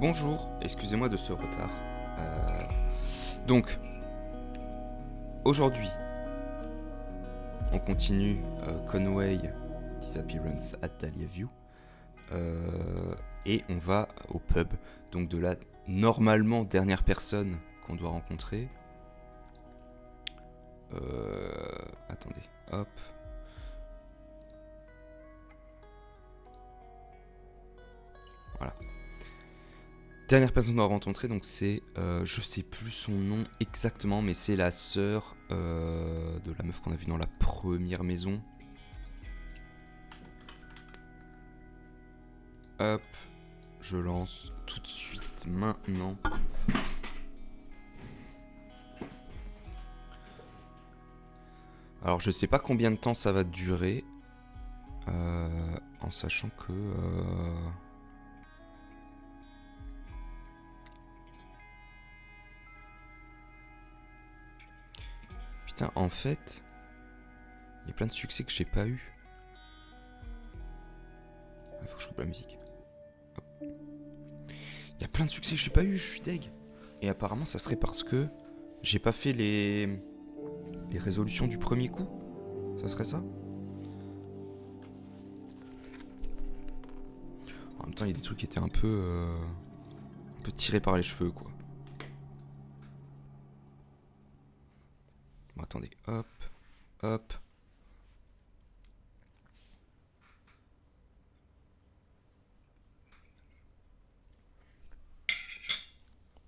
Bonjour, excusez-moi de ce retard. Donc, aujourd'hui, on continue Conway, Disappearance at Dahlia View. Et on va au pub. Donc de la normalement dernière personne qu'on doit rencontrer. Attendez, hop. Voilà. Dernière personne qu'on doit rencontrer, donc c'est, je sais plus son nom exactement, mais c'est la sœur de la meuf qu'on a vue dans la première maison. Hop, je lance tout de suite, maintenant. Alors je sais pas combien de temps ça va durer, en sachant que... Putain, en fait, il y a plein de succès que j'ai pas eu. Ah, faut que je coupe la musique. Hop. Il y a plein de succès que j'ai pas eu, je suis deg. Et apparemment, ça serait parce que j'ai pas fait les résolutions du premier coup. Ça serait ça? En même temps, il y a des trucs qui étaient un peu tirés par les cheveux, quoi. Bon, attendez, hop, hop.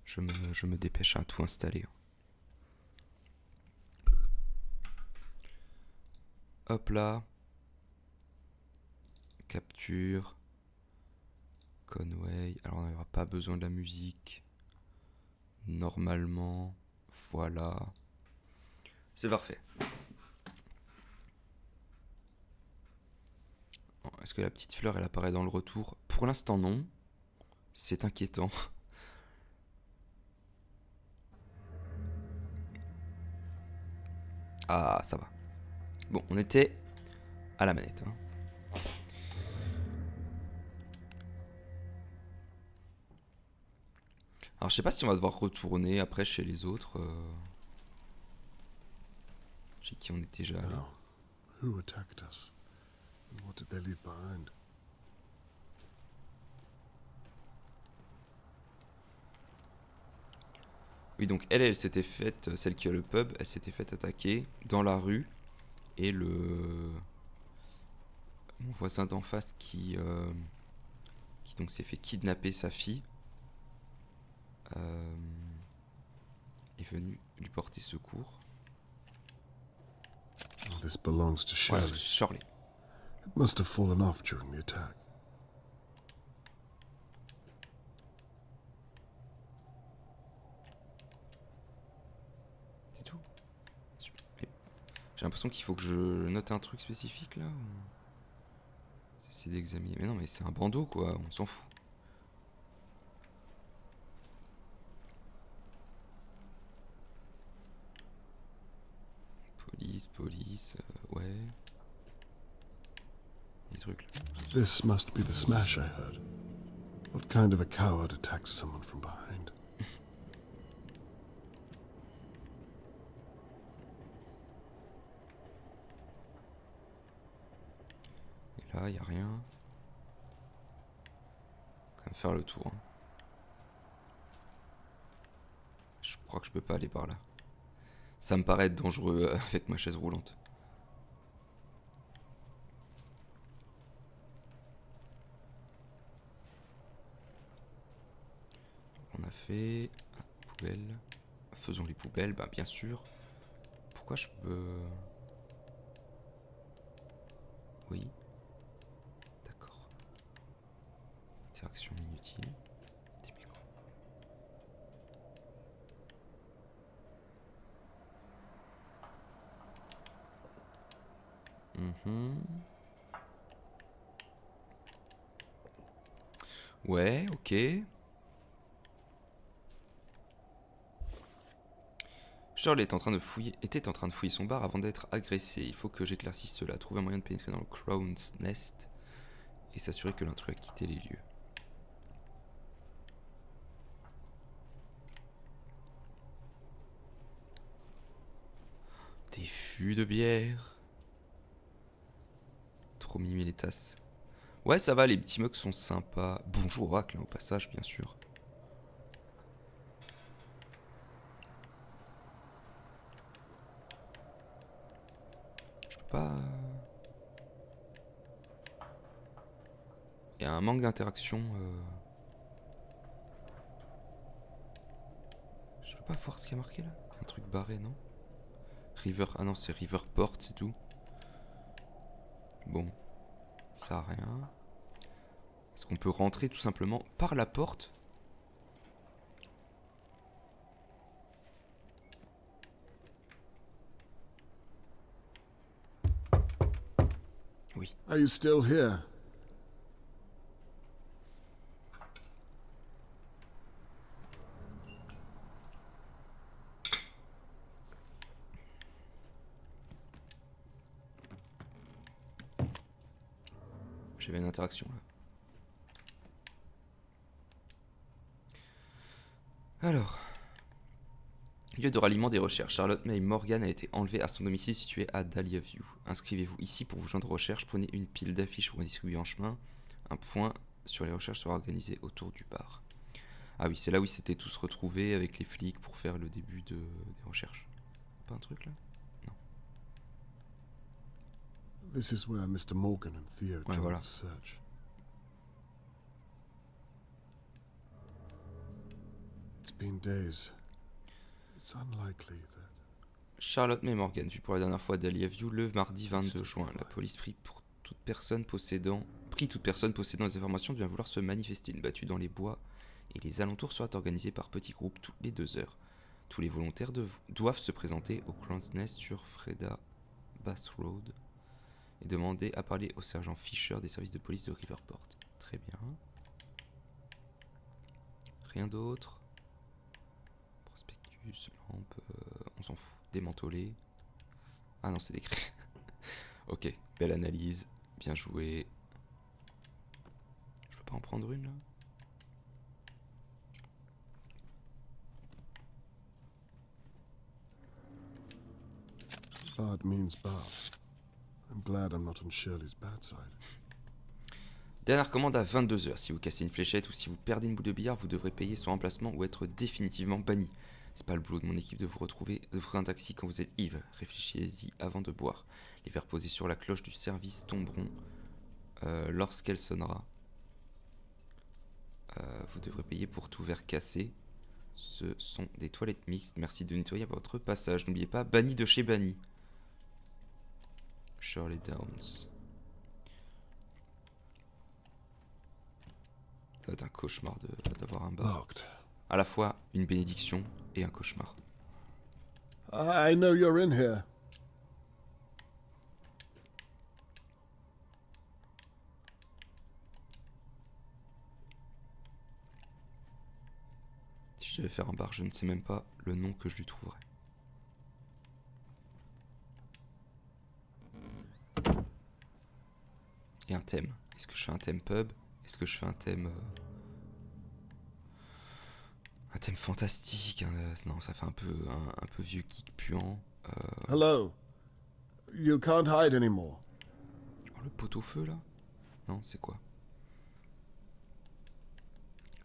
Je me dépêche à tout installer. Hop là. Capture. Conway. Alors on n'aura pas besoin de la musique. Normalement. Voilà. C'est parfait. Est-ce que la petite fleur elle apparaît dans le retour? Pour l'instant non. C'est inquiétant. Ah, ça va. Bon, on était à la manette. Hein. Alors, je sais pas si on va devoir retourner après chez les autres. Chez qui on était déjà allé. Now, who attacked us? And what did they leave behind? Oui, donc elle s'était faite, celle qui a le pub, elle s'était faite attaquer dans la rue. Et mon voisin d'en face qui donc s'est fait kidnapper sa fille est venu lui porter secours. This belongs to Shirley. Voilà, Shirley. It must have fallen off during the attack. C'est tout. Mais j'ai l'impression qu'il faut que je note un truc spécifique là. C'est d'examiner. Mais non, mais c'est un bandeau quoi, on s'en fout. Police, ouais. Les trucs là. This must be the smash I heard. What kind of a coward attacks someone from behind? Et là, y a rien. Quand même faire le tour. Hein. Je crois que je peux pas aller par là. Ça me paraît être dangereux avec ma chaise roulante. On a fait... poubelle. Faisons les poubelles, bah bien sûr. Pourquoi je peux... Oui. D'accord. Interaction inutile. Typiquement. Ouais, ok. Charles était en train de fouiller son bar avant d'être agressé. Il faut que j'éclaircisse cela. Trouver un moyen de pénétrer dans le Crown's Nest et s'assurer que l'intrus a quitté les lieux. Des fûts de bière. Trop mimi les tasses. Ouais, ça va, les petits mugs sont sympas. Bonjour Oracle, hein, au passage, bien sûr. Je peux pas... Il y a un manque d'interaction. Je peux pas voir ce qu'il y a marqué là. Un truc barré, non? River... Ah non, c'est Riverport, c'est tout. Bon, ça a rien. Est-ce qu'on peut rentrer tout simplement par la porte? Oui. Are you still here? J'avais une interaction là. Alors, lieu de ralliement des recherches. Charlotte May Morgan a été enlevée à son domicile situé à Dahlia View. Inscrivez-vous ici pour vous joindre aux recherches. Prenez une pile d'affiches pour distribuer en chemin. Un point sur les recherches sera organisé autour du bar. Ah oui, c'est là où ils s'étaient tous retrouvés avec les flics pour faire le début des recherches. Pas un truc là? Non. This is where Mr. Morgan and Theo Ouais, joined voilà. the search. It's been days. It's unlikely that... Charlotte May Morgan, vue pour la dernière fois à Dahlia View le mardi 22 juin. La police prit toute personne possédant des informations de bien vouloir se manifester. Une battue dans les bois et les alentours sera organisée par petits groupes toutes les 2 heures. Tous les volontaires doivent se présenter au Crown's Nest sur Freda Bass Road et demander à parler au sergent Fisher des services de police de Riverport. Très bien. Rien d'autre. Prospectus, lampe, on s'en fout. Démantelé. Ah non, c'est décrit. Ok, belle analyse. Bien joué. Je peux pas en prendre une là? Bard means bard. I'm glad I'm not on Shirley's bad side. Dernière commande à 22 heures. Si vous cassez une fléchette ou si vous perdez une boule de billard, vous devrez payer son remplacement ou être définitivement banni. C'est pas le boulot de mon équipe de vous trouver un taxi quand vous êtes ivre. Réfléchissez-y avant de boire. Les verres posés sur la cloche du service tomberont lorsqu'elle sonnera. Vous devrez payer pour tout verre cassé. Ce sont des toilettes mixtes. Merci de nettoyer votre passage. N'oubliez pas, banni de chez banni. Shirley Downs. Ça va être un cauchemar d'avoir un bar. Locked. À la fois une bénédiction et un cauchemar. I know you're in here. Si je devais faire un bar, je ne sais même pas le nom que je lui trouverais. Et un thème. Est-ce que je fais un thème pub? Est-ce que je fais un thème... un thème fantastique? Non, ça fait un peu vieux geek puant. Hello. You can't hide anymore. Oh, le pot-au-feu là? Non, c'est quoi?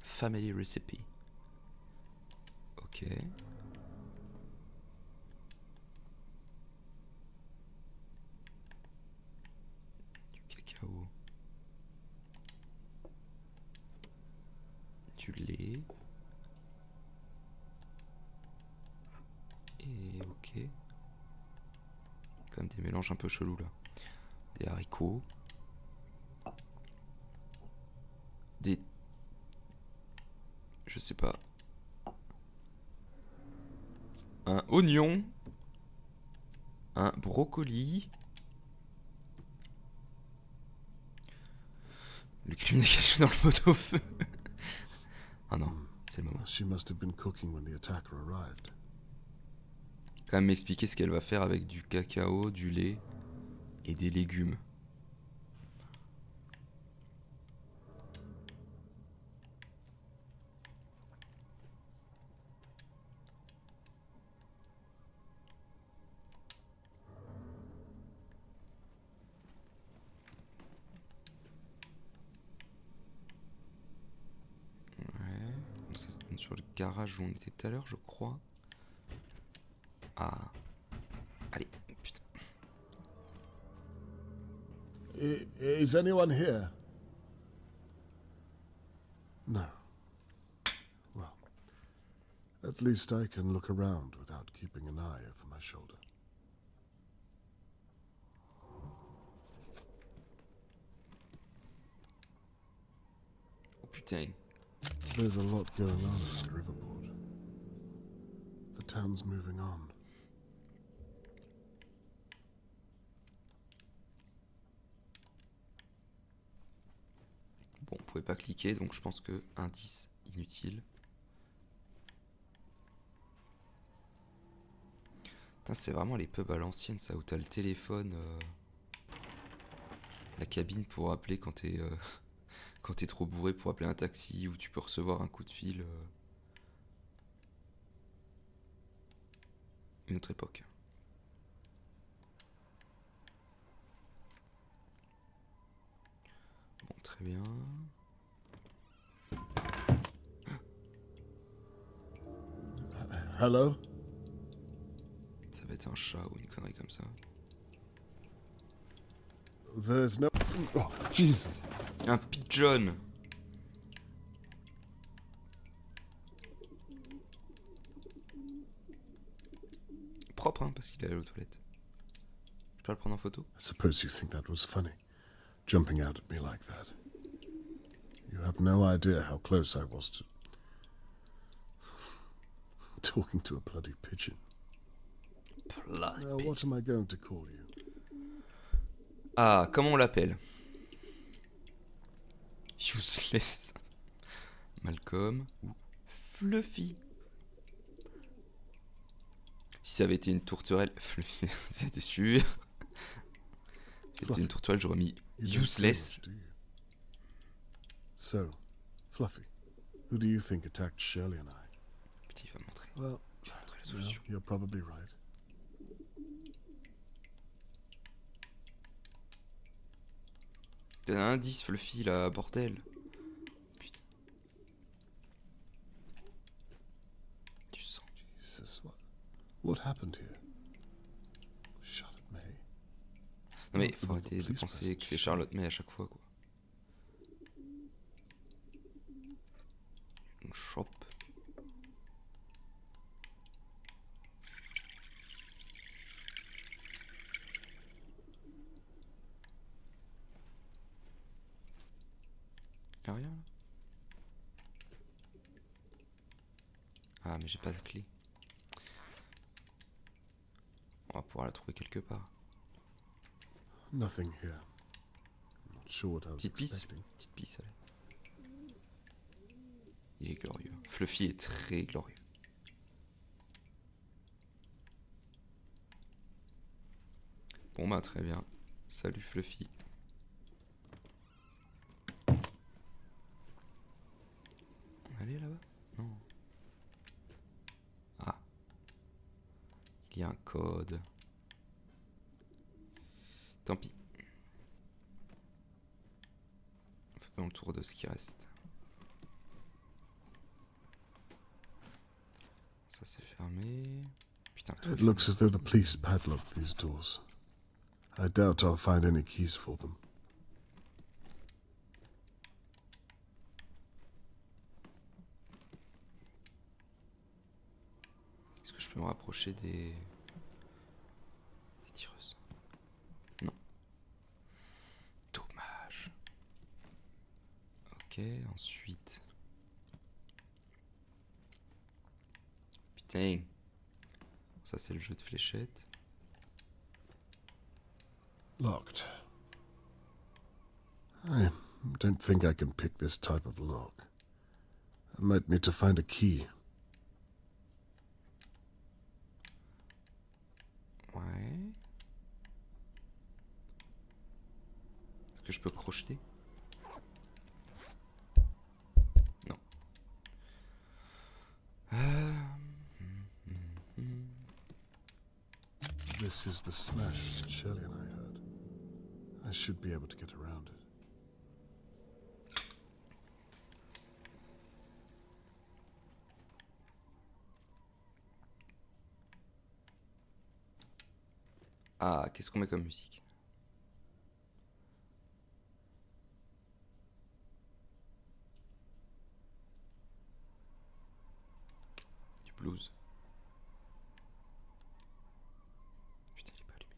Family Recipe. Ok. Du cacao. Du lait. Et ok. Comme des mélanges un peu chelous là. Des haricots. Des... Je sais pas. Un oignon. Un brocoli. Le criminel caché dans le pot-au-feu. Ah non, c'est le moment. She must have been cooking when the attacker arrived. Quand même m'expliquer ce qu'elle va faire avec du cacao, du lait et des légumes. sur le garage où on était tout à l'heure, je crois. Ah. Allez, putain. Is anyone here? No. Well, at least I can look around without keeping an eye over my shoulder. Oh putain. There's a lot going on around Riverport. The town's moving on. Bon, on pouvait pas cliquer, donc je pense que indice inutile. Putain, c'est vraiment les pubs à l'ancienne, ça, où t'as le téléphone, la cabine pour appeler quand t'es quand t'es trop bourré pour appeler un taxi, ou tu peux recevoir un coup de fil. Une autre époque. Bon, très bien. Hello? Ça va être un chat ou une connerie comme ça. There's no... Oh, Jesus. Un pigeon! Propre, hein, parce qu'il est allé aux toilettes. Je peux le prendre en photo? I suppose you think that was funny, jumping out at me like that. You have no idea how close I was to... talking to a bloody pigeon. Now, what am I going to call you? Ah, comment on l'appelle? Useless. Malcolm ou Fluffy. Si ça avait été une tourterelle, Fluffy, c'était sûr. Si c'était une tourterelle, j'aurais mis You don't say useless. much, do you? So, Fluffy, who do you think attacked Shirley and I? Putain, il va montrer. Well, Il va montrer la well, solution. you're probably right. Donne un indice, Fluffy, là, bordel. Putain. Tu sens. Jesus, what happened here? Shot at me. Non mais Not faut with the arrêter de police penser que presence. c'est Charlotte May à chaque fois, quoi. On chope. Y'a rien là? Ah mais j'ai pas de clé. On va pouvoir la trouver quelque part. Nothing here. Not sure what I was Petite pisse. expecting. Petite pisse, allez. Il est glorieux. Fluffy est très glorieux. Bon bah très bien. Salut Fluffy. On allait là-bas? Non. Ah. Il y a un code. Tant pis. Faisons le tour de ce qui reste. Ça c'est fermé. Putain. tout est It looks fermé. as though the police padlocked these doors. I doubt I'll find any keys for them. Est-ce que je peux me rapprocher des tireuses? Non. Dommage. Ok, ensuite. Putain. Ça c'est le jeu de fléchettes. Locked. I don't think I can pick this type of lock. I might need to find a key. Ouais. Est-ce que je peux crocheter? Non. This is the smash that Shirley and I heard. I should be able to get around it. Ah, qu'est-ce qu'on met comme musique? Du blues. Putain, il est pas allumé.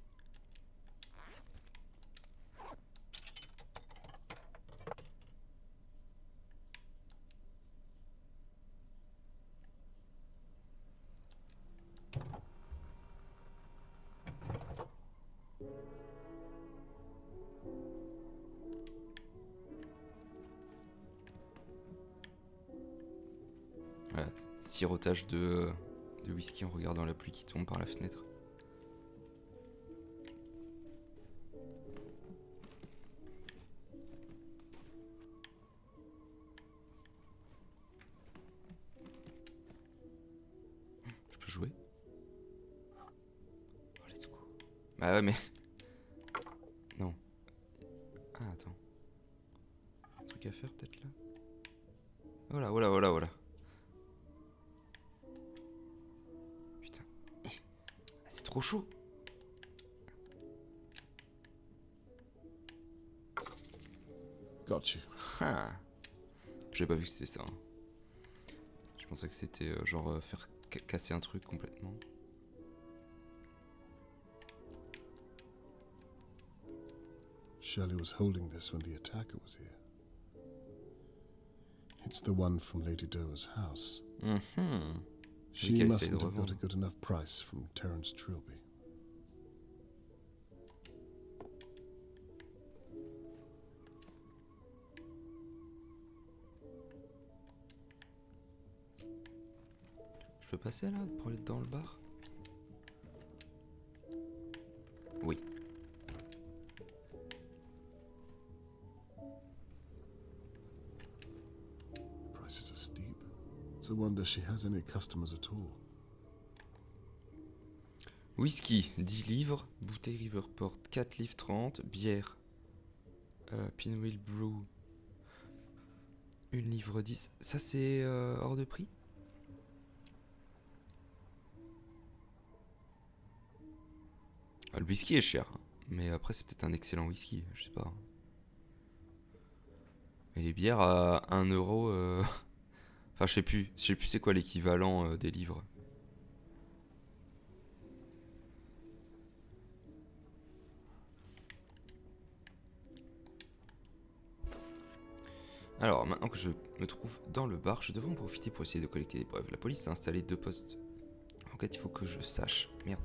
Voilà, sirotage de whisky en regardant la pluie qui tombe par la fenêtre. Je peux jouer? Oh, let's go. Bah ouais, mais... Non. Ah, attends. Un truc à faire peut-être là? Voilà, voilà, voilà, voilà. Putain. C'est trop chaud. Got you. Ah. J'avais pas vu que c'était ça. Hein. Je pensais que c'était genre faire casser un truc complètement. Shirley was holding this when the attacker was here. It's the one from Lady Doe's house. Mhm. She qu'elle essaye mustn't de have got a revendre. good enough price from Terence Trilby. Je peux passer là pour aller dans le bar? Oui. Prices are steep. It's a wonder she has any customers at all. Whisky, 10 livres. Bouteille Riverport, 4 livres 30. Bière. Pinwheel Brew. 1 livre 10. Ça c'est hors de prix? Ah, le whisky est cher. Hein. Mais après c'est peut-être un excellent whisky. Je sais pas. Et les bières à 1 euro... Enfin je sais plus. Je sais plus c'est quoi l'équivalent des livres. Alors, maintenant que je me trouve dans le bar, je devrais en profiter pour essayer de collecter des preuves. La police a installé 2 postes. En fait, il faut que je sache. Merde.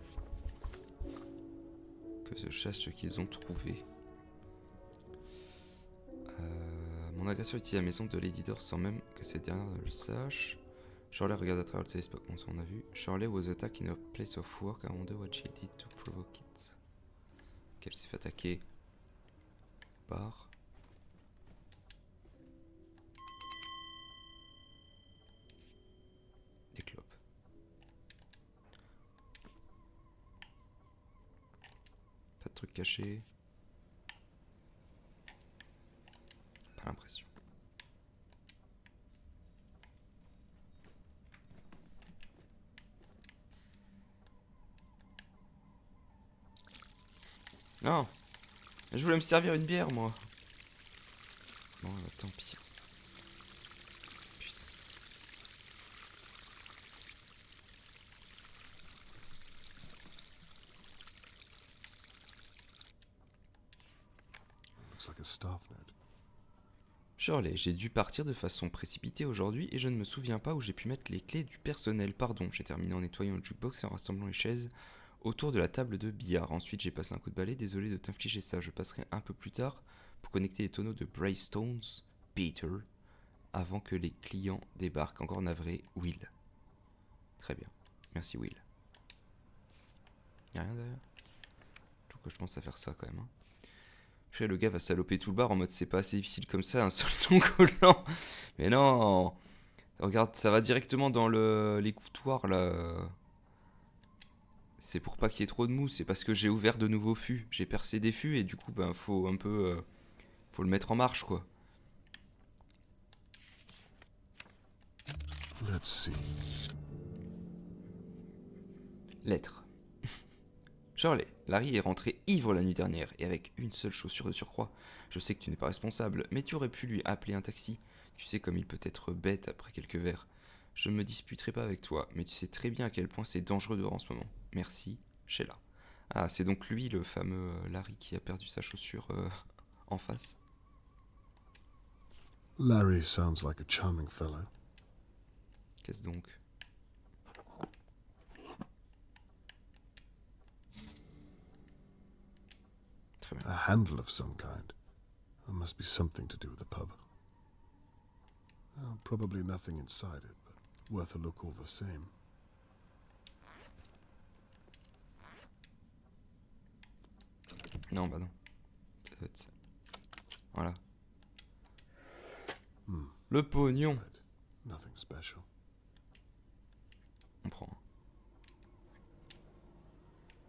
Que je sache ce qu'ils ont trouvé. Mon agresseur utilise la maison de Lady Door sans même que cette dernière ne le sache. Shirley regarde à travers le télescope, on a vu. Shirley was attacked in her place of work. I wonder what she did to provoke it. Qu'elle s'est fait attaquer. Bar. Des clopes. Pas de trucs cachés. Pas l'impression. Non, je voulais me servir une bière moi. Bon, bah, tant pis. Putain. Looks like a staff note. Shirley, j'ai dû partir de façon précipitée aujourd'hui et je ne me souviens pas où j'ai pu mettre les clés du personnel. Pardon, j'ai terminé en nettoyant le jukebox et en rassemblant les chaises autour de la table de billard. Ensuite, j'ai passé un coup de balai. Désolé de t'infliger ça. Je passerai un peu plus tard pour connecter les tonneaux de Braystones, Peter, avant que les clients débarquent. Encore navré, Will. Très bien. Merci, Will. Y'a rien derrière? Pourquoi je pense à faire ça quand même, hein. Après, le gars va saloper tout le bar en mode c'est pas assez difficile comme ça, un seul ton collant. Mais non! Regarde, ça va directement dans les coutoirs là. C'est pour pas qu'il y ait trop de mousse, c'est parce que j'ai ouvert de nouveaux fûts. J'ai percé des fûts et du coup, ben, faut un peu. Faut le mettre en marche quoi. Let's see. Lettre. Shirley, Larry est rentré ivre la nuit dernière, et avec une seule chaussure de surcroît. Je sais que tu n'es pas responsable, mais tu aurais pu lui appeler un taxi. Tu sais comme il peut être bête après quelques verres. Je ne me disputerai pas avec toi, mais tu sais très bien à quel point c'est dangereux dehors en ce moment. Merci, Sheila. Ah, c'est donc lui, le fameux Larry, qui a perdu sa chaussure en face. Larry sounds like a charming fellow. Qu'est-ce donc? Très bien. A handle of some kind. There must be something to do with the pub. Well, probably nothing inside it, but worth a look all the same. Non, bah non. Voilà. Le pognon. Right. Nothing special. On prend.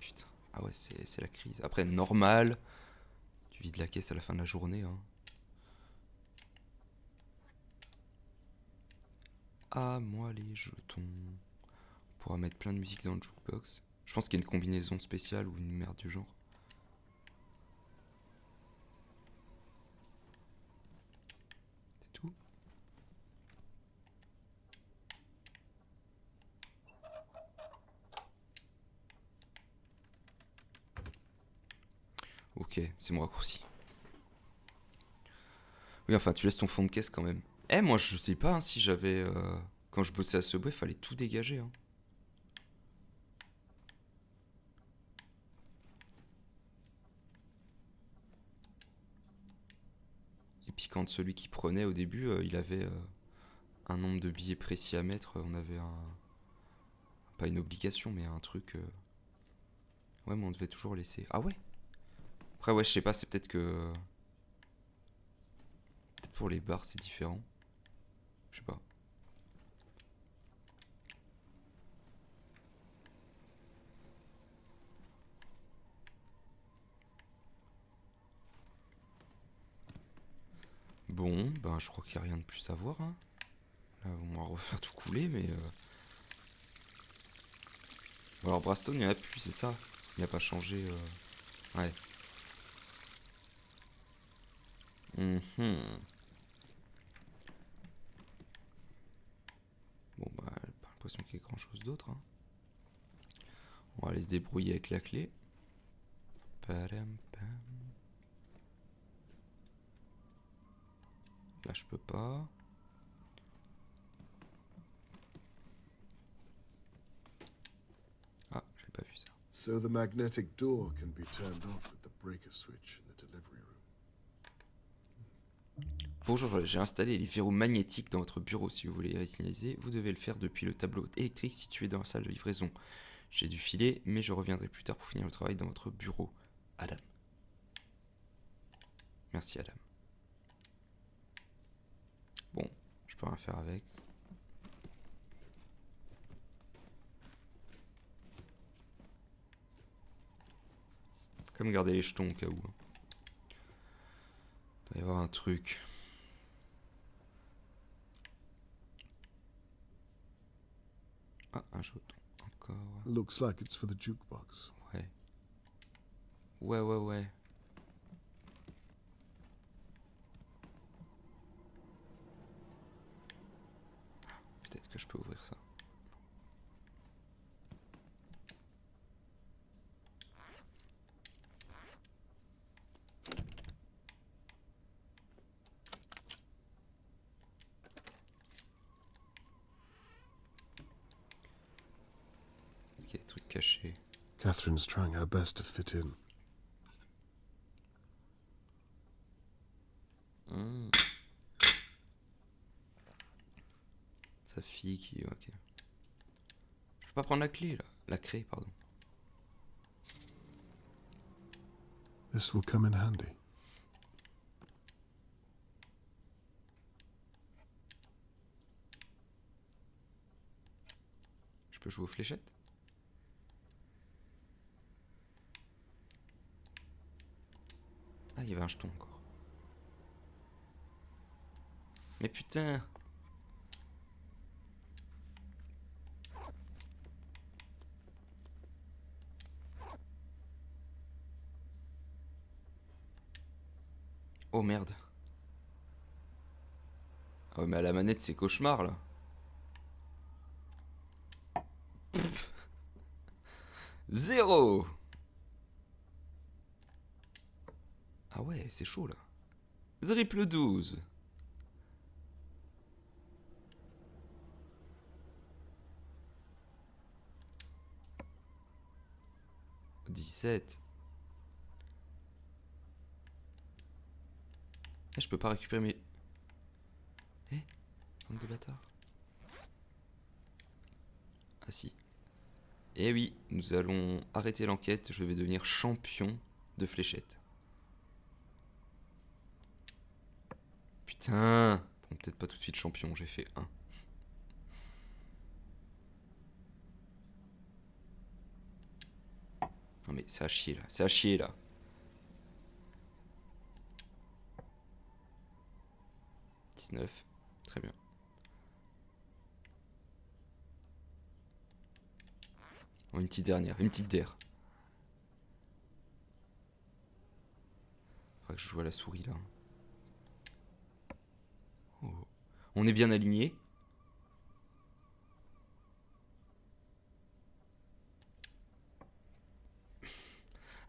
Putain. Ah ouais, c'est la crise. Après, normal. Tu vides la caisse à la fin de la journée. Hein. Ah, moi les jetons. On pourra mettre plein de musique dans le jukebox. Je pense qu'il y a une combinaison spéciale ou une merde du genre. C'est tout. Ok, c'est mon raccourci. Oui, enfin, tu laisses ton fond de caisse quand même. Eh, moi, je sais pas hein, si j'avais... quand je bossais à Subway, fallait tout dégager. Hein. Et puis quand celui qui prenait au début, il avait un nombre de billets précis à mettre. On avait un... Pas une obligation, mais un truc... Ouais, mais on devait toujours laisser... Ah ouais. Après, ouais, je sais pas, c'est peut-être que... Peut-être pour les bars, c'est différent. Je sais pas. Bon, ben je crois qu'il n'y a rien de plus à voir. Hein. Là, on va refaire tout couler, mais... Bon, alors Braston, il n'y en a plus, c'est ça. Il n'a pas changé... Ouais. Mhm. Bon, bah, j'ai pas l'impression qu'il y ait grand-chose d'autre. Hein. On va aller se débrouiller avec la clé. Padam, pam. Là, je peux pas. Ah, j'avais pas vu ça. So the magnetic door can be turned off with the breaker switch in the delivery room. Bonjour, j'ai installé les verrous magnétiques dans votre bureau. Si vous voulez les signaliser, vous devez le faire depuis le tableau électrique situé dans la salle de livraison. J'ai dû filer, mais je reviendrai plus tard pour finir le travail dans votre bureau. Adam. Merci, Adam. Bon, je peux rien faire avec. Comme garder les jetons au cas où. Il doit y avoir un truc. Ah, un jeton. Encore. Looks like it's for the jukebox. Ouais. Ouais. Peut-être que je peux ouvrir ça. Est-ce qu'il y a des trucs cachés? Catherine's trying her best to fit in. Sa fille qui... Ok. Je peux pas prendre la clé là. La craie, pardon. This will come in handy. Je peux jouer aux fléchettes? Ah, il y avait un jeton encore. Mais putain! Oh merde. Ah ouais, mais à la manette, c'est cauchemar là. Zéro. Ah ouais, c'est chaud là. Triple 12. « 17. Eh, je peux pas récupérer mes... Eh, bande de bâtards. Ah si. Eh oui, nous allons arrêter l'enquête. Je vais devenir champion de fléchettes. Putain. Bon, peut-être pas tout de suite champion, j'ai fait 1. Non mais c'est à chier là, c'est à chier là. « 19. Très bien. Oh, une petite dernière, une petite der. Faudrait que je joue à la souris là. Oh. On est bien aligné.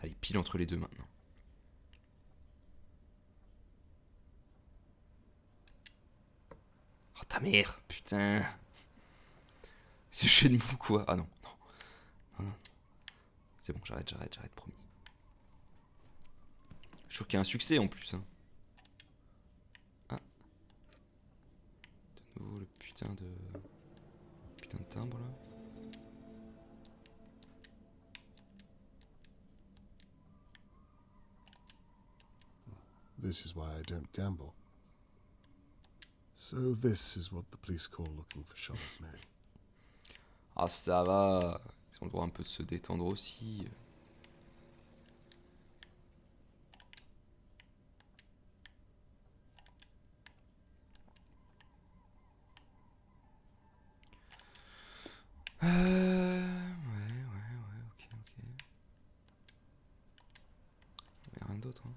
Allez, pile entre les deux maintenant. Oh ta mère, putain. C'est chez de vous quoi. Ah non, non. Non. C'est bon, j'arrête, promis. Je suis sûr qu'il y a un succès en plus. Hein. Ah. De nouveau le putain de timbre là. This is why I don't gamble. So this is what the police call looking for Charlotte May. Ah ça va. Ils ont le droit un peu de se détendre aussi. Ouais, ok. Il n'y a rien d'autre. Hein.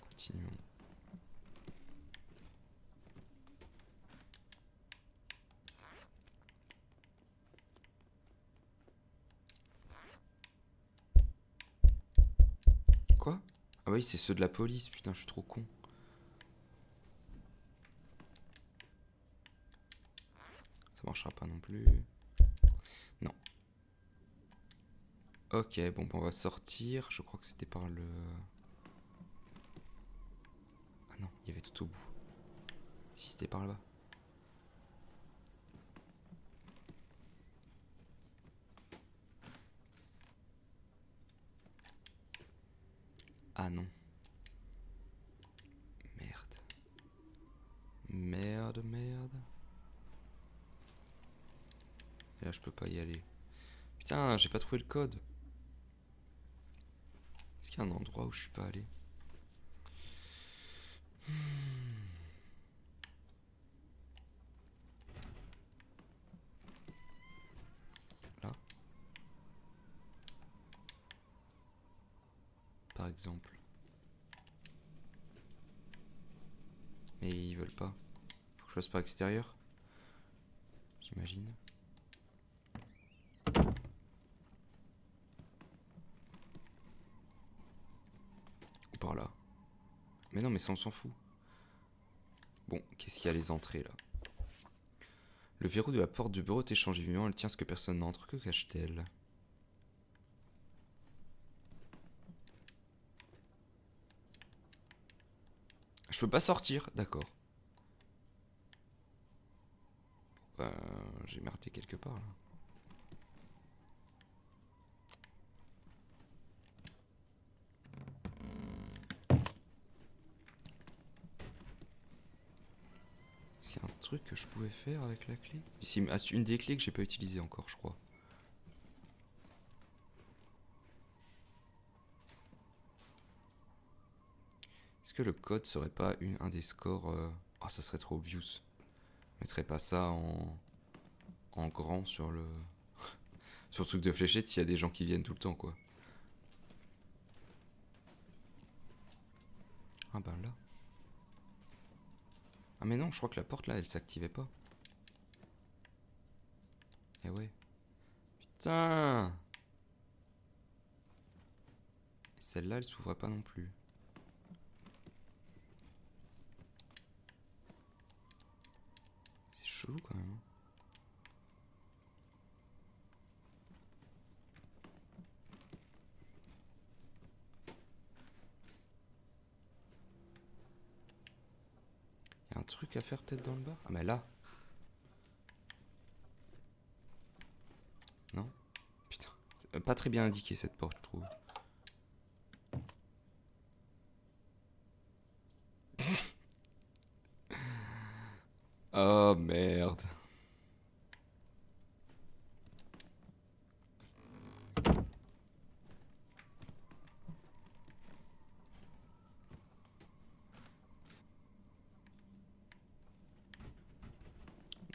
Continuons. Quoi? Ah oui, c'est ceux de la police, putain, je suis trop con. Ça marchera pas non plus. Non. Ok, bon, on va sortir. Je crois que c'était par le... Ah non, il y avait tout au bout. Si c'était par là-bas. Ah non. Merde. Et là, je peux pas y aller. Putain, j'ai pas trouvé le code. Est-ce qu'il y a un endroit où je suis pas allé? Là. Par exemple. Mais ils veulent pas. Faut que je fasse par extérieur. J'imagine. Ou par là. Mais non, mais ça on s'en fout. Bon, qu'est-ce qu'il y a à les entrées là? Le verrou de la porte du bureau est échangé vivant, elle tient à ce que personne n'entre. Que cache-t-elle? Je peux pas sortir, d'accord. J'ai merdé quelque part là. Est-ce qu'il y a un truc que je pouvais faire avec la clé? Ici, une des clés que j'ai pas utilisée encore, je crois. Est-ce que le code serait pas un des scores Ah, ça serait trop obvious. Je mettrais pas ça en grand sur le sur le truc de fléchette s'il y a des gens qui viennent tout le temps quoi. Ah bah là. Ah mais non, je crois que la porte là, elle s'activait pas. Eh ouais. Putain. Et celle-là, elle s'ouvre pas non plus. C'est chelou quand même. Y a un truc à faire peut-être dans le bar? Ah mais là. Non? Putain. C'est pas très bien indiqué cette porte, je trouve. Oh merde.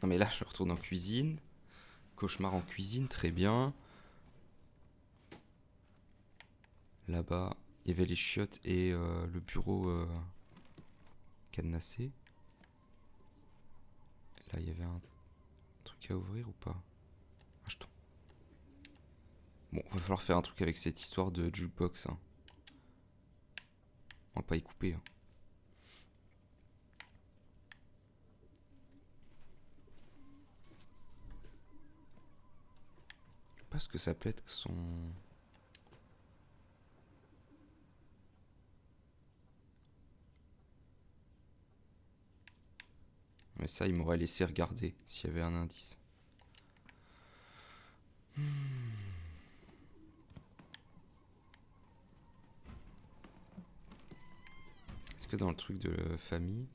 Non mais là, je retourne en cuisine. Cauchemar en cuisine, très bien. Là-bas, il y avait les chiottes et le bureau cadenassé. Là, il y avait un truc à ouvrir ou pas? Achetons. Bon, va falloir faire un truc avec cette histoire de jukebox. Hein. On va pas y couper. Hein. Je sais pas ce que ça peut être que son... Mais ça, il m'aurait laissé regarder s'il y avait un indice. Est-ce que dans le truc de famille...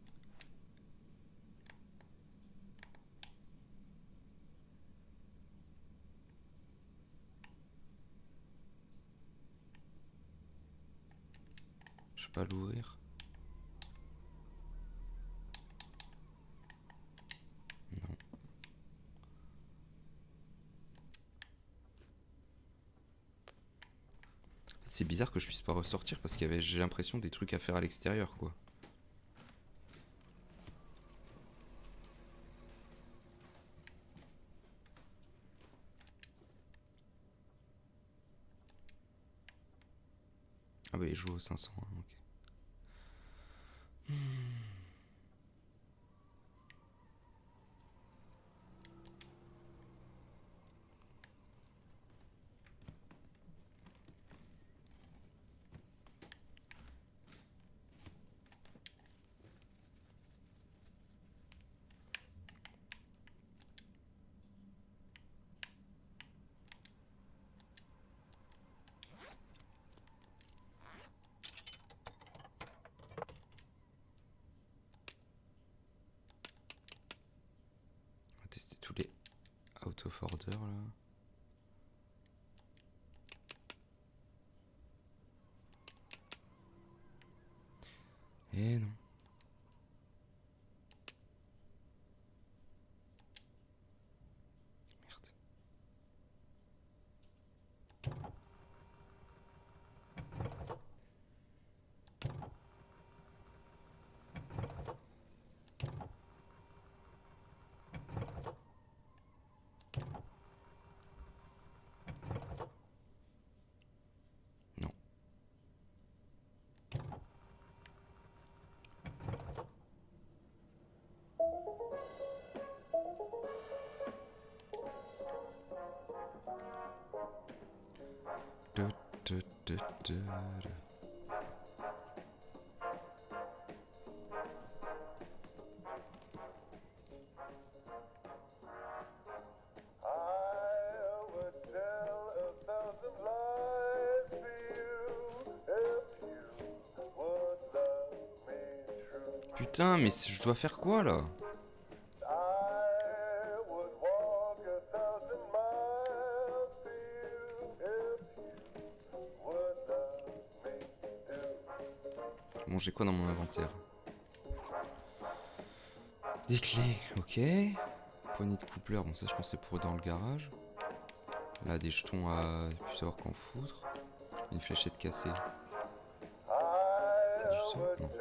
Je peux pas l'ouvrir? Non. C'est bizarre que je puisse pas ressortir parce qu'il y avait, j'ai l'impression, des trucs à faire à l'extérieur, quoi. Ah bah il joue au 500, hein, ok. On va tester tous les out of order, là. Eh non. Merde. Non. Du, du, du, du, du. Putain, mais je dois faire quoi là? Bon, j'ai quoi dans mon inventaire? Des clés, ok. Poignée de coupleur, bon ça je pense c'est pour dans le garage. Là des jetons à plus savoir qu'en foutre. Une fléchette cassée. C'est du ça? Non.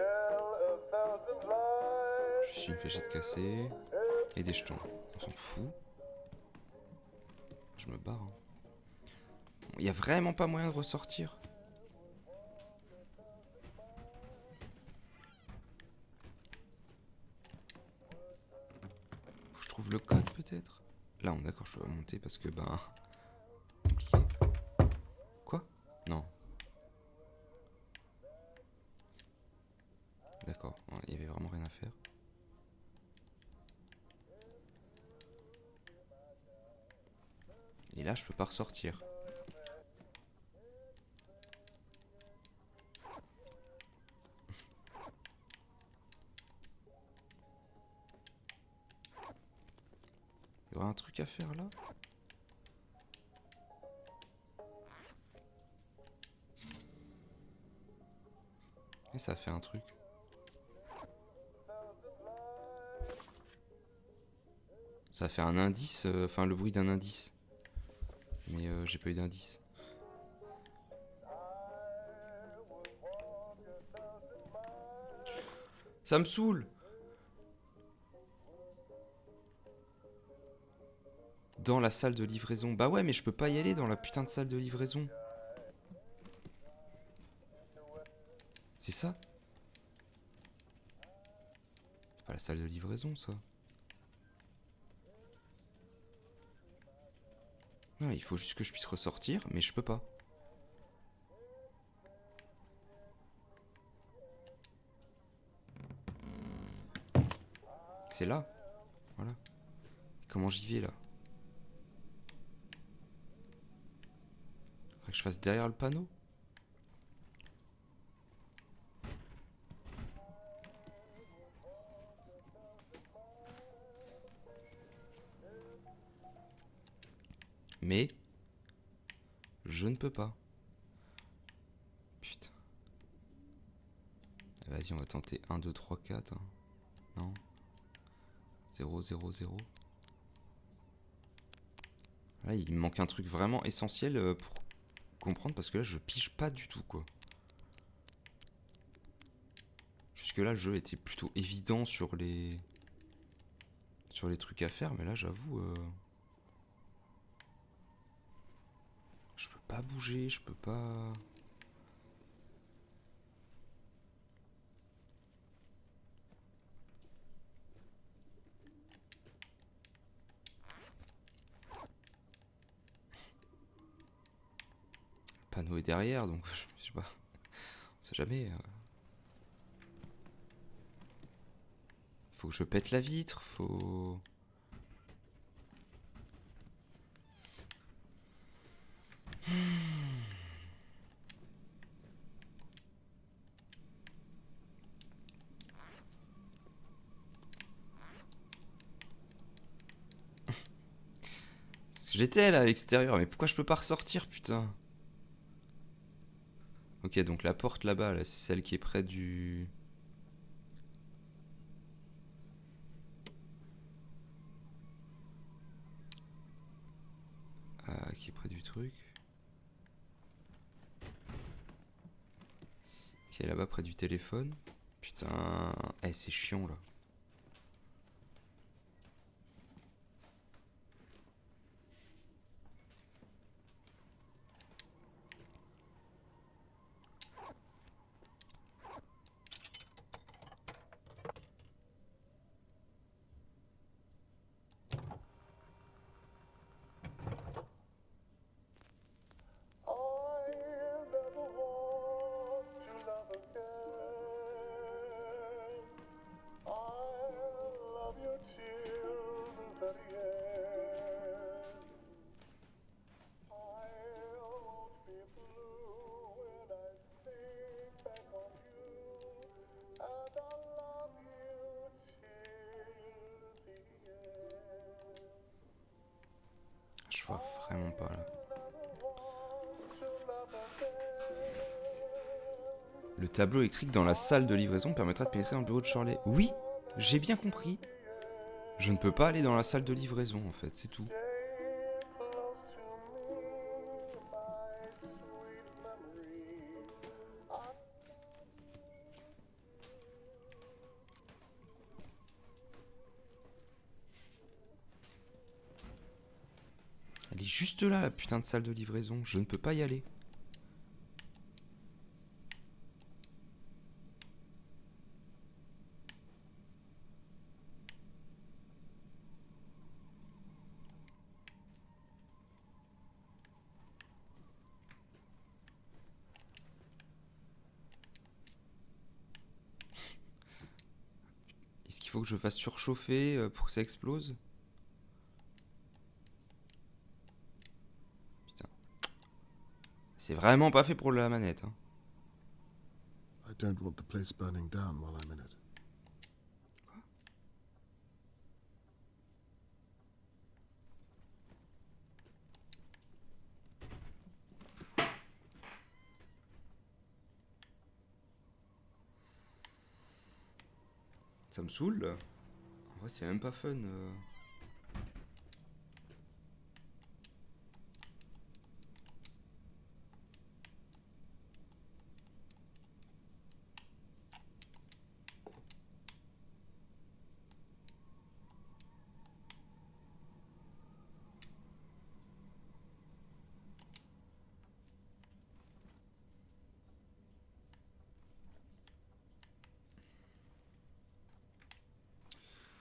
Je suis une fléchette cassée. Et des jetons. On s'en fout. Je me barre. Il y a vraiment pas moyen de ressortir. Faut que je trouve le code peut-être. Là, on est d'accord, je peux pas monter parce que ben... compliqué. Quoi? Non. D'accord, il y avait vraiment rien à faire. Et là, je peux pas ressortir. Il y aura un truc à faire là? Et ça a fait un truc. Ça a fait un indice, enfin le bruit d'un indice. Mais j'ai pas eu d'indice. Ça me saoule! Dans la salle de livraison. Bah ouais, mais je peux pas y aller dans la putain de salle de livraison. C'est ça? C'est pas la salle de livraison, ça. Non, il faut juste que je puisse ressortir, mais je peux pas. C'est là. Voilà. Comment j'y vais, là? Faudrait que je fasse derrière le panneau. Mais je ne peux pas. Putain. Vas-y, on va tenter 1, 2, 3, 4. Non. 0, 0, 0. Là, il me manque un truc vraiment essentiel pour comprendre parce que là, je pige pas du tout, quoi. Jusque-là, le jeu était plutôt évident sur les trucs à faire, mais là, j'avoue... Je peux pas bouger, je peux pas... Le panneau est derrière, donc je sais pas. On sait jamais. Faut que je pète la vitre, faut... J'étais là à l'extérieur, mais pourquoi je peux pas ressortir, putain? Ok, donc la porte là-bas, là, c'est celle qui est près du... qui est près du truc. Qui est là-bas près du téléphone. Putain, eh, c'est chiant là. Je vois vraiment pas là. Le tableau électrique dans la salle de livraison permettra de pénétrer dans le bureau de Shirley. Oui, j'ai bien compris. Je ne peux pas aller dans la salle de livraison en fait, c'est tout. juste là, la putain de salle de livraison. Je ne peux pas y aller. Est-ce qu'il faut que je fasse surchauffer pour que ça explose? Putain. C'est vraiment pas fait pour la manette. Hein. I don't want the place burning down while I'm in it. Ça me saoule là. En vrai, c'est même pas fun.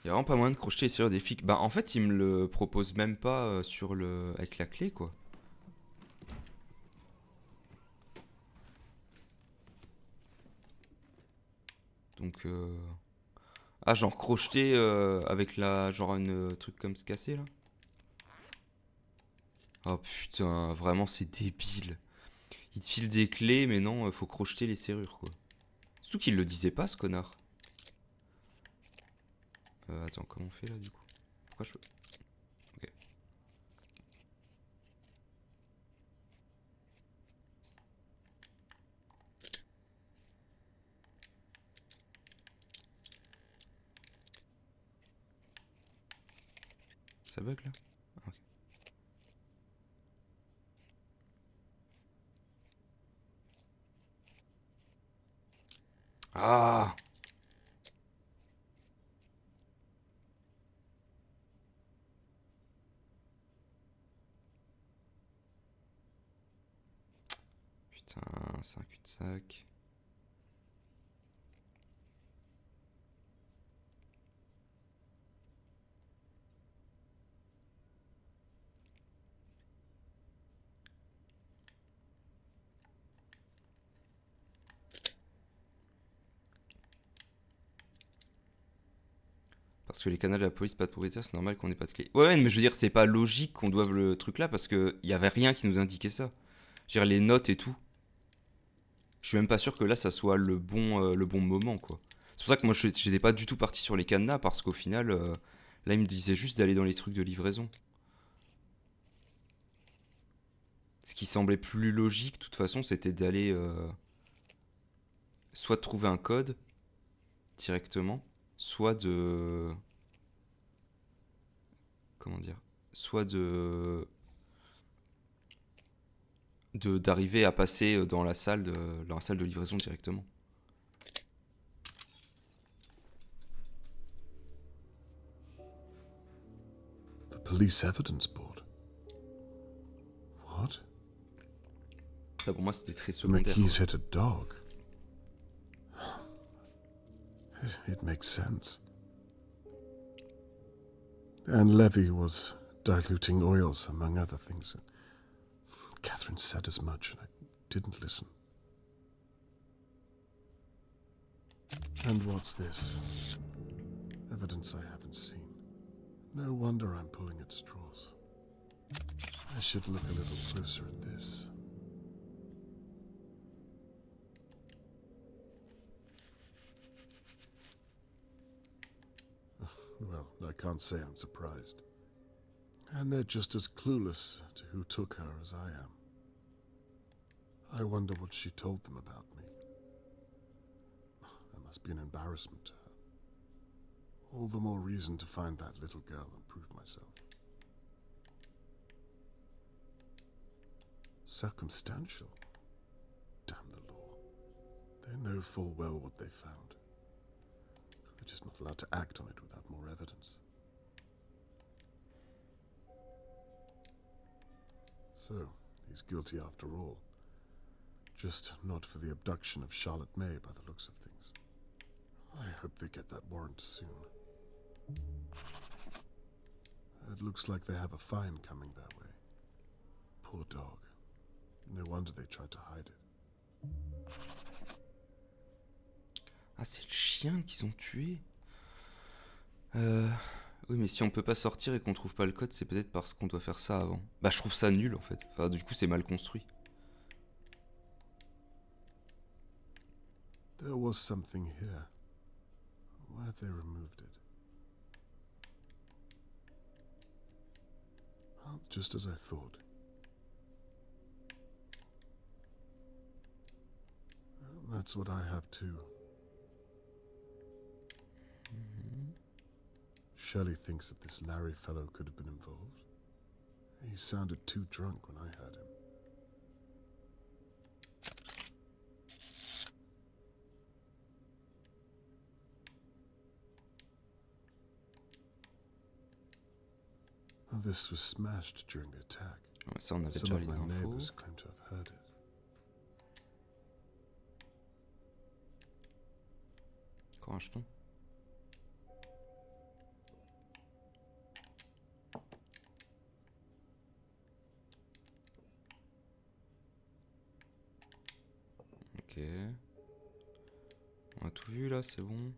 Il y a vraiment pas moyen de crocheter les serrures des flics. Bah en fait, il me le propose même pas sur le avec la clé quoi. Donc ah, genre crocheter avec la genre une truc comme se casser là. Oh putain, vraiment c'est débile. Il te file des clés mais non, faut crocheter les serrures quoi. Surtout qu'il le disait pas ce connard. Attends, comment on fait là du coup? Pourquoi je peux... Ok. Ça bug là? Ah, ok. Ah! Putain, c'est un cul-de-sac. Parce que les canaux de la police, pas de propriétaire, c'est normal qu'on ait pas de clé. Ouais, mais je veux dire, c'est pas logique qu'on doive le truc là parce que y avait rien qui nous indiquait ça. Je veux dire, les notes et tout. Je suis même pas sûr que là, ça soit le bon moment, quoi. C'est pour ça que moi, j'étais pas du tout parti sur les cadenas parce qu'au final, là, il me disait juste d'aller dans les trucs de livraison. Ce qui semblait plus logique, de toute façon, c'était d'aller soit de trouver un code directement, soit de... Comment dire? Soit d'arriver à passer dans la salle de livraison directement. The police evidence board. What? Ça pour moi c'était très The secondaire. McKees hit a dog. It makes sense. And Levy was diluting oils, among other things. Catherine said as much, and I didn't listen. And what's this? Evidence I haven't seen. No wonder I'm pulling at straws. I should look a little closer at this. Well, I can't say I'm surprised. And they're just as clueless to who took her as I am. I wonder what she told them about me. That must be an embarrassment to her. All the more reason to find that little girl and prove myself. Circumstantial? Damn the law. They know full well what they found. They're just not allowed to act on it without more evidence. So, he's guilty after all. Just not for the abduction of Charlotte May by the looks of things. I hope they get that warrant soon. It looks like they have a fine coming their way. Poor dog. No wonder they tried to hide it. Ah, c'est le chien qu'ils ont tué. Oui, mais si on peut pas sortir et qu'on trouve pas le code, c'est peut-être parce qu'on doit faire ça avant. Bah, je trouve ça nul en fait. Enfin, du coup, c'est mal construit. There was something here. Why have they removed it? Oh, just as I thought. Well, that's what I have too. Shelley thinks that this Larry fellow could have been involved. He sounded too drunk when I heard him. Oh, this was smashed during the attack. Ouais, ça, on avait Some déjà of les my infos. neighbors claim to have heard it. Encore un jeton. Ok. On a tout vu là, c'est bon.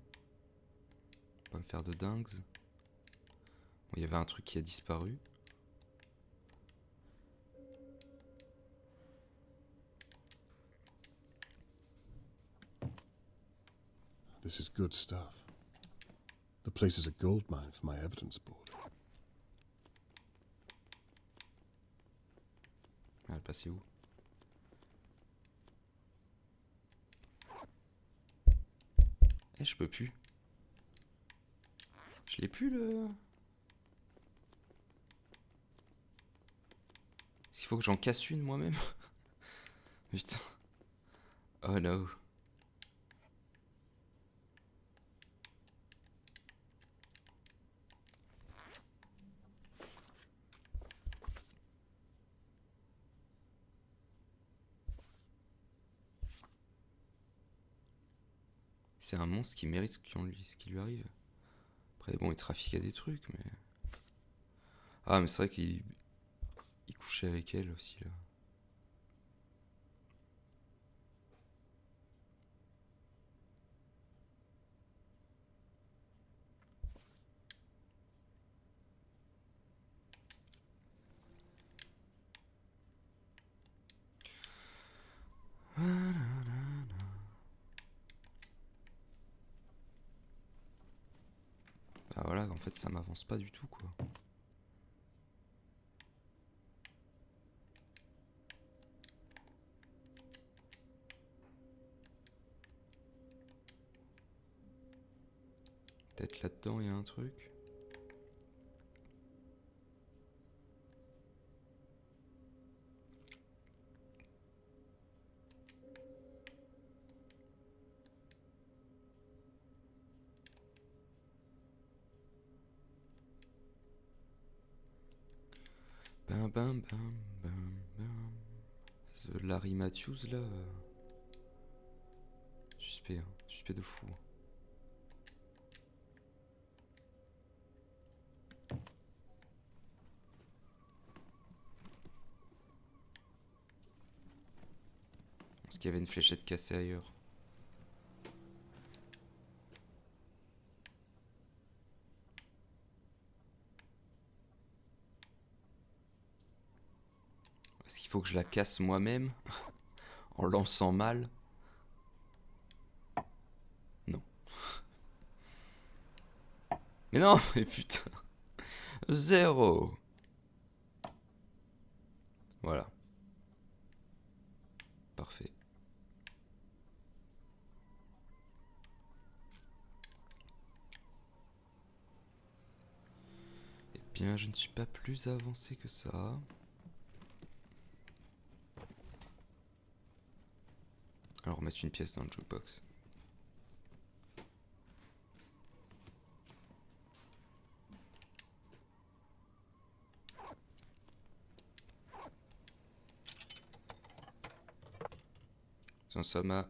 Pas me faire de dingues. Bon, il y avait un truc qui a disparu. This is good stuff. The place is a gold mine for my evidence board. Ah, elle passait où? Eh, je peux plus. Je l'ai plus le... S'il faut que j'en casse une moi-même. Putain. Oh no. C'est un monstre qui mérite ce qui lui arrive. Après, bon, il trafiquait des trucs, mais... Ah, mais c'est vrai qu'il couchait avec elle aussi, là. Bah voilà, en fait, ça m'avance pas du tout, quoi. Peut-être là-dedans, il y a un truc. Bam bam bam bam bam. Ce Larry Matthews là. Suspect, hein. Suspect de fou. Parce qu'il y avait une fléchette cassée ailleurs. Est-ce qu'il faut que je la casse moi-même en lançant mal? Non. Mais non, mais putain. 0. Voilà. Parfait. Eh bien, je ne suis pas plus avancé que ça. Alors, mettre une pièce dans le jukebox. Nous en sommes à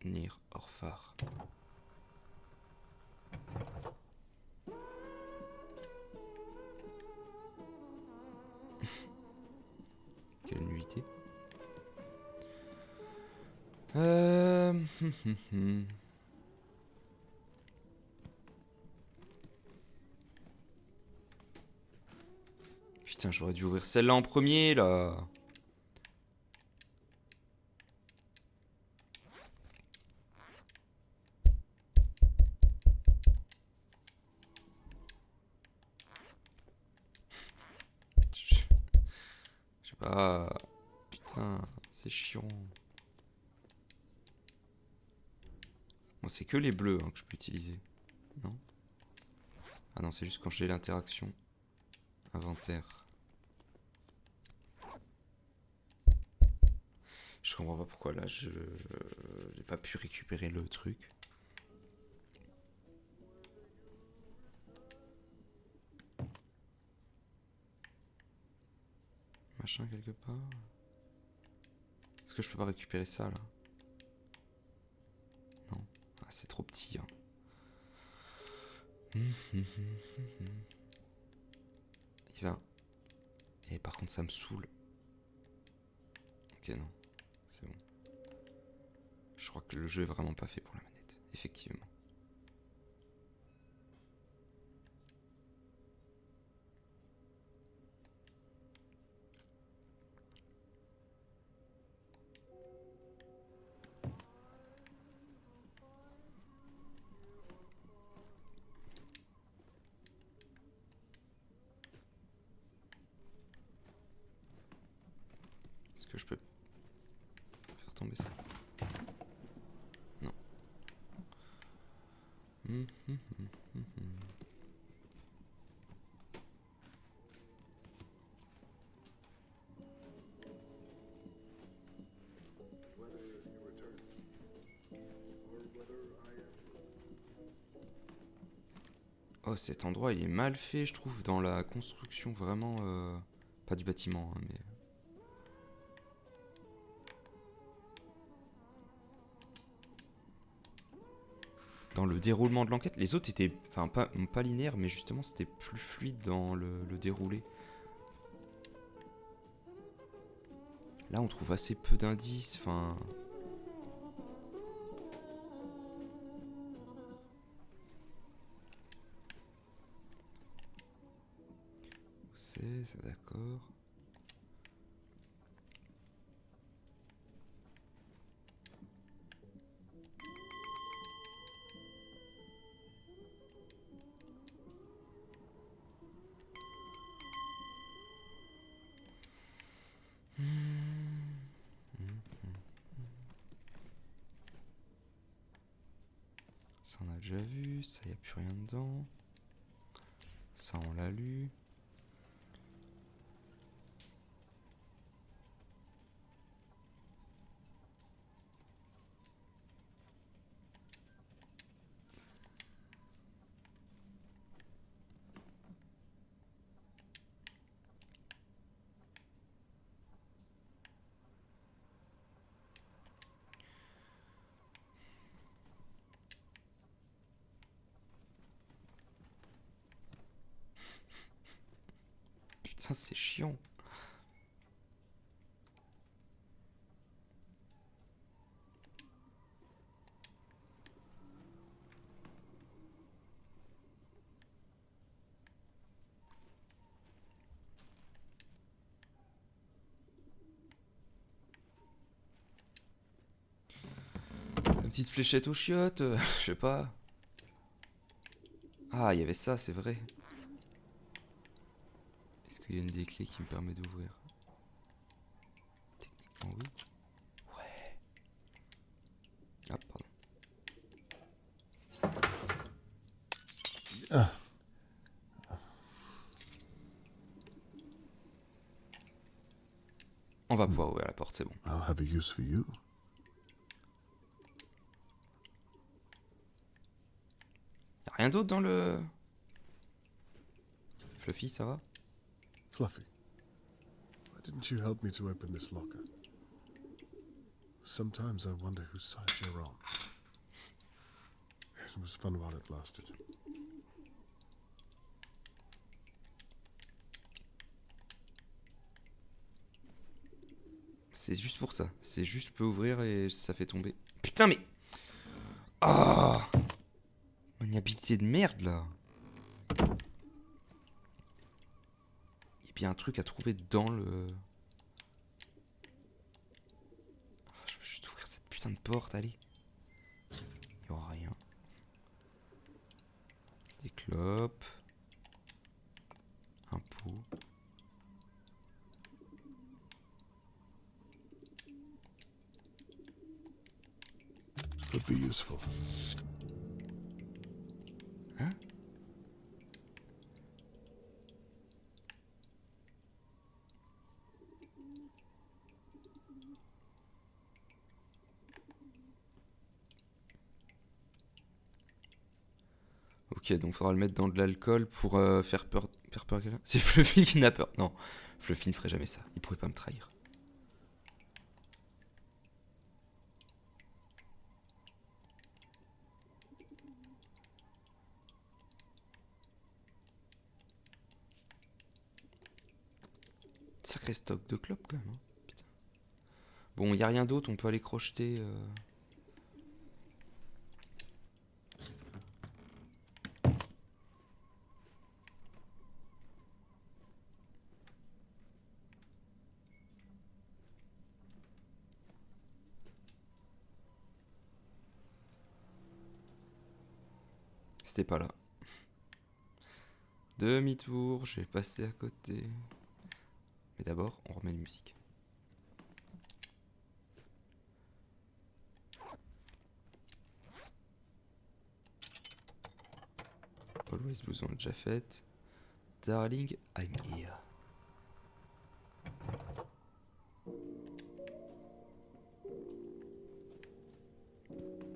Nir Orphar. Quelle nullité. Putain, j'aurais dû ouvrir celle-là en premier, là. Je sais pas. Putain, c'est chiant. Bon, c'est que les bleus hein, que je peux utiliser. Non? Ah non, c'est juste quand j'ai l'interaction. Inventaire. Je comprends pas pourquoi là je j'ai pas pu récupérer le truc. Machin quelque part. Est-ce que je peux pas récupérer ça là? Non. Ah, c'est trop petit. Hein. Il va. Et par contre ça me saoule. Ok non. C'est bon. Je crois que le jeu est vraiment pas fait pour la manette. Effectivement. Est-ce que je peux faire tomber ça? Non. Oh, cet endroit il est mal fait, je trouve, dans la construction, vraiment. Pas du bâtiment, hein, mais. Dans le déroulement de l'enquête, les autres étaient. Enfin, pas linéaires, mais justement, c'était plus fluide dans le déroulé. Là, on trouve assez peu d'indices, enfin. C'est ça, d'accord. Ça, on a déjà vu. Ça, y a plus rien dedans. Ça, on l'a lu. Putain, c'est chiant. Une petite fléchette aux chiottes, je sais pas. Ah, il y avait ça, c'est vrai. Est-ce qu'il y a une des clés qui me permet d'ouvrir? Techniquement, oui. Ouais. Ah, pardon. On va pouvoir ouvrir la porte, c'est bon. I'll have a use for you. Y'a rien d'autre dans le... Fluffy, ça va? Fluffy, why didn't you help me to open this locker? Sometimes I wonder whose side you're on. It was fun while it lasted. C'est juste pour ça. C'est juste, je peux ouvrir et ça fait tomber. Putain, mais... Ah, maniabilité de merde, là. Il y a bien un truc à trouver dans le... Je veux juste ouvrir cette putain de porte, allez. Il y aura rien. Des clopes. Un pot. Could be useful. Hein? Ok, donc faudra le mettre dans de l'alcool pour faire peur à quelqu'un. C'est Fluffy qui n'a peur. Non, Fluffy ne ferait jamais ça. Il pourrait pas me trahir. Sacré stock de clopes quand même. Hein. Putain. Bon, il n'y a rien d'autre, on peut aller crocheter. C'était pas là. Demi-tour, j'ai passé à côté. Mais d'abord, on remet une musique. Always Blues, on l'a déjà faite. Darling, I'm here.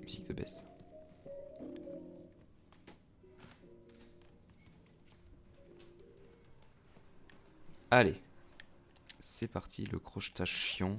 Musique de baisse. Allez, c'est parti, le crochetage chiant.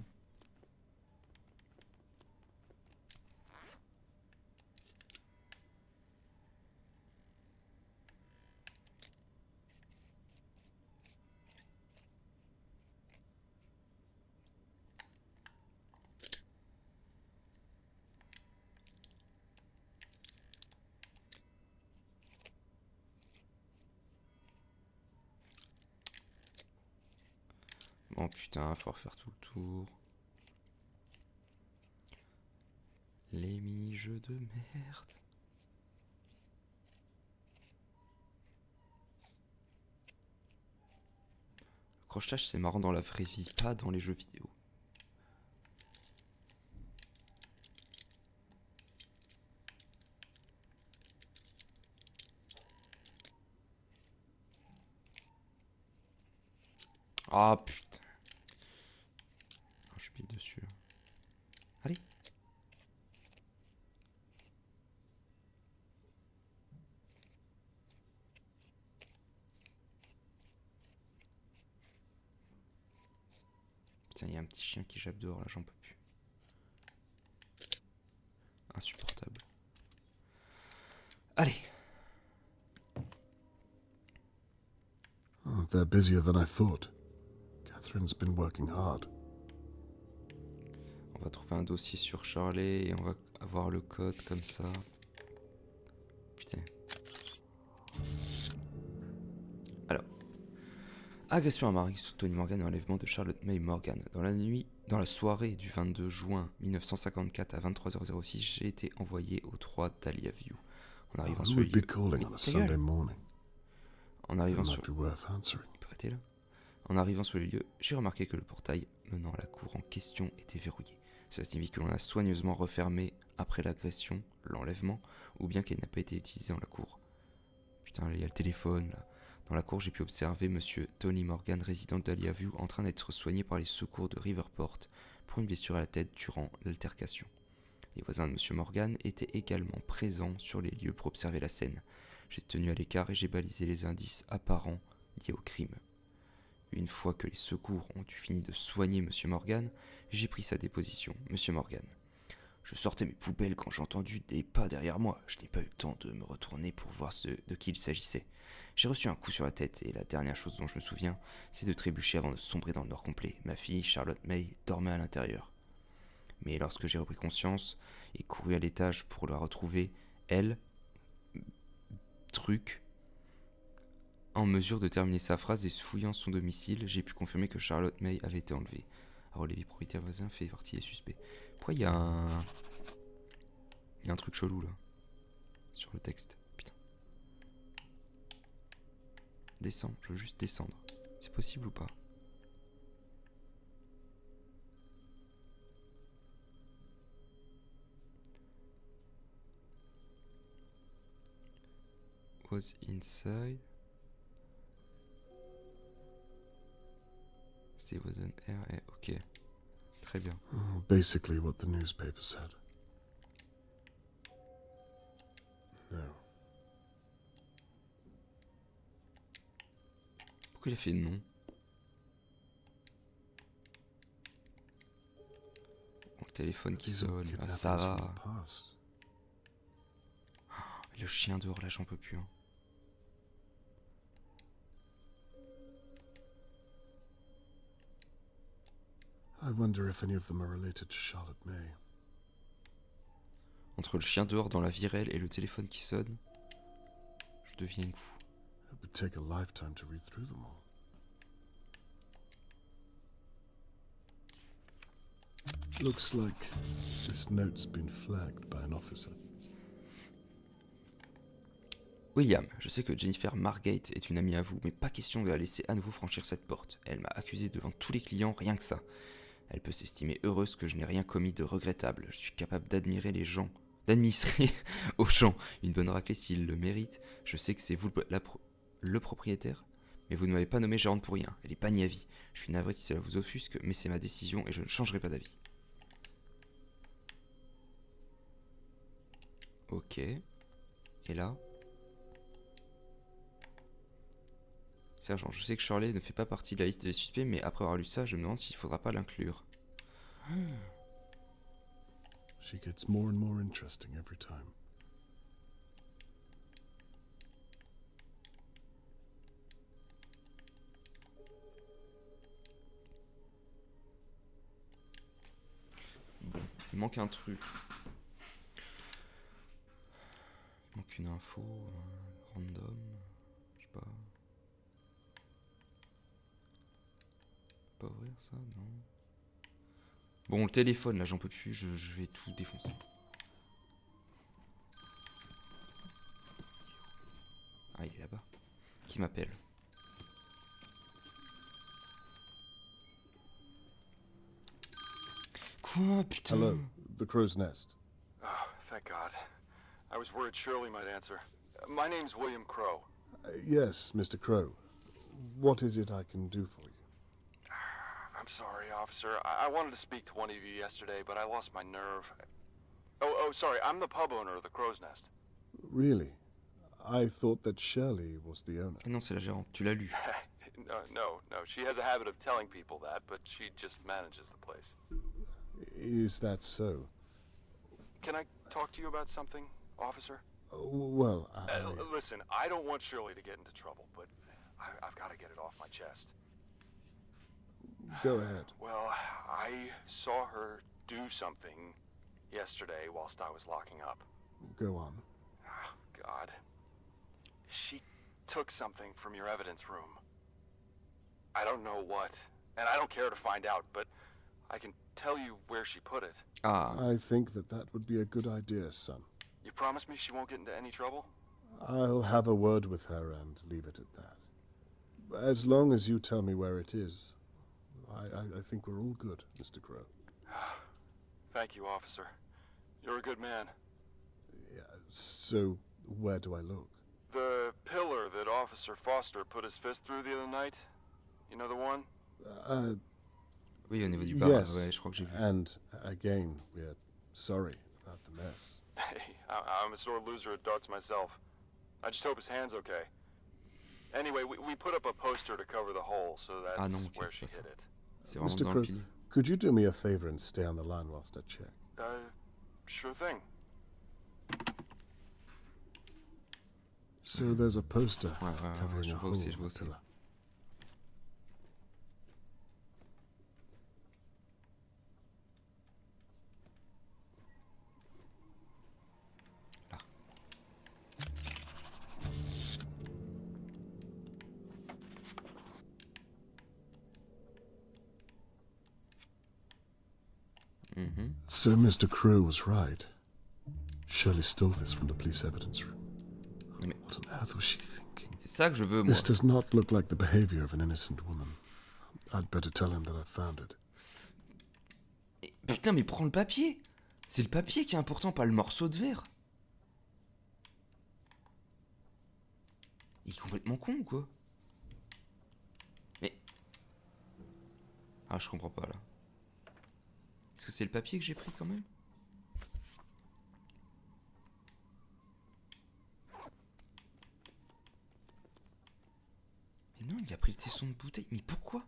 Oh putain, faut refaire tout le tour. Les mini-jeux de merde. Le crochetage c'est marrant dans la vraie vie, pas dans les jeux vidéo. Ah putain. Oh, je pile dessus. Là. Allez. Putain, il y a un petit chien qui jappe dehors là, j'en peux plus. Insupportable. Allez. Oh, they're busier than I thought. Catherine's been working hard. On va trouver un dossier sur Charlie et on va avoir le code comme ça. Putain. Alors. Agression à Marie sous Tony Morgan et enlèvement de Charlotte May Morgan. Dans la soirée du 22 juin 1954 à 23h06, j'ai été envoyé au 3 Dahlia View. En arrivant Who sur le would lieu... be calling on a Ta Sunday gueule. morning? En It arrivant might sur... be worth answering. Il peut arrêter là. En arrivant sur les lieux, j'ai remarqué que le portail menant à la cour en question était verrouillé. Cela signifie que l'on a soigneusement refermé après l'agression, l'enlèvement, ou bien qu'elle n'a pas été utilisée dans la cour. Putain, il y a le téléphone là. Dans la cour, j'ai pu observer monsieur Tony Morgan, résident de Dahlia View, en train d'être soigné par les secours de Riverport pour une blessure à la tête durant l'altercation. Les voisins de monsieur Morgan étaient également présents sur les lieux pour observer la scène. J'ai tenu à l'écart et j'ai balisé les indices apparents liés au crime. Une fois que les secours ont eu fini de soigner M. Morgan, j'ai pris sa déposition. M. Morgan. Je sortais mes poubelles quand j'ai entendu des pas derrière moi. Je n'ai pas eu le temps de me retourner pour voir de qui il s'agissait. J'ai reçu un coup sur la tête et la dernière chose dont je me souviens, c'est de trébucher avant de sombrer dans le noir complet. Ma fille, Charlotte May, dormait à l'intérieur. Mais lorsque j'ai repris conscience et couru à l'étage pour la retrouver, elle, truc, en mesure de terminer sa phrase et fouillant son domicile, j'ai pu confirmer que Charlotte May avait été enlevée. Alors les propriétaires voisins fait partie des suspects. Pourquoi il y a un truc chelou là sur le texte? Putain. Descends, je veux juste descendre. C'est possible ou pas? Was inside. Steve was on air. Ok. Très bien. Basically what the newspaper said. No. Pourquoi il a fait non? Bon, le téléphone qui These are sonne. kidnappings Ça from va. the past. Le chien dehors, là, j'en peux plus. Hein. I wonder if any of them are related to Charlotte May. Entre le chien dehors dans la virelle et le téléphone qui sonne, je deviens fou. It would take a lifetime to read through them all. Looks like this note's been flagged by an officer. William, je sais que Jennifer Margate est une amie à vous, mais pas question de la laisser à nouveau franchir cette porte. Elle m'a accusé devant tous les clients, rien que ça. Elle peut s'estimer heureuse que je n'ai rien commis de regrettable. Je suis capable d'admirer les gens, d'administrer aux gens une bonne raclée s'ils le méritent. Je sais que c'est vous le propriétaire, mais vous ne m'avez pas nommé gérante pour rien. Elle est bannie à vie. Je suis navré si cela vous offusque, mais c'est ma décision et je ne changerai pas d'avis. Ok. Et là? Sergent, je sais que Shirley ne fait pas partie de la liste des suspects, mais après avoir lu ça, je me demande s'il ne faudra pas l'inclure. She gets more and more interesting every time. Bon, il manque un truc. Il manque une info, random, je sais pas. Pas ouvrir ça, non. Bon, le téléphone, là, j'en peux plus, je vais tout défoncer. Ah, il est là-bas. Qui m'appelle? Quoi, putain? Hello, the Crow's Nest. Oh, thank God. I was worried Shirley might answer. My name's William Crow. Yes, Mr. Crow. What is it I can do for you? I'm sorry, officer. I wanted to speak to one of you yesterday, but I lost my nerve. Oh, sorry. I'm the pub owner of the Crow's Nest. Really? I thought that Shirley was the owner. Ah non, c'est la gérante, tu l'as lu. No. She has a habit of telling people that, but she just manages the place. Is that so? Can I talk to you about something, officer? Well, Listen, I don't want Shirley to get into trouble, but I've got to get it off my chest. Go ahead. Well, I saw her do something yesterday whilst I was locking up. Go on. Oh, God. She took something from your evidence room. I don't know what, and I don't care to find out, but I can tell you where she put it. Ah, I think that would be a good idea, son. You promise me she won't get into any trouble? I'll have a word with her and leave it at that. As long as you tell me where it is, I think we're all good, Mr. Crow. Thank you, officer. You're a good man. Yeah, so, where do I look? The pillar that Officer Foster put his fist through the other night? You know the one? oui, au niveau du bar, Yes, ouais, je crois que j'ai vu. and again, we're sorry about the mess. Hey, I'm a sore loser at darts myself. I just hope his hand's okay. Anyway, we put up a poster to cover the hole, so that's Ah non, ok, where c'est she pas ça. hid it. C'est vraiment Mr. dans Crow, le pilier. could you do me a favor and stay on the line whilst I check? Sure thing. So there's a poster Ouais, covering je a vois hole aussi, in je vois the aussi. pillar. Là. Mhm. So Mr. Crow was right. Shirley stole this from the police evidence room. Non, mais What on earth was she thinking? c'est ça que je veux, moi. This does not look like the behavior of an innocent woman. I'd better tell him that I found it. Et, putain, mais prends le papier. C'est le papier qui est important, pas le morceau de verre. Il est complètement con ou quoi? Mais... Ah, je comprends pas là. Est-ce que c'est le papier que j'ai pris quand même? Mais non, il a pris le tesson de bouteille. Mais pourquoi?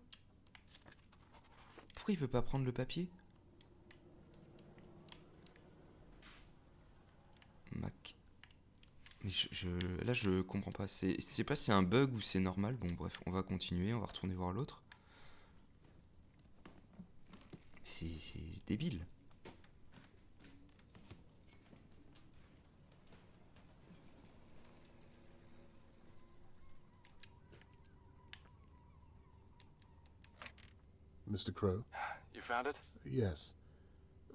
Pourquoi il veut pas prendre le papier? Mac. Mais là, je comprends pas. Je sais pas si c'est un bug ou c'est normal. Bon, bref, on va continuer. On va retourner voir l'autre. C'est débile. Mr. Crow? You found it? Yes.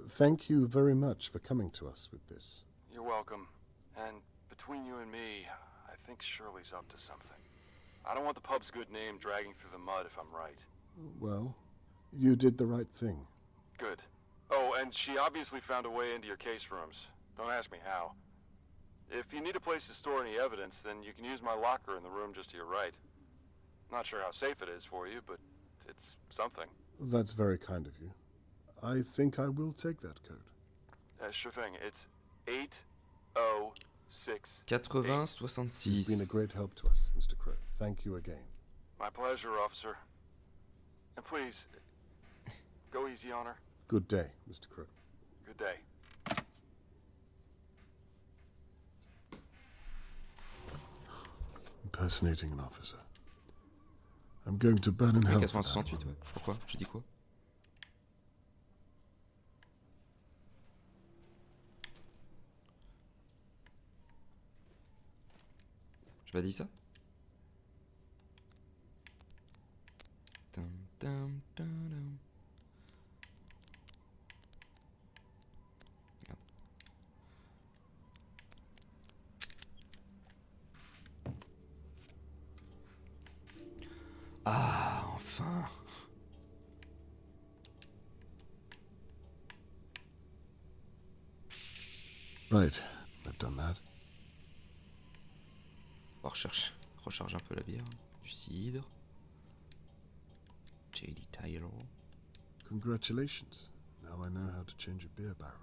Thank you very much for coming to us with this. You're welcome. And between you and me, I think Shirley's up to something. I don't want the pub's good name dragging through the mud if I'm right. Well, you did the right thing. Good. Oh, and she obviously found a way into your case rooms. Don't ask me how. If you need a place to store any evidence, then you can use my locker in the room just to your right. Not sure how safe it is for you, but it's something. That's very kind of you. I think I will take that code. Sure thing. It's 806. 80-66. You've been a great help to us, Mr. Crow. Thank you again. My pleasure, officer. And please, go easy on her. Good day, Mr. Crow. Good day. Impersonating an officer. I'm going to burn in hell for that 80-68, one. ouais. Pourquoi? J'ai dit quoi? J'ai pas dit ça? Tam, tam, tadam. Merde. Ah, enfin! Right, I've done that. On va recharger un peu la bière. Du cidre. J.D. Taylor. Congratulations. Now I know how to change a beer barrel.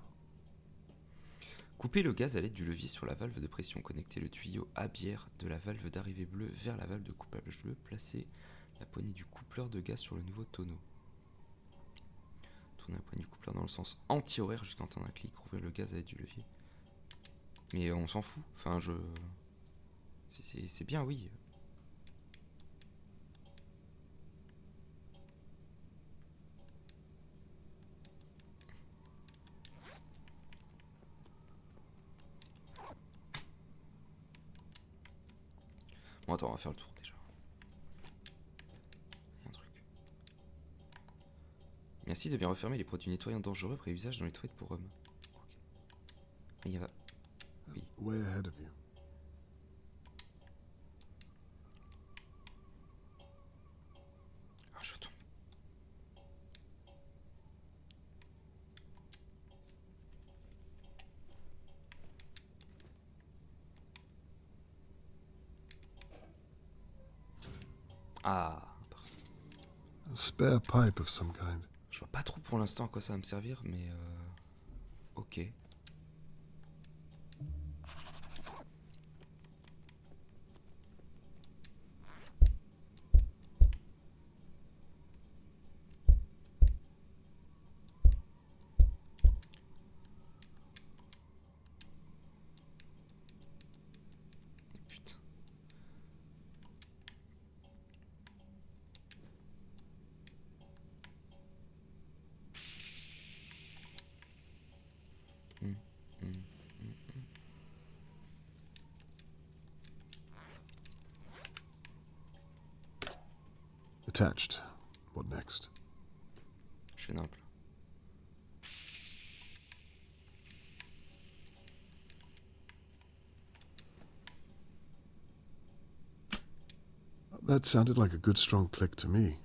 Coupez le gaz à l'aide du levier sur la valve de pression. Connectez le tuyau à bière de la valve d'arrivée bleue vers la valve de couplage bleu. Placez la poignée du coupleur de gaz sur le nouveau tonneau. Tournez la poignée du coupleur dans le sens anti-horaire jusqu'à entendre un clic. Ouvrez le gaz à l'aide du levier. Mais on s'en fout. Enfin, c'est bien, oui. Bon, attends, on va faire le tour déjà. Il y a un truc. Merci de bien refermer les produits nettoyants dangereux après usage dans les toilettes pour hommes. Ok. Mais il y a... Oui. Way ahead of you. Un jeton. Ah, parfait. A spare pipe of some kind. Je vois pas trop pour l'instant à quoi ça va me servir, mais ok. attached. What next? Je fais nimple. That sounded like a good strong click to me.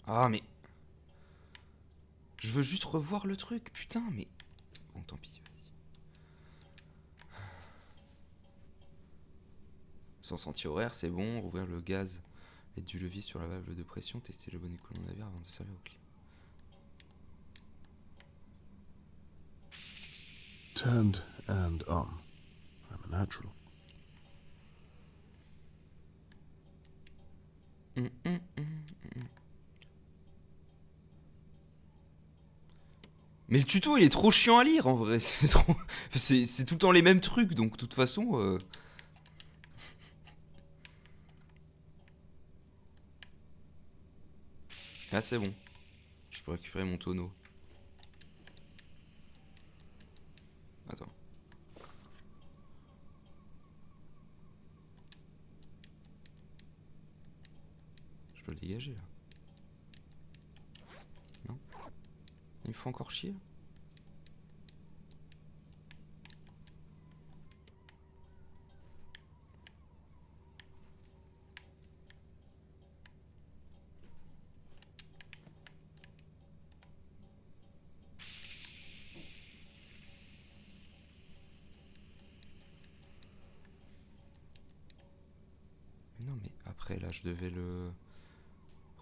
Ah mais... Je veux juste revoir le truc, putain, mais... Bon, tant pis, vas-y. Sens anti-horaire, c'est bon. Rouvrir le gaz et du levier sur la valve de pression. Tester le bon écoulement navire avant de servir au client. Turned and on. I'm a natural. Mais le tuto il est trop chiant à lire en vrai, c'est trop... c'est tout le temps les mêmes trucs donc de toute façon... Ah c'est bon, je peux récupérer mon tonneau. Attends. Je peux le dégager là. Non. Il me faut encore chier. Mais non mais après là je devais le...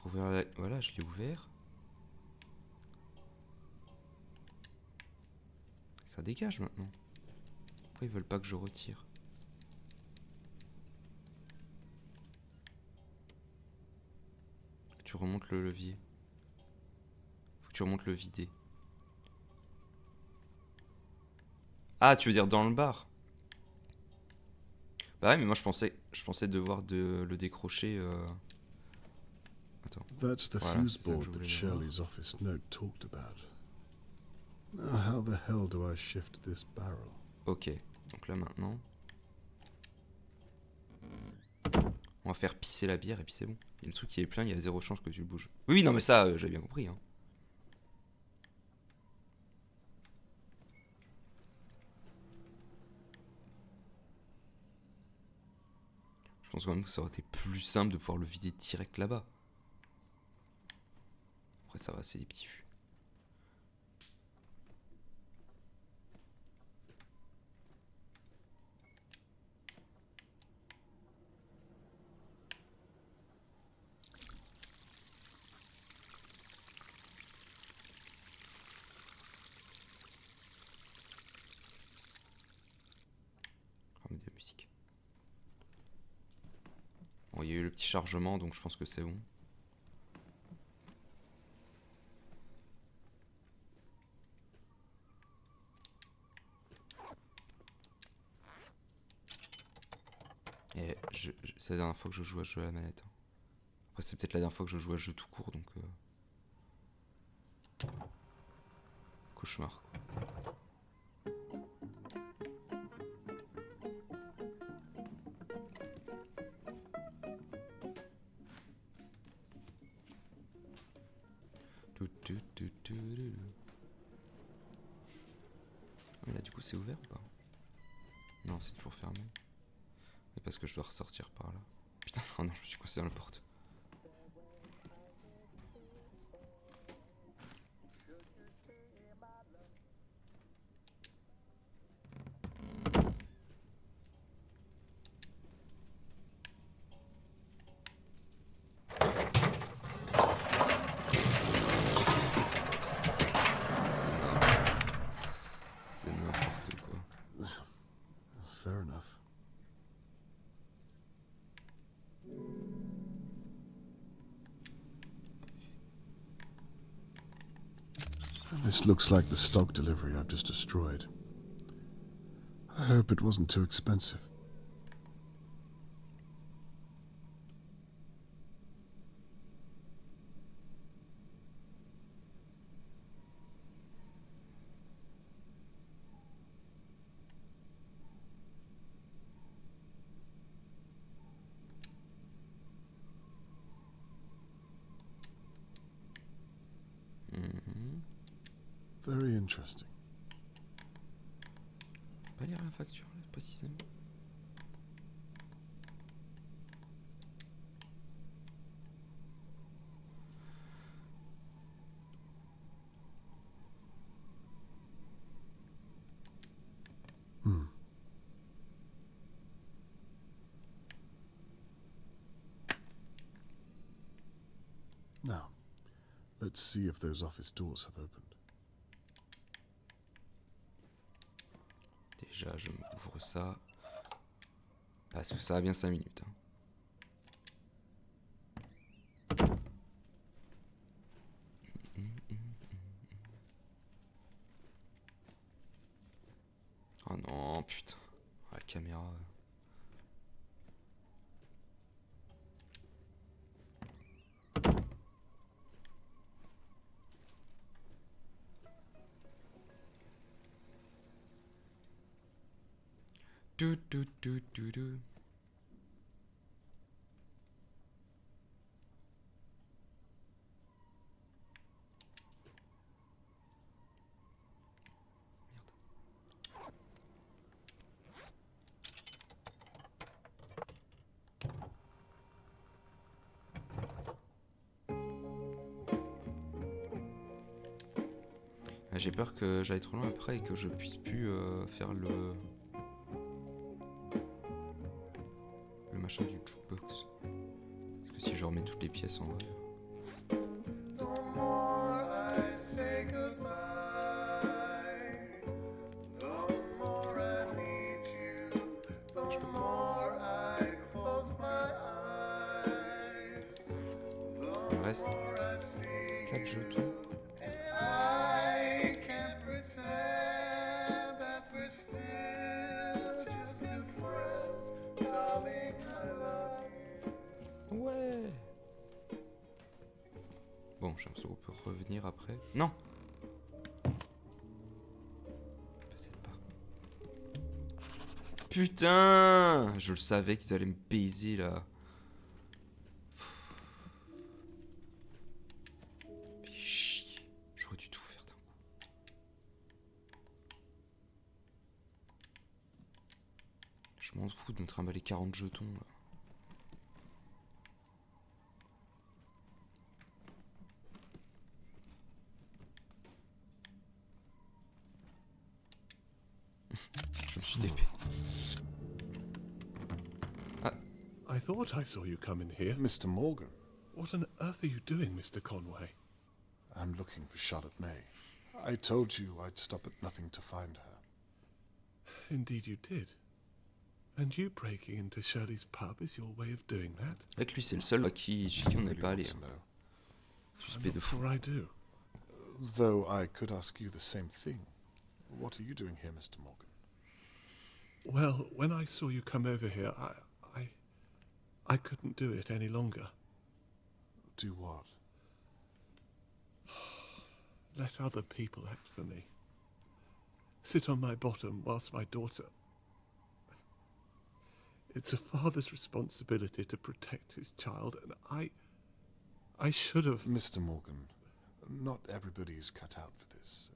Rouvrir la... Voilà je l'ai ouvert. Ça dégage maintenant. Pourquoi ils veulent pas que je retire? Tu remontes le levier. Faut que tu remontes le vider. Ah, tu veux dire dans le bar? Bah ouais, mais moi je pensais devoir le décrocher. Attends. That's the Voilà, fuse c'est ça que board je that voulais Shirley's office note talked about. Now, how the hell do I shift this barrel? Ok, donc là maintenant. On va faire pisser la bière et puis c'est bon. Et le truc qui est plein, il y a zéro chance que tu le bouges. Oui, oui, non, mais ça, j'avais bien compris. Hein. Je pense quand même que ça aurait été plus simple de pouvoir le vider direct là-bas. Après, ça va, c'est des petits fûts. On va mettre de la musique. Bon, il y a eu le petit chargement, donc je pense que c'est bon. Et c'est la dernière fois que je joue à ce jeu à la manette. Hein. Après, c'est peut-être la dernière fois que je joue à ce jeu tout court, donc... Cauchemar. Mais là, du coup, c'est ouvert ou pas? Non, c'est toujours fermé. Mais parce que je dois ressortir par là. Putain, oh non, je me suis coincé dans la porte. C'est n'importe quoi. Fair enough. This looks like the stock delivery I've just destroyed. I hope it wasn't too expensive. Very interesting. Pas lire la facture, là, précisément. Now, let's see if those office doors have opened. Déjà, je m'ouvre ça. Parce que ça a bien 5 minutes. Hein. Oh non, putain. La caméra. Du, du, du, du, du. J'ai peur que j'aille trop loin après et que je puisse plus faire le machin du jukebox. Parce que si je remets toutes les pièces en vrai. Je peux pas. Il me reste 4 jetons. Ouais. Bon, j'ai l'impression qu'on peut revenir après. Non. Peut-être pas. Putain, je le savais qu'ils allaient me baiser là. Fais chier. J'aurais dû tout faire d'un coup. Je m'en fous de me trimballer 40 jetons là. Je me suis dépé. Ah. I thought I saw you come in here. Mr. Morgan, What on earth are you doing, Mr. Conway? I'm looking for Charlotte May. I told you I'd stop at nothing to find her. Indeed you did. And you breaking into Shirley's pub is your way of doing that? Avec lui, c'est le seul chez qui on n'est pas allé. Want to Hein. know. Suspect de I'm not fou. sure I do. Though I could ask you the same thing. What are you doing here, Mr. Morgan? Well, when I saw you come over here, I couldn't do it any longer. Do what? Let other people act for me. Sit on my bottom whilst my daughter... It's a father's responsibility to protect his child, and I should have... Mr. Morgan, not everybody is cut out for this.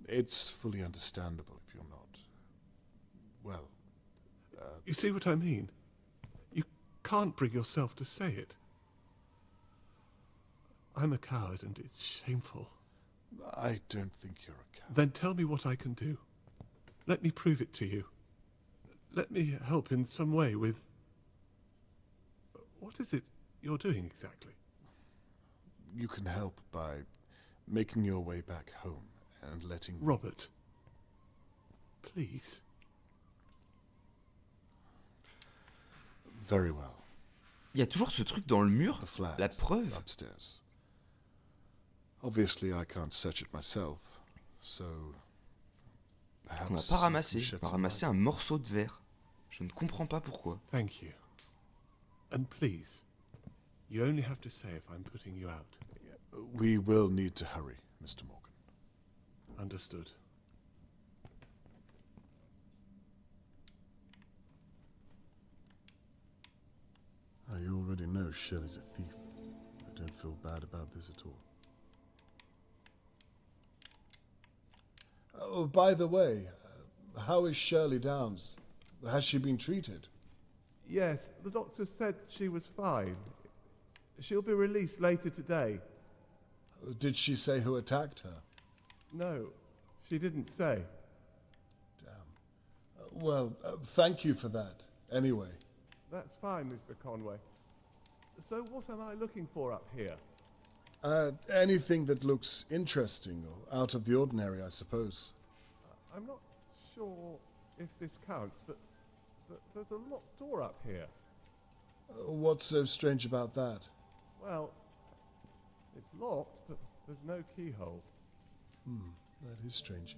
It's fully understandable if you're not. Well, You see what I mean? You can't bring yourself to say it. I'm a coward, and it's shameful. I don't think you're a coward. Then tell me what I can do. Let me prove it to you. Let me help in some way with... What is it you're doing exactly? You can help by making your way back home and letting... Robert, please. Very well. Il y a toujours ce truc dans le mur. The flat. La preuve. Upstairs. Obviously, I can't search it myself, so... On n'a pas ramassé. On a ramassé un morceau de verre. Je ne comprends pas pourquoi. Thank you. And please, you only have to say if I'm putting you out. We will need to hurry, Mr. Morgan. Understood. You already know Shirley's a thief. I don't feel bad about this at all. Oh, by the way, how is Shirley Downs? Has she been treated? Yes, the doctor said she was fine. She'll be released later today. Did she say who attacked her? No, she didn't say. Damn. Well, thank you for that, anyway. That's fine, Mr. Conway. So what am I looking for up here? Anything that looks interesting or out of the ordinary, I suppose. I'm not sure if this counts, but there's a locked door up here. What's so strange about that? Well, it's locked, but there's no keyhole. That is strange.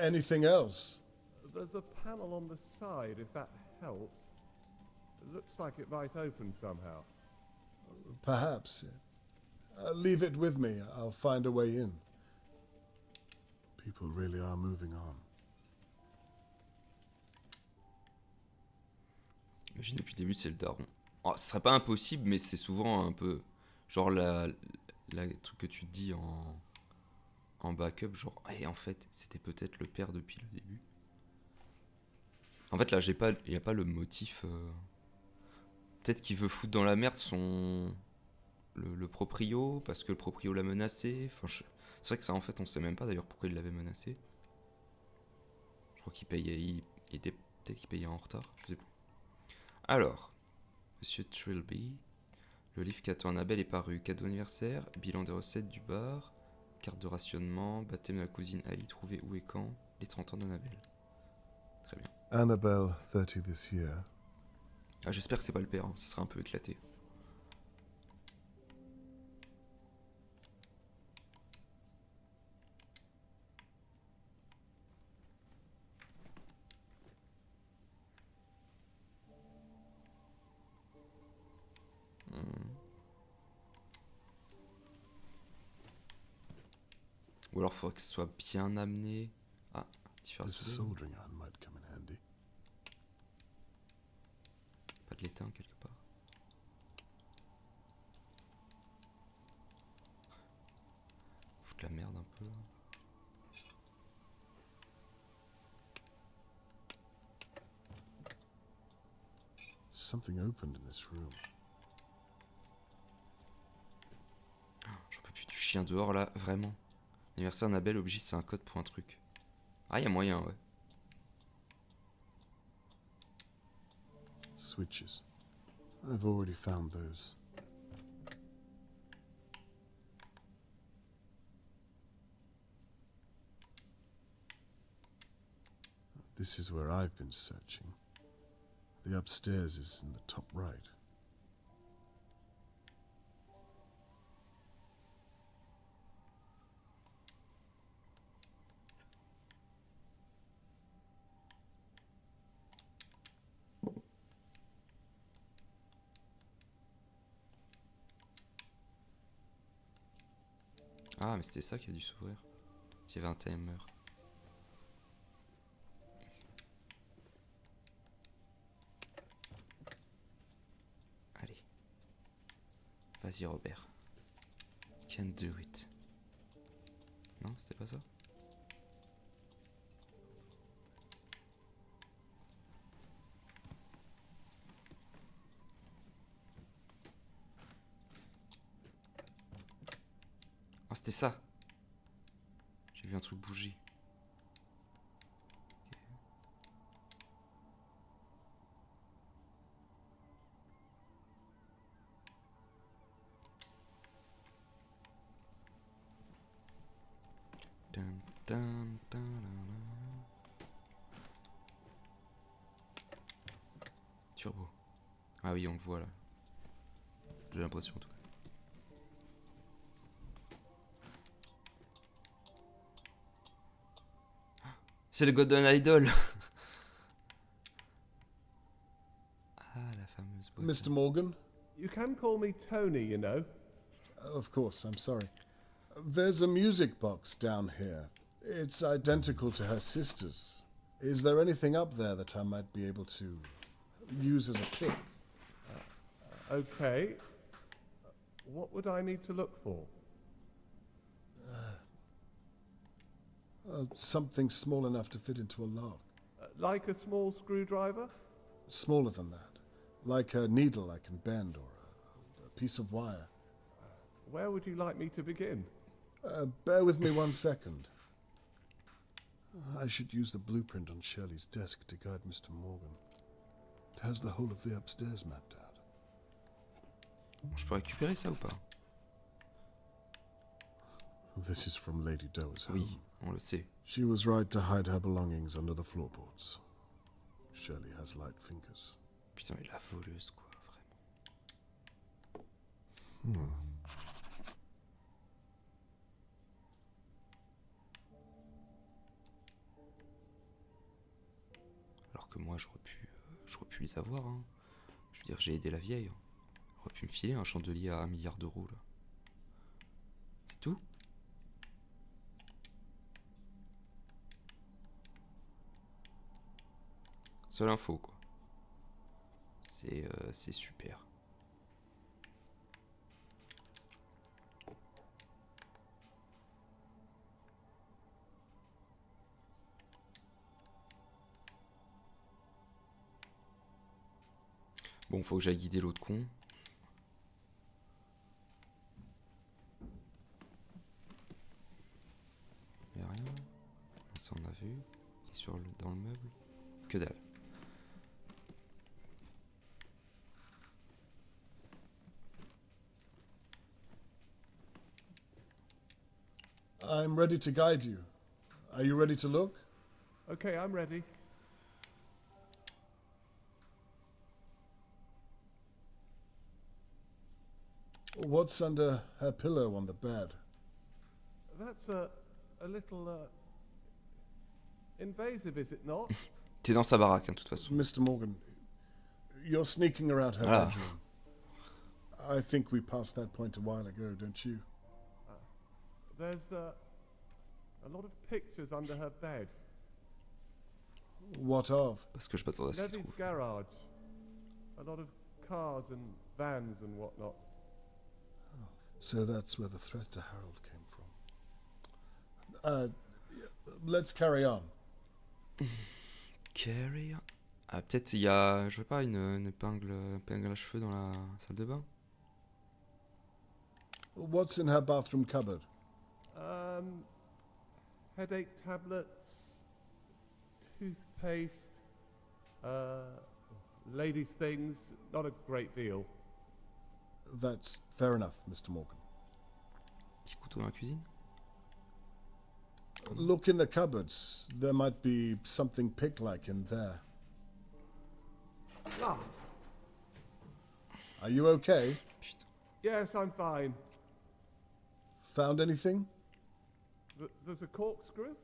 Anything else? There's a panel on the side, if that helps. It looks like it might open somehow. Perhaps. Leave it with me. I'll find a way in. People really are moving on. Imagine depuis le début, c'est le daron. Oh, ce serait pas impossible, mais c'est souvent un peu. Genre la truc que tu te dis en backup, genre, et en fait, c'était peut-être le père depuis le début. En fait, là, il n'y a pas le motif. Peut-être qu'il veut foutre dans la merde le proprio, parce que le proprio l'a menacé. Enfin, c'est vrai que ça, en fait, on sait même pas d'ailleurs pourquoi il l'avait menacé. Je crois qu'il payait. Peut-être qu'il payait en retard, je sais plus. Alors, Monsieur Trilby, le livre qu'attend Annabelle est paru. Cadeau anniversaire, bilan des recettes du bar, carte de rationnement, baptême de la cousine Ali, trouvé où et quand, les 30 ans d'Annabelle. Très bien. Annabelle, 30 this year. Ah, j'espère que c'est pas le père, hein. Ça serait un peu éclaté. Ou alors faudrait que ce soit bien amené. Ah, différents This soleils. soldering iron might come in handy. Pas de l'étain quelque part. Foutre la merde un peu. Something opened in this room. J'en peux plus du chien dehors là, vraiment. Anniversaire Annabelle, objet, c'est un code pour un truc. Ah, y a moyen, ouais. Switches. I've already found those. This is where I've been searching. The upstairs is in the top right. Ah, mais c'était ça qui a dû s'ouvrir. Il y avait un timer. Allez. Vas-y, Robert. Can do it. Non, c'était pas ça? Oh, c'était ça. J'ai vu un truc bouger. Ok. Dun, dun, dun, dun, dun. Turbo. Ah oui, on le voit là. J'ai l'impression en tout cas. C'est le Golden Idol. Ah, la fameuse boîte. Mr. Morgan? You can call me Tony, you know. Of course, I'm sorry. There's a music box down here. It's identical to her sister's. Is there anything up there that I might be able to use as a pick? Okay. What would I need to look for? Something small enough to fit into a lock. Like a small screwdriver? Smaller than that. Like a needle I can bend or a piece of wire. Where would you like me to begin? Bear with me 1 second. I should use the blueprint on Shirley's desk to guide Mr. Morgan. It has the whole of the upstairs mapped out. Je peux récupérer ça ou pas? This is from Lady Doe's home. Oui, on le sait. She was right to hide her belongings under the floorboards. Shirley has light fingers. Putain, mais la voleuse, quoi, vraiment. Alors que moi, j'aurais pu les avoir. Hein. Je veux dire, j'ai aidé la vieille. Hein. J'aurais pu me filer un chandelier à 1 milliard d'euros, là. C'est tout? Seule info, quoi. C'est super. Bon, faut que j'aille guider l'autre con. Y'a rien. Ça on a vu. Et dans le meuble. Que dalle. I'm ready to guide you. Are you ready to look? Okay, I'm ready. What's under her pillow on the bed? That's a little invasive, is it not? T'es dans sa baraque, hein, de toute façon. Mr. Morgan, you're sneaking around her Ah. bedroom. I think we passed that point a while ago, don't you? There's a lot of pictures under her bed. What of? Parce que je m'attendais à ce qu'il Levy's trouve. garage. A lot of cars and vans and whatnot. So that's where the threat to Harold came from. Let's carry on. Carry on. Ah, peut-être il y a, je sais pas, une épingle à cheveux dans la salle de bain. What's in her bathroom cupboard? Headache tablets, toothpaste, ladies' things, not a great deal. That's fair enough, Mr. Morgan. Petit couteau dans la cuisine. Look in the cupboards. There might be something pig-like in there. Ah, Are you okay? Putain. yes, I'm fine. Found anything? There's a corkscrew?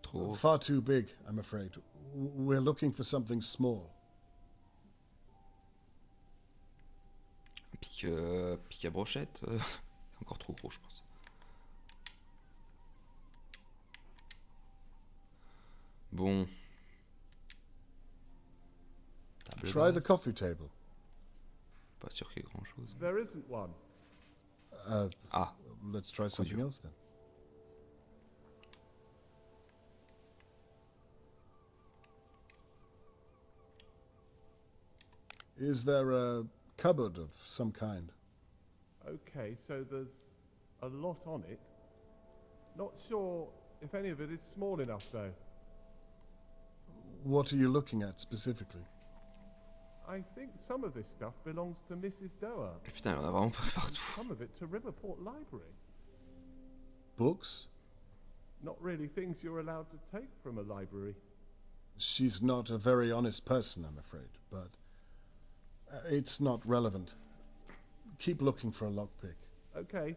Trop gros. Far too big, I'm afraid. We're looking for something small. Pic à brochette. C'est encore trop gros, je pense. Bon. Table Try the basse. coffee table. Pas sûr qu'il y ait grand chose. There isn't one. Ah, Let's try something else then. Is there a cupboard of some kind? Okay, so there's a lot on it. Not sure if any of it is small enough, though. What are you looking at specifically? I think some of this stuff belongs to Mrs. Doer. putain, il y en a vraiment pas partout. Some of it to Riverport Library. Books? Not really things you're allowed to take from a library. She's not a very honest person, I'm afraid, but it's not relevant. Keep looking for a lockpick. Okay.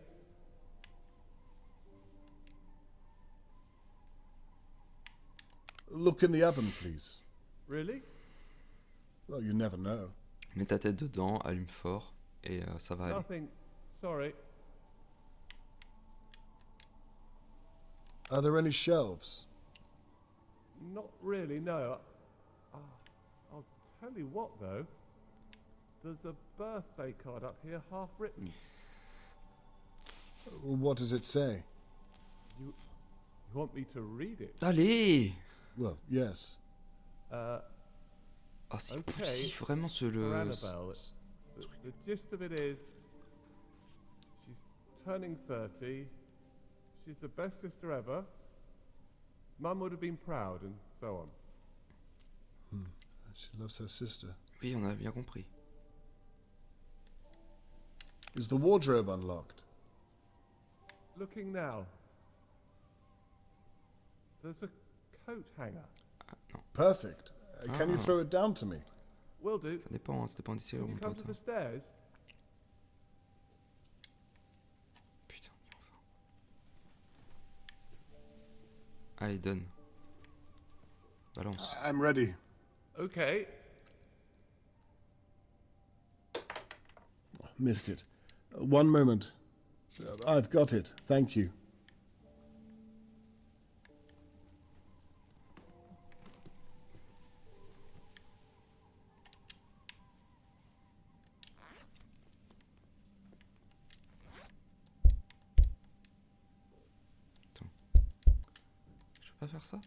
Look in the oven, please. Really? Well, you never know. Mets ta tête dedans, allume fort, et ça va aller. Nothing. Sorry. Are there any shelves? Not really, no. I'll tell you what, though. There's a birthday card up here, half written. What does it say? You want me to read it? Allez! Well, yes. Ah, c'est Ok. poussif, vraiment, For Annabelle, the gist of it is, she's turning 30. She's the best sister ever. Mum would have been proud, and so on. She loves her sister. Oui, on a bien compris. Is the wardrobe unlocked? Looking now. There's a coat hanger. Ah, non, Perfect. Can you Ah. throw it down to me? Will do. ça dépend, hein, ça dépend des séries, Can you mon come pote. to Hein. the stairs? Putain, on y va. Allez, donne. Balance. I'm ready. Okay. Missed it. One moment. I've got it. Thank you. Je peux pas faire ça?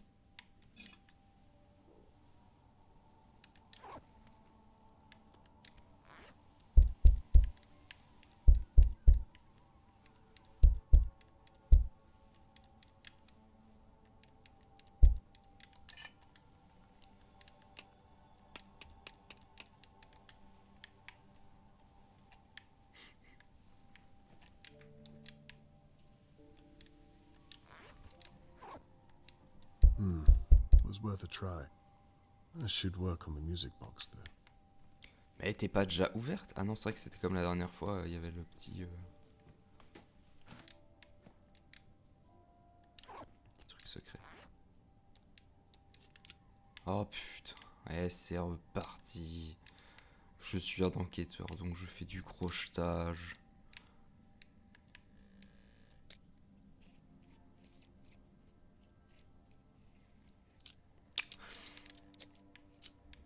Was worth a try. I should work on the music box though. Mais elle était pas déjà ouverte? Ah non, c'est vrai que c'était comme la dernière fois, il y avait le petit truc secret. Oh putain, ouais, c'est reparti. Je suis un enquêteur, donc je fais du crochetage.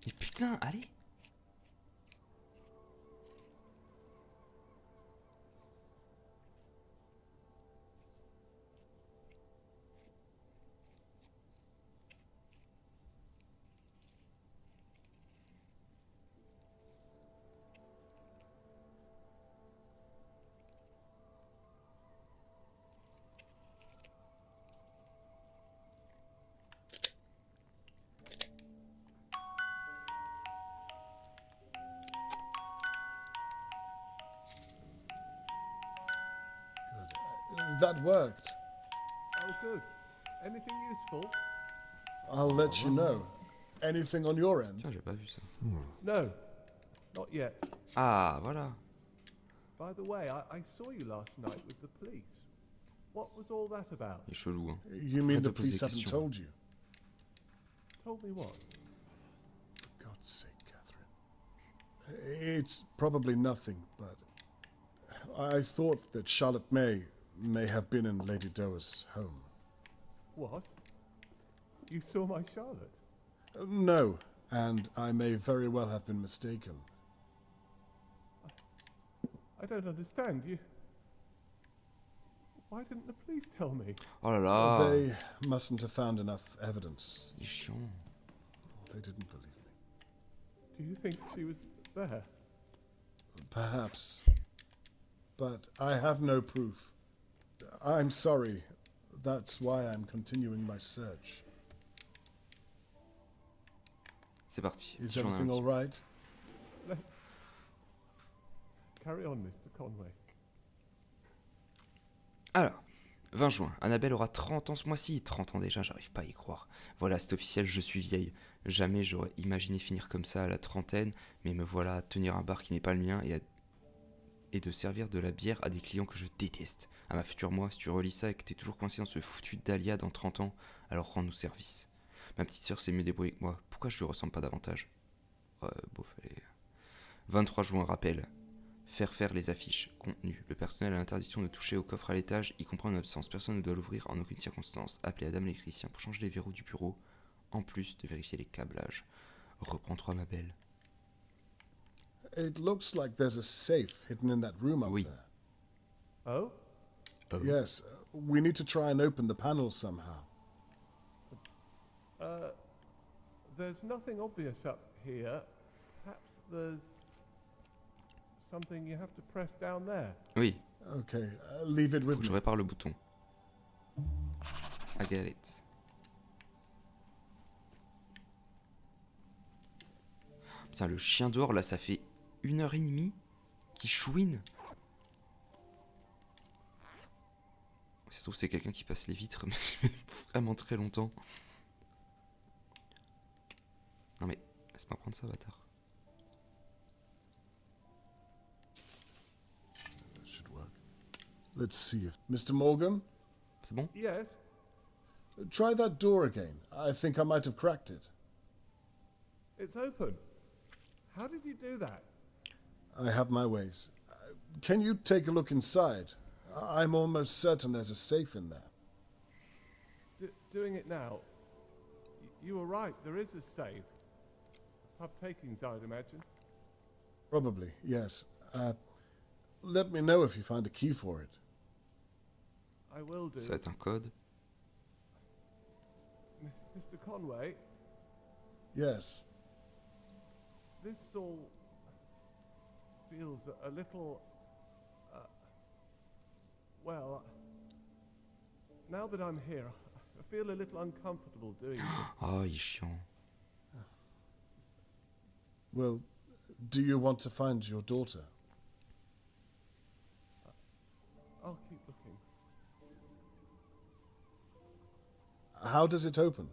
Et putain, allez! That worked. Oh, good. Anything useful? I'll let you know. Anything on your end? Tiens, j'ai pas vu ça. No, not yet. Ah, voilà. By the way, I saw you last night with the police. What was all that about? Il est chelou, hein. You mean Arrête de the poser police des haven't questions. told you? Told me what? For God's sake, Catherine. It's probably nothing, but I thought that Charlotte may have been in Lady Doa's home. What? You saw my Charlotte? No, and I may very well have been mistaken. I don't understand. You. Why didn't the police tell me? Oh là là. They mustn't have found enough evidence. Il est chiant. They didn't believe me. Do you think she was there? Perhaps. But I have no proof. I'm sorry. That's why I'm continuing my search. C'est parti. Is J'en ai un everything petit. all right? Carry on, Mr. Conway. Alors, 20 juin. Annabelle aura 30 ans ce mois-ci. 30 ans déjà, j'arrive pas à y croire. Voilà, c'est officiel, je suis vieille. Jamais j'aurais imaginé finir comme ça à la trentaine, mais me voilà à tenir un bar qui n'est pas le mien et de servir de la bière à des clients que je déteste. À ma future moi, si tu relis ça et que t'es toujours coincé dans ce foutu Dahlia dans 30 ans, alors rends-nous service. Ma petite sœur sait mieux débrouiller que moi. Pourquoi je lui ressemble pas davantage? Ouais, bof, allez. 23 juin, rappel. Faire les affiches. Contenu. Le personnel a l'interdiction de toucher au coffre à l'étage, y compris en absence. Personne ne doit l'ouvrir en aucune circonstance. Appelez Adam l'électricien pour changer les verrous du bureau, en plus de vérifier les câblages. Reprends-toi, ma belle. It looks like there's a safe hidden in that room up Oui. there. Oh? Oh. Yes, we need to try and open the panel somehow. There's nothing obvious up here. Perhaps there's something you have to press down there. Oui, Okay, leave it faut with que je me. répare le bouton. I get it. Putain, le chien dehors, là, ça fait 1h30 qu'il chouine. Ça se trouve, c'est quelqu'un qui passe les vitres, mais vraiment très longtemps. Non mais, laisse-moi prendre ça, bâtard. That should work. Let's see if... Mr. Morgan, C'est bon? Yes. try that door again. I think I might have cracked it. It's open. How did you do that? I have my ways. Can you take a look inside? I'm almost certain there's a safe in there. Doing it now. You were right. There is a safe. Pub takings, I'd imagine. Probably, yes. Let me know if you find a key for it. I will do. Ça va être un code. Mr. Conway, Yes. this all feels a little. Well, now that I'm here, I feel a little uncomfortable doing this. Ah, il est chiant. Well, do you want to find your daughter? I'll keep looking. How does it open?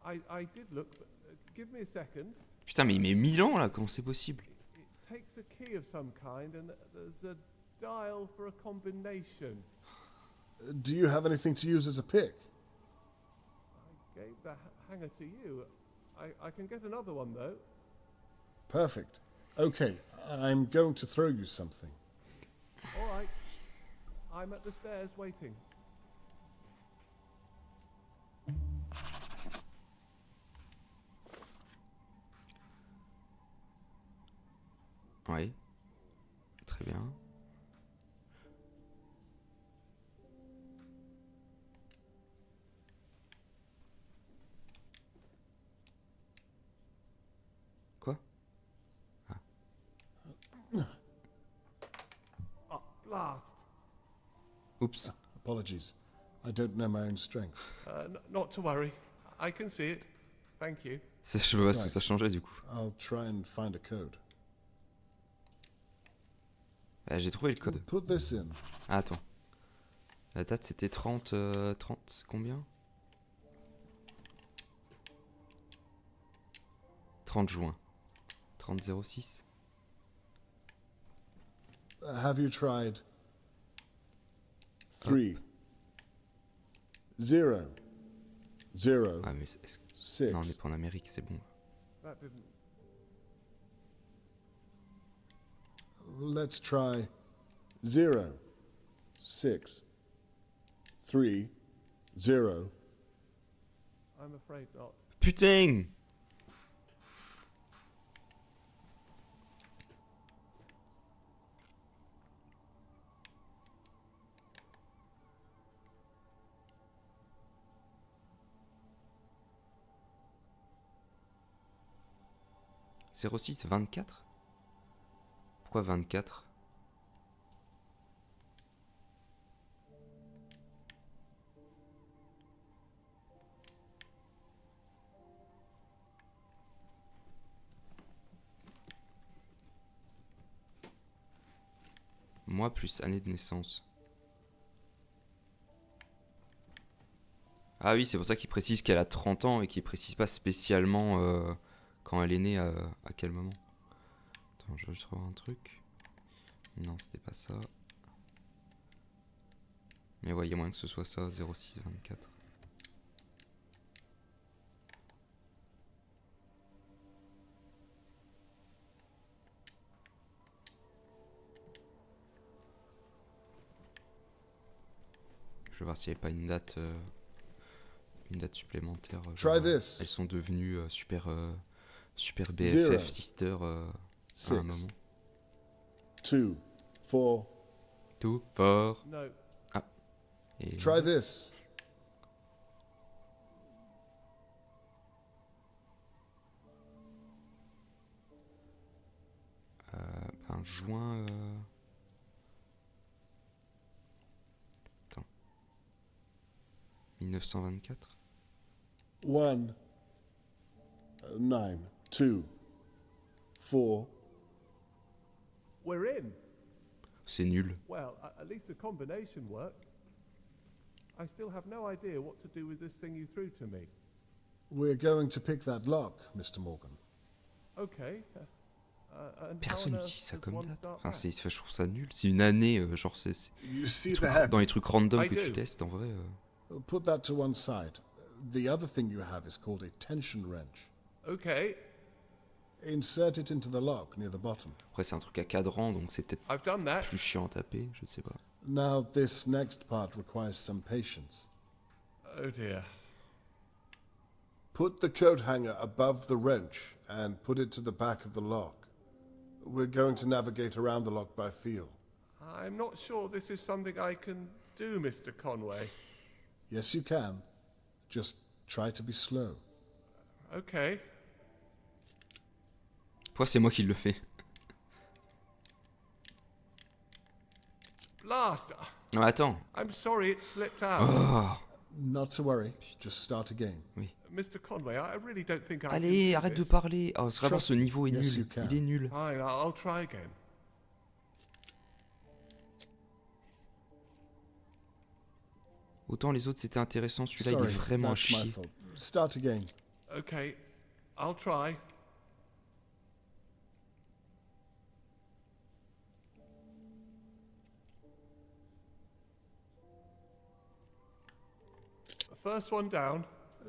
I did look, but give me a second. Putain, mais il met 1000 ans là, comment c'est possible? It takes a key of some kind, and there's a dial for a combination. Do you have anything to use as a pick? I gave the hanger to you. I can get another one, though. Perfect. Okay, I'm going to throw you something. All right. I'm at the stairs waiting. Oui. Très bien. Quoi? Oh, blast. Oups. Apologies. I don't know my own strength. Not to worry. I can see it. Thank you. Ça, je sais pas ce que ça changeait du coup. I'll try and find a code. Ah, j'ai trouvé le code. Put this in. Ah, attends. La date c'était 30... 30... Combien? 30 juin. 30-06. Have you tried 3 0 0 Ah mais... 6? Non, on est pas en Amérique, c'est bon. That didn't. Let's try 0 6 3 0. I'm afraid not. Putain! C'est 06 24? Pourquoi 24? Mois plus année de naissance. Ah oui, c'est pour ça qu'il précise qu'elle a 30 ans et qu'il précise pas spécialement quand elle est née à quel moment. Attends, je vais juste revoir un truc. Non, c'était pas ça. Mais ouais, il y a moyen que ce soit ça, 06-24. Je vais voir s'il n'y avait pas une date supplémentaire. Try genre, this. elles sont devenues super BFF, Zero. sister à un 6 moment. 2 4. Tout fort. No. Et Try this. Enfin, juin... Attends. 1924. 1, 9, 2, 4. We're in. C'est nul. Well, at least the combination worked. I still have no idea what to do with this thing you threw to me. We're going to pick that lock, Mr. Morgan. Okay. And Personne how on n'utilise earth ça does comme one date. start Enfin, that? je trouve ça nul. C'est une année, genre c'est You see des the trucs- head? dans les trucs random I que tu do. testes, en vrai. Put that to one side. The other thing you have is called a tension wrench. Okay, Insert it into the lock near the bottom. Après, c'est un truc à cadran, donc c'est peut-être I've done that. plus chiant à taper, je ne sais pas. Now, this next part requires some patience. Oh dear. Put the coat hanger above the wrench and put it to the back of the lock. We're going to navigate around the lock by feel. I'm not sure this is something I can do, Mr. Conway. Yes, you can. Just try to be slow. Okay. Pourquoi c'est moi qui le fais? Blast! Non, attends. I'm sorry it slipped out. Oh, Not to worry. Just start again. Mr. Conway, I really don't think I allez, can do arrête de this. parler. Oh, vraiment, Trust ce niveau est me. Yes, nul. you can. Il est nul. Fine, I'll try again. Autant les autres c'était intéressant, celui-là il est Sorry, vraiment à that's my chier. fault. Start again. Okay, I'll try. First one down.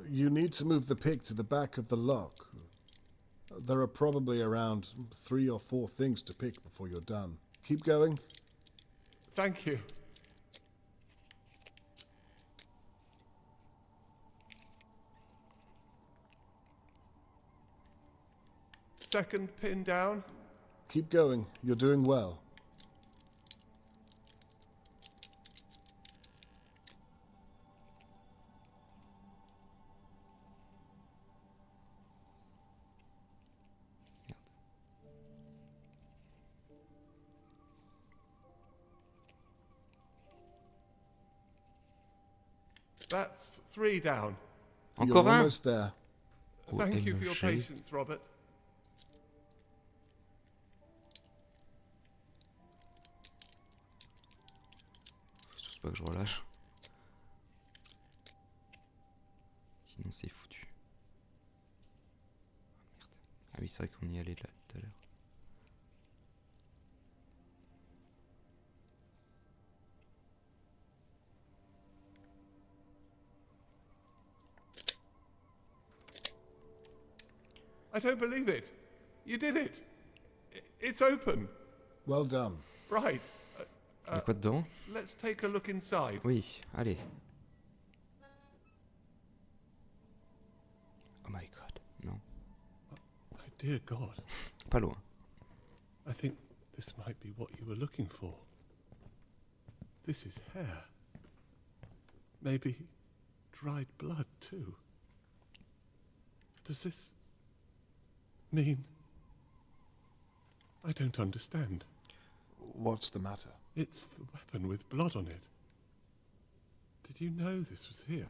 You need to move the pick to the back of the lock. There are probably around 3 or 4 things to pick before you're done. Keep going. Thank you. Second pin down. Keep going. You're doing well. That's 3 down. Encore You're un. almost there. Thank you for your OMG. patience, Robert. Faut surtout pas que je relâche. Sinon c'est foutu. Ah, merde. Ah oui, c'est vrai qu'on y allait là tout à l'heure. I don't believe it. You did it. It's open. Well done. Right. Il y a quoi dedans? Let's take a look inside. Oui, allez. Oh my god, non. My dear God. Pas loin. I think this might be what you were looking for. This is hair. Maybe dried blood, too. Does this mean... I don't understand. What's the matter? It's the weapon with blood on it. Did you know this was here?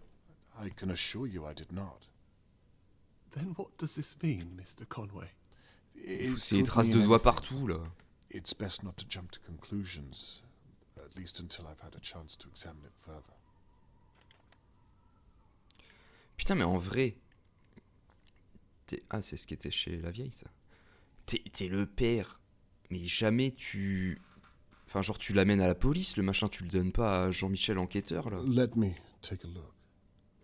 I can assure you I did not. Then what does this mean, Mr. Conway? C'est des traces de doigts partout là. It's best not to jump to conclusions, at least until I've had a chance to examine it further. Putain, mais en vrai. Ah, c'est ce qui était chez la vieille, ça. T'es le père, mais jamais tu. Enfin, genre, tu l'amènes à la police, le machin, tu le donnes pas à Jean-Michel enquêteur, là. Let me take a look.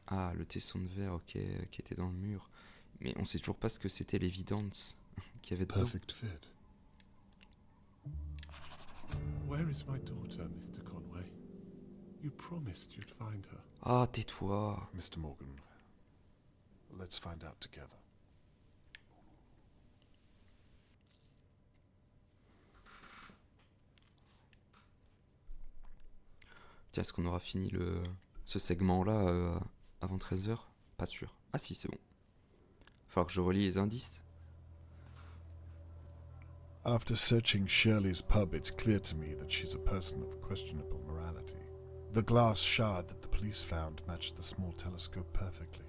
Ah, le tesson de verre, ok, qui était dans le mur. Mais on sait toujours pas ce que c'était l'évidence qu'il y avait dedans. Perfect fit. Where is my daughter, Mr. Conway? You promised you'd find her. Ah, tais-toi. Mr. Morgan, let's find out together. Tiens, est-ce qu'on aura fini ce segment-là avant 13h? Pas sûr. Ah si, c'est bon. Falloir que je relie les indices. After searching Shirley's pub, it's clear to me that she's a person of questionable morality. The glass shard that the police found matched the small telescope perfectly.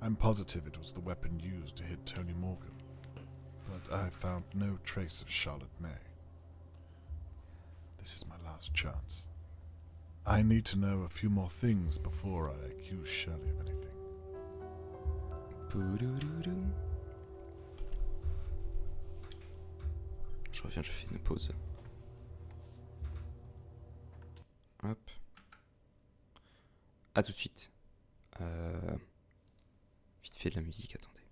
I'm positive it was the weapon used to hit Tony Morgan, but I found no trace of Charlotte May. This is my last chance. I need to know a few more things before I accuse Shirley of anything. Je reviens, je fais une pause. Hop. À tout de suite. Vite fait de la musique, attendez.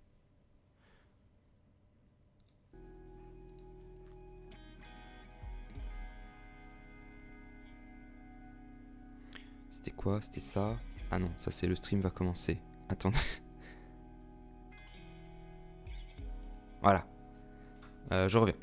C'était quoi? C'était ça? Ah non, ça c'est le stream va commencer. Attendez. Voilà. Je reviens.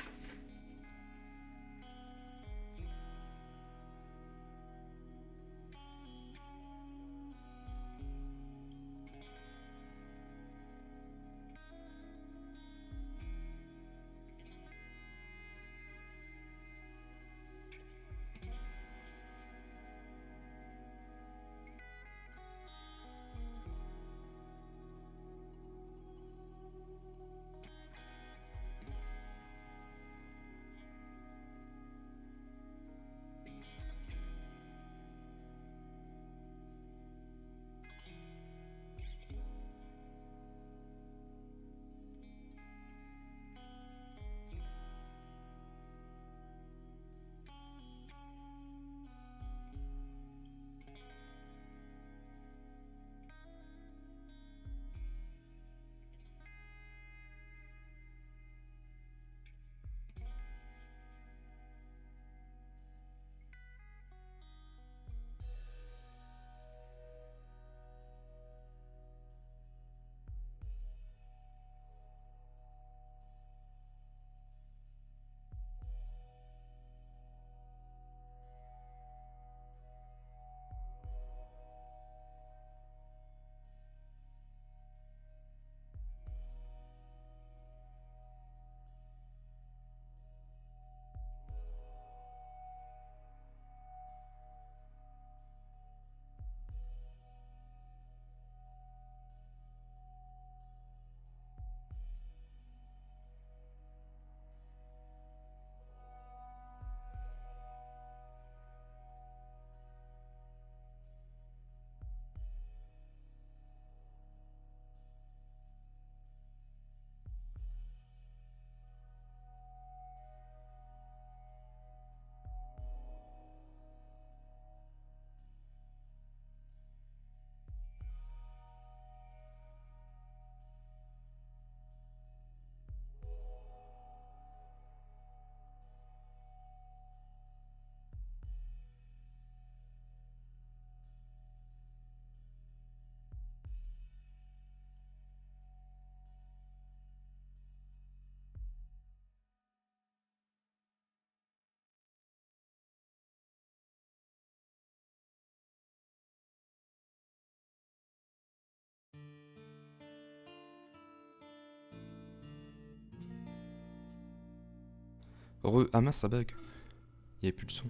Ah mince, ça bug. Il n'y avait plus le son.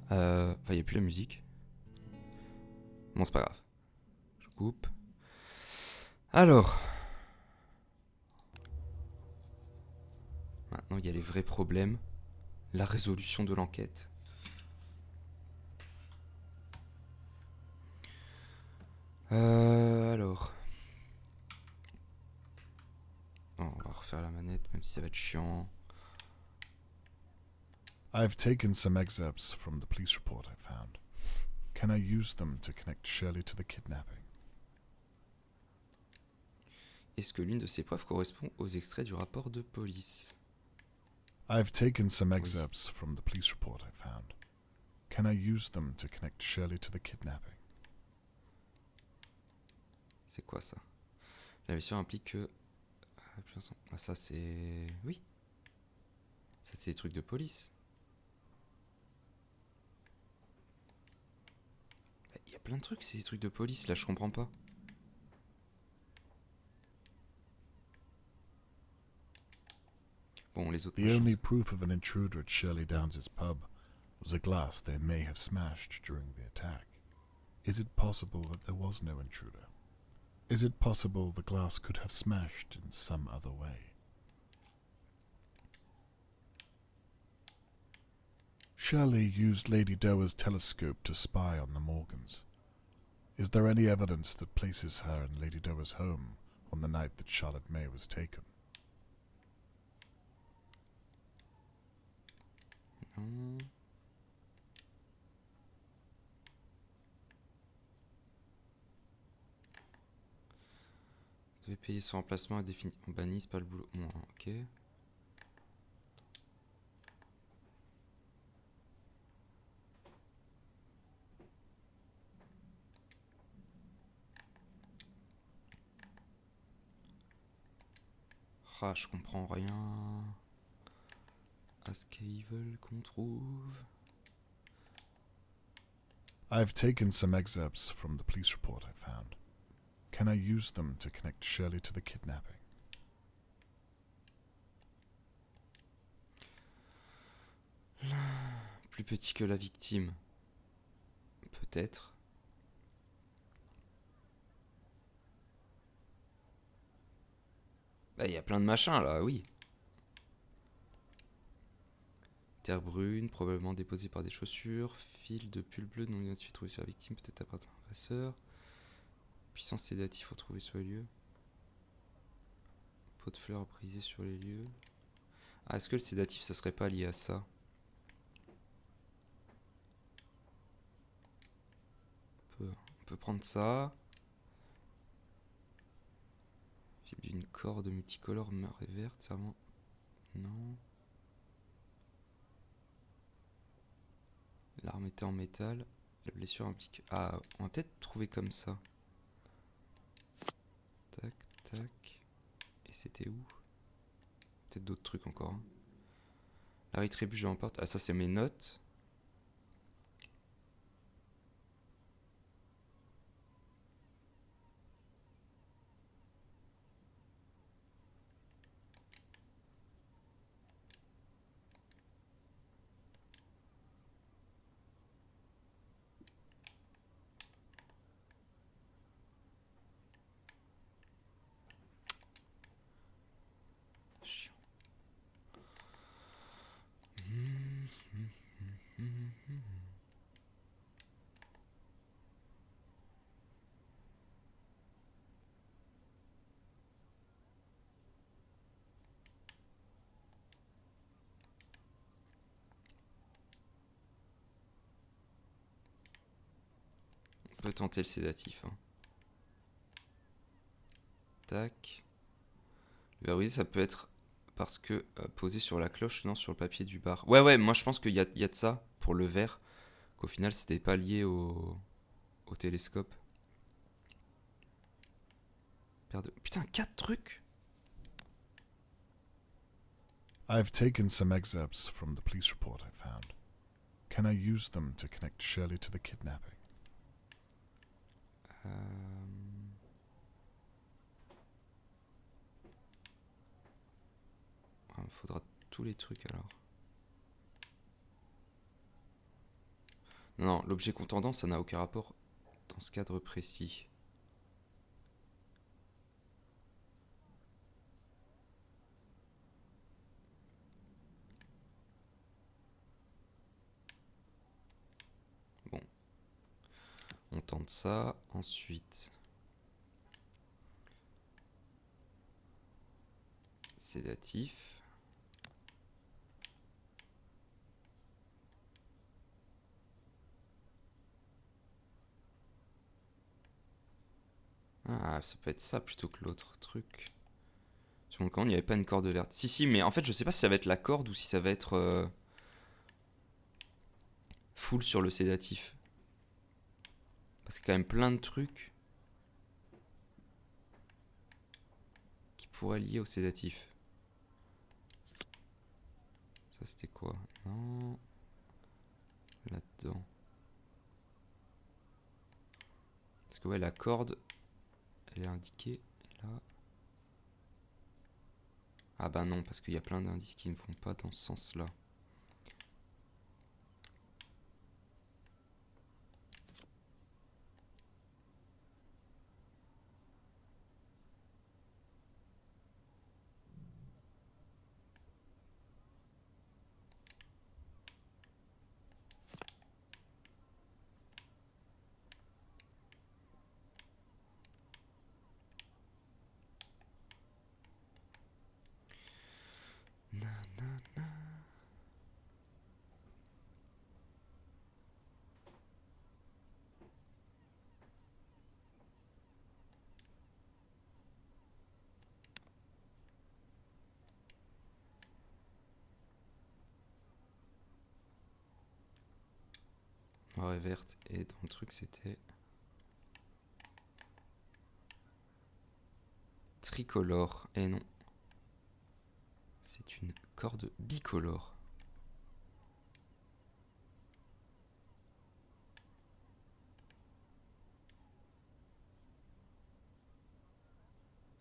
Enfin, il n'y a plus la musique. Bon, c'est pas grave. Je coupe. Alors. Maintenant, il y a les vrais problèmes. La résolution de l'enquête. Alors. Oh, on va refaire la manette, même si ça va être chiant. I've taken some excerpts from the police report I found. Can I use them to connect Shirley to the kidnapping? Est-ce que l'une de ces preuves correspond aux extraits du rapport de police? I've taken some excerpts from the police report I found. Can I use them to connect Shirley to the kidnapping? C'est quoi ça? La version implique que... Ah, ça c'est... Oui. Ça c'est des trucs de police. Il y a plein de trucs, c'est des trucs de police, là je comprends pas. Bon, les autres... The only proof of an intruder at Shirley Downs' pub was a glass they may have smashed during the attack. Is it possible that there was no intruder? Is it possible the glass could have smashed in some other way? Shirley used Lady Doer's telescope to spy on the Morgans. Is there any evidence that places her in Lady Doer's home on the night that Charlotte May was taken? Non. Vous devez payer son remplacement à définir. On bannit, c'est pas le boulot. Bon, ok. Ah, je comprends rien. Ask Evil qu'on trouve. I've taken some excerpts from the police report I found. Can I use them to connect Shirley to the kidnapping? Plus petit que la victime. Peut-être. Bah, il y a plein de machins là, oui. Terre brune, probablement déposée par des chaussures. Fil de pull bleu non identifié trouvé sur la victime, peut-être après un agresseur. Puissance sédatif retrouvée sur les lieux. Pot de fleurs brisée sur les lieux. Ah, est-ce que le sédatif ça serait pas lié à ça? On peut prendre ça. Fil d'une corde multicolore marée verte, ça va. Non. L'arme était en métal. La blessure implique. Ah, on va peut-être trouver comme ça. Tac, tac. Et c'était où? Peut-être d'autres trucs encore. Hein. La rétribution, je l'emporte. Ah, ça, c'est mes notes. Chiant. On peut tenter le sédatif. Hein. Tac. Le verrouiller, ça peut être parce que posé sur la cloche, non, sur le papier du bar. Ouais, moi je pense qu'il y a de ça pour le verre. Qu'au final, c'était pas lié au télescope. Putain, 4 trucs. I've taken some excerpts from the police report I found. Can I use them to connect Shirley to the kidnapping? Il faudra tous les trucs alors. Non, l'objet contendant, ça n'a aucun rapport dans ce cadre précis. Bon. On tente ça. Ensuite. Sédatif. Ah, ça peut être ça plutôt que l'autre truc. Sur le camp, il n'y avait pas une corde verte. Si, mais en fait, je sais pas si ça va être la corde ou si ça va être full sur le sédatif. Parce qu'il y a quand même plein de trucs qui pourraient lier au sédatif. Ça, c'était quoi? Non. Là-dedans. Parce que ouais, la corde, elle est indiquée. Et là. Ah bah non, parce qu'il y a plein d'indices qui ne vont pas dans ce sens-là. Noire et verte, et dans le truc c'était tricolore. Et non, c'est une corde bicolore.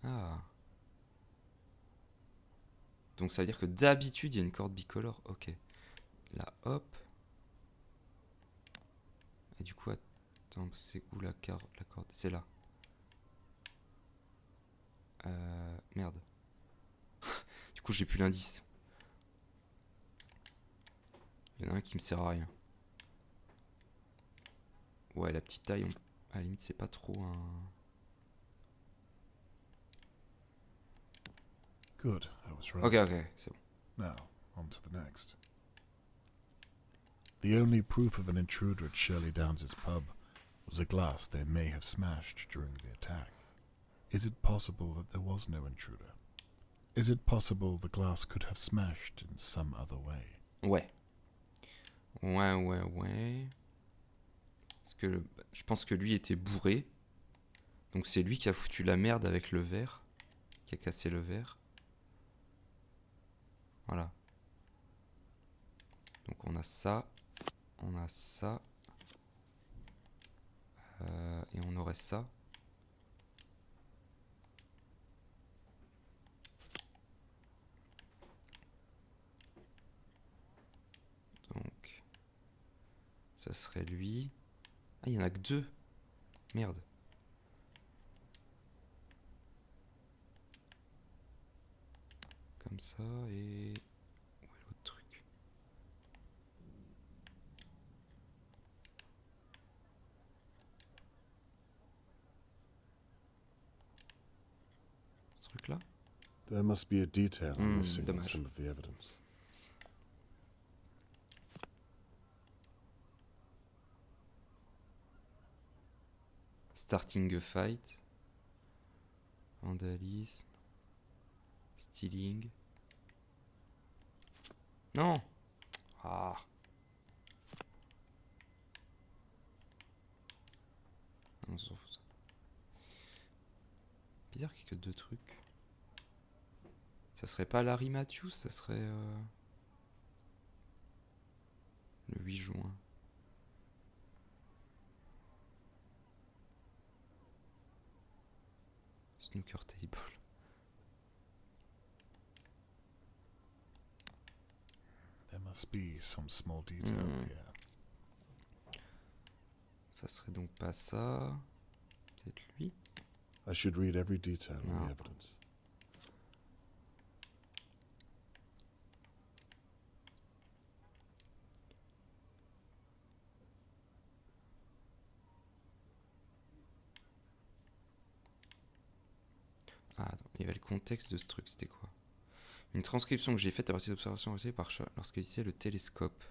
Ah. Donc ça veut dire que d'habitude il y a une corde bicolore. Ok. Là, hop. Et du coup, attends, c'est où la corde? C'est là. Merde. Du coup, j'ai plus l'indice. Il y en a un qui me sert à rien. Ouais, la petite taille, à la limite, c'est pas trop un... Good, I was right. Ok, ok, c'est bon. Now, on to the next. The only proof of an intruder at Shirley Downs' pub was a glass they may have smashed during the attack. Is it possible that there was no intruder? Is it possible the glass could have smashed in some other way? Ouais. Ouais. Parce que je pense que lui était bourré. Donc c'est lui qui a foutu la merde avec le verre. Qui a cassé le verre. Voilà. Donc on a ça. On a ça. Et on aurait ça. Donc ça serait lui. Ah, il y en a que deux. Merde. Comme ça et... Où est l'autre truc? Ce truc là? There must be a detail missing in dommage. some of the evidence. Starting a fight. Vandalisme. Stealing. Non! Ah! Non, on s'en fout ça. Bizarre qu'il y ait que deux trucs. Ça serait pas Larry Matthews, ça serait le 8 juin. Snooker table. There must be some small detail here. Ça serait donc pas ça. Peut-être lui. I should read every detail in No. the evidence. Ah, attends, il y avait le contexte de ce truc, c'était quoi? Une transcription que j'ai faite à partir d'observations réalisées par chat lorsqu'il utilisait le télescope.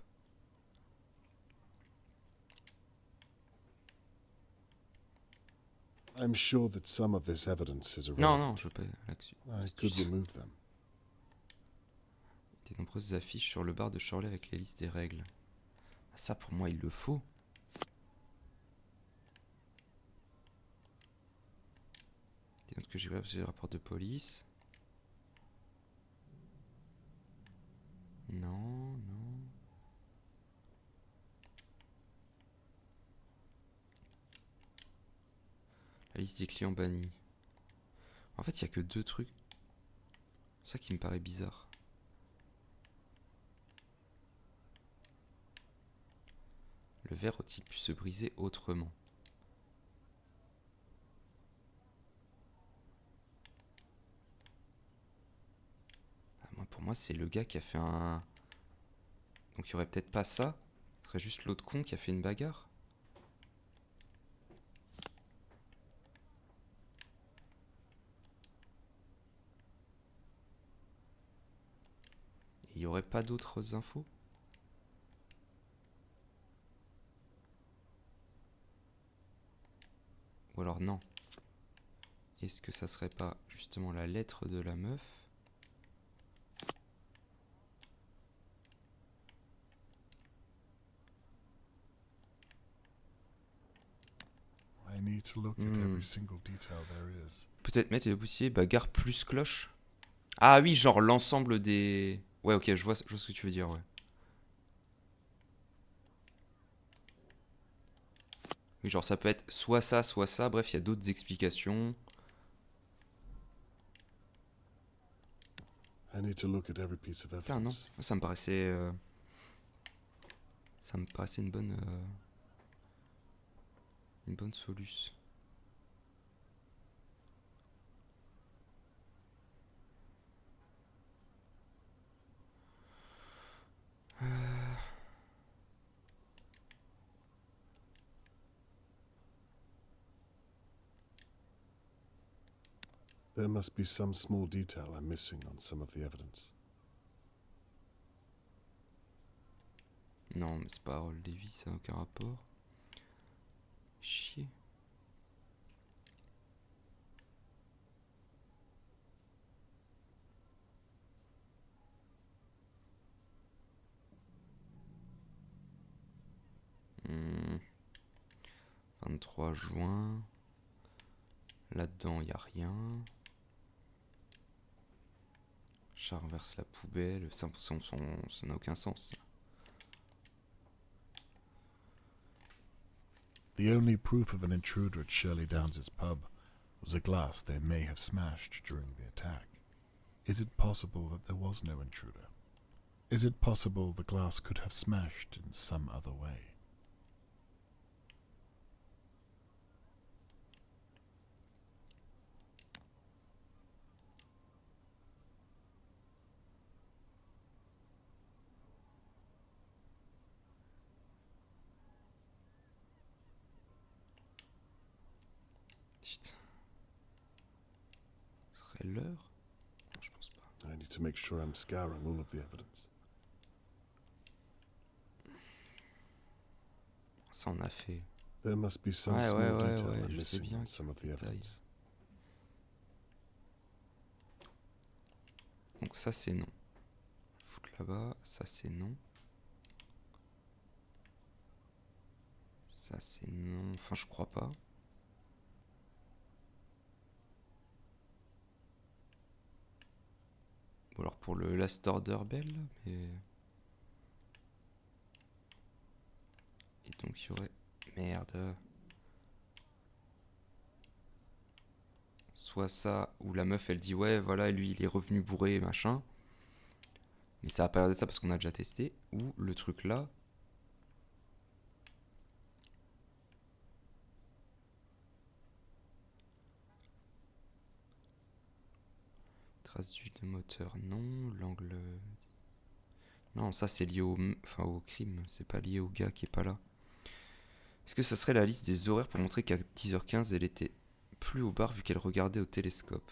I'm sure that some of this evidence is Non, irrelevant. non, je veux pas là-dessus. I could remove them. Des nombreuses affiches sur le bar de Shirley avec les listes des règles. Ah, ça, pour moi, il le faut. Des notes que j'ai vues, c'est le rapport de police. Non. La liste des clients bannis. En fait, il n'y a que deux trucs C'est ça qui me paraît bizarre. Le verre a-t-il pu se briser autrement? Pour moi, c'est le gars qui a fait un... Donc il y aurait peut-être pas ça. Ce serait juste l'autre con qui a fait une bagarre. Il y aurait pas d'autres infos? Ou alors non. Est-ce que ça serait pas justement la lettre de la meuf? I need to look at every single detail there is. Peut-être mettre les poussiers, bagarre plus cloche. Ah oui, genre l'ensemble des... Ouais, ok, je vois ce que tu veux dire, ouais. Oui, genre ça peut être soit ça, bref, il y a d'autres explications. I need to look at every piece of Putain, non, evidence. ça me paraissait... Ça me paraissait une bonne solution. There must be some small detail I'm missing on some of the evidence. Non, mais c'est pas Harold Davis, ça n'a aucun rapport. Chier. Hmm. 23 juin. Là-dedans, il n'y a rien. Chat renverse la poubelle. Ça n'a aucun sens. The only proof of an intruder at Shirley Downs' pub was a glass they may have smashed during the attack. Is it possible that there was no intruder? Is it possible the glass could have smashed in some other way? Putain. Ce serait l'heure? Non, je pense pas. I need to make sure I'm scouring all of the evidence. Ça on a fait. There must be some Ouais, small ouais, detail ouais, I'm je sais missing bien on some of the détail. evidence. Donc ça c'est non. Foutre là-bas, ça c'est non. Ça c'est non. Enfin je crois pas. Ou alors pour le Last Order Bell, là, mais... Et donc il y aurait... Merde. Soit ça, ou la meuf elle dit ouais voilà lui il est revenu bourré machin. Mais ça a pas l'air de ça parce qu'on a déjà testé. Ou le truc là. Trace d'huile de moteur, non. L'angle... Non, ça c'est lié enfin, au crime. C'est pas lié au gars qui est pas là. Est-ce que ça serait la liste des horaires pour montrer qu'à 10h15 elle était plus au bar vu qu'elle regardait au télescope?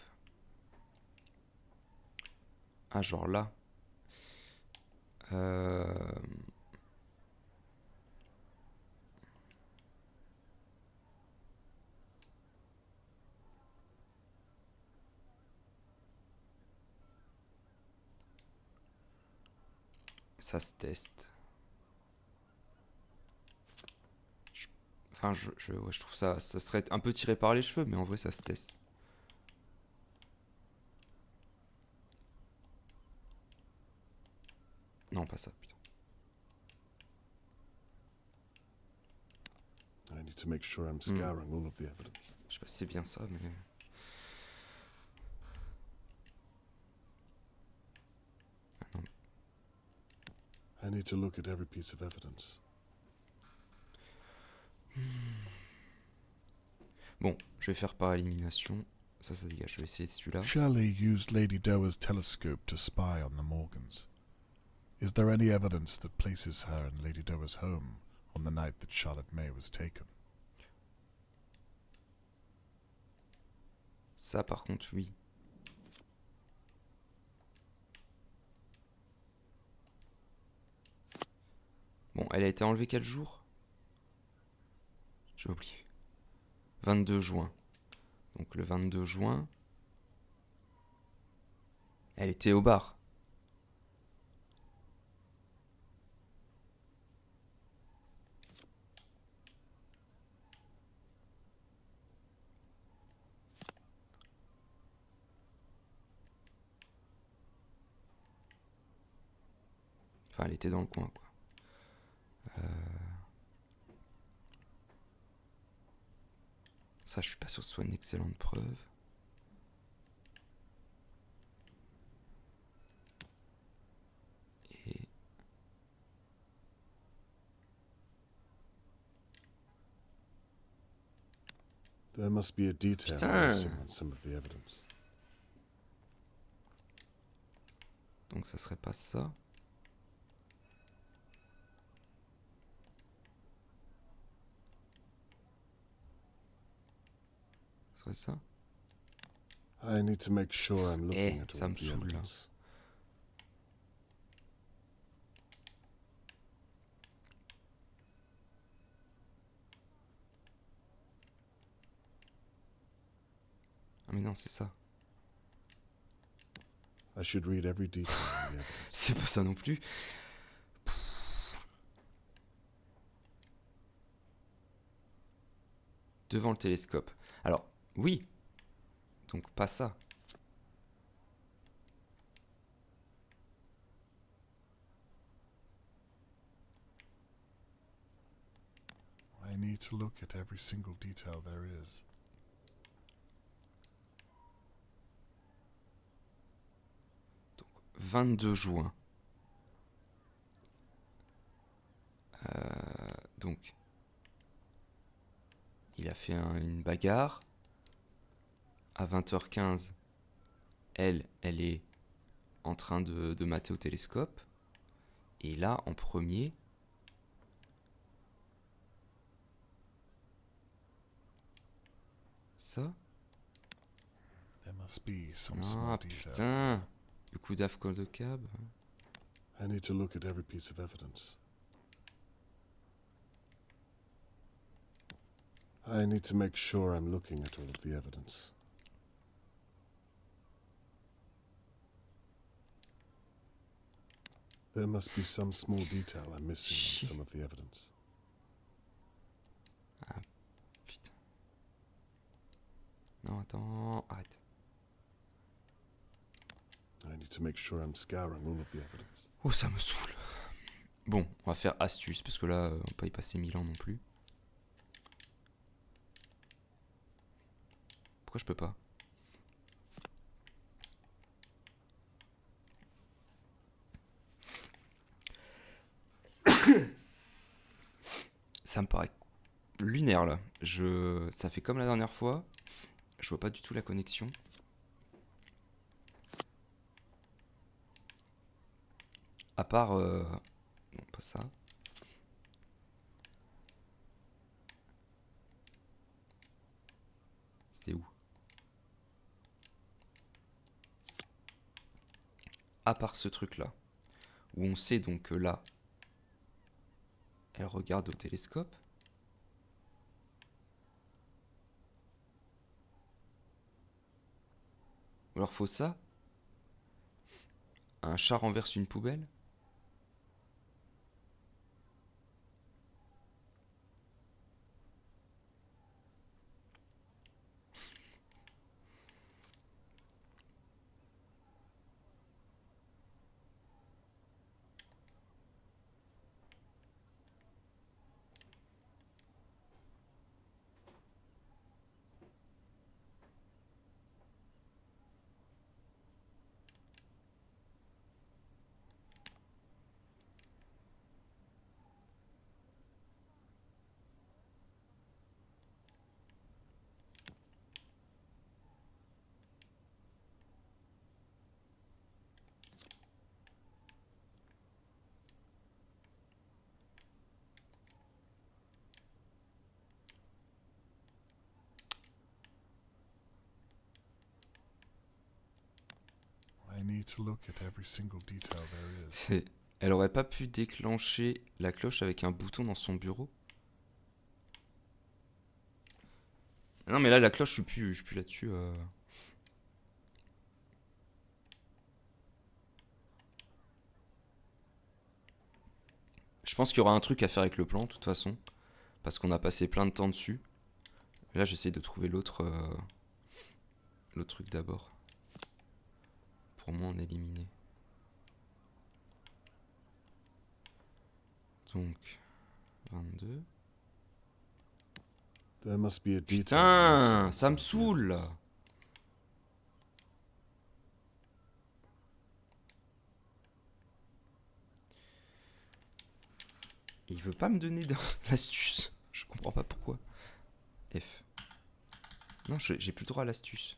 Ah genre là. Ça se teste. Enfin, ouais, je trouve ça serait un peu tiré par les cheveux, mais en vrai, ça se teste. Non, pas ça, putain. I need to make sure I'm scouring all of the evidence. Je sais pas si c'est bien ça, mais... I need to look at every piece of evidence. Bon, je vais faire par élimination. Ça dégage. Je vais essayer celui-là. Shirley used Lady Doer's telescope to spy on the Morgans. Is there any evidence that places her in Lady Doer's home on the night that Charlotte May was taken? Ça, par contre, oui. Bon, elle a été enlevée quel jour? J'ai oublié. 22 juin. Donc le 22 juin, elle était au bar. Enfin, elle était dans le coin, quoi. Ça, je suis pas sûr que ce soit une excellente preuve. Et... There must be a detail Putain. missing on some of the evidence. Donc ça serait pas ça. Ce serait ça. I need to make sure I'm looking at ça all me the saoule, là. evidence. Ah mais non, c'est ça. I should read every detail in the evidence. C'est pas ça non plus. Devant le télescope. Alors, oui. Donc pas ça. I need to look at every single detail there is. Donc 22 juin. Donc, il a fait une bagarre. À 20h15, elle est en train de mater au télescope. Et là, en premier, ça. There must be some small Ah detail. putain, du coup d'AF call de cab. I need to look at every piece of evidence. I need to make sure I'm looking at all of the evidence. There must be some small detail I'm missing on some of the evidence. Ah putain. Non, attends, arrête. I need to make sure I'm scouring all of the evidence. Oh, ça me saoule. Bon, on va faire astuce, parce que là, on va pas y passer 1000 ans non plus. Pourquoi je peux pas? Ça me paraît lunaire là. Ça fait comme la dernière fois. Je vois pas du tout la connexion. À part... Non, pas ça. C'était où? À part ce truc là. Où on sait donc que là... Elle regarde au télescope. Ou alors faut ça? Un chat renverse une poubelle? to look at every single detail there is. Elle aurait pas pu déclencher la cloche avec un bouton dans son bureau? Non mais là la cloche je suis plus là-dessus. Je pense qu'il y aura un truc à faire avec le plan de toute façon. Parce qu'on a passé plein de temps dessus. Là j'essaie de trouver l'autre truc d'abord. Pour moi on est éliminé. Donc 22. There must be a detail Putain, inside ça me some saoule. evidence. Il veut pas me donner l'astuce. Je comprends pas pourquoi. F. Non, j'ai plus le droit à l'astuce.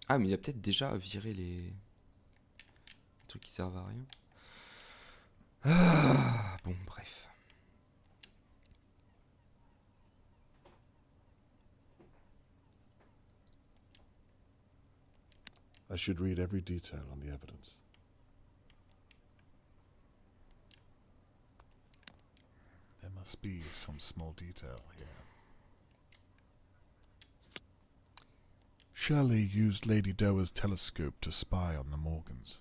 Ah, mais il a peut-être déjà viré les trucs qui servent à rien. Ah, bon, bref. I should read every detail on the evidence. There must be some small detail here. Shirley used Lady Doer's telescope to spy on the Morgans.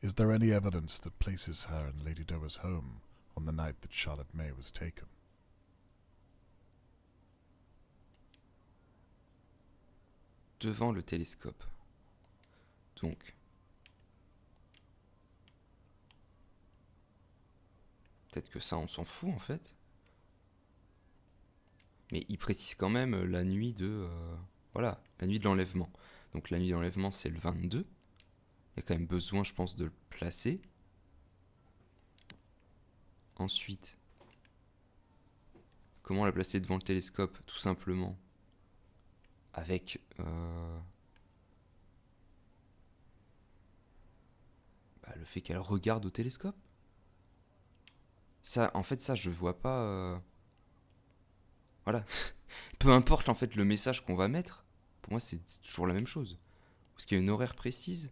Is there any evidence that places her in Lady Doer's home on the night that Charlotte May was taken? Devant le télescope. Donc. Peut-être que ça, on s'en fout en fait. Mais il précise quand même la nuit de... voilà, la nuit de l'enlèvement. Donc la nuit de l'enlèvement, c'est le 22. Il y a quand même besoin, je pense, de le placer. Ensuite, comment la placer devant le télescope? Tout simplement. Avec... le fait qu'elle regarde au télescope. Ça, en fait, ça, je vois pas... Voilà. Peu importe, en fait, le message qu'on va mettre. Pour moi, c'est toujours la même chose. Parce qu'il y a une horaire précise.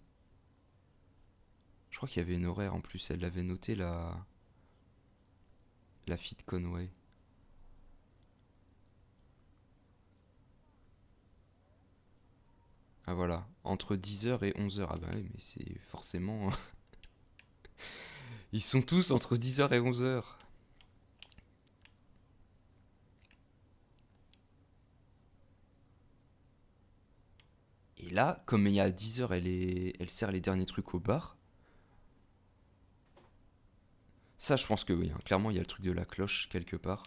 Je crois qu'il y avait une horaire en plus. Elle l'avait noté, la fille de Conway. Ah voilà. Entre 10h et 11h. Ah bah oui, mais c'est forcément... Ils sont tous entre 10h et 11h. Et là, comme il y a 10h, elle sert les derniers trucs au bar. Ça, je pense que oui. Hein. Clairement, il y a le truc de la cloche quelque part.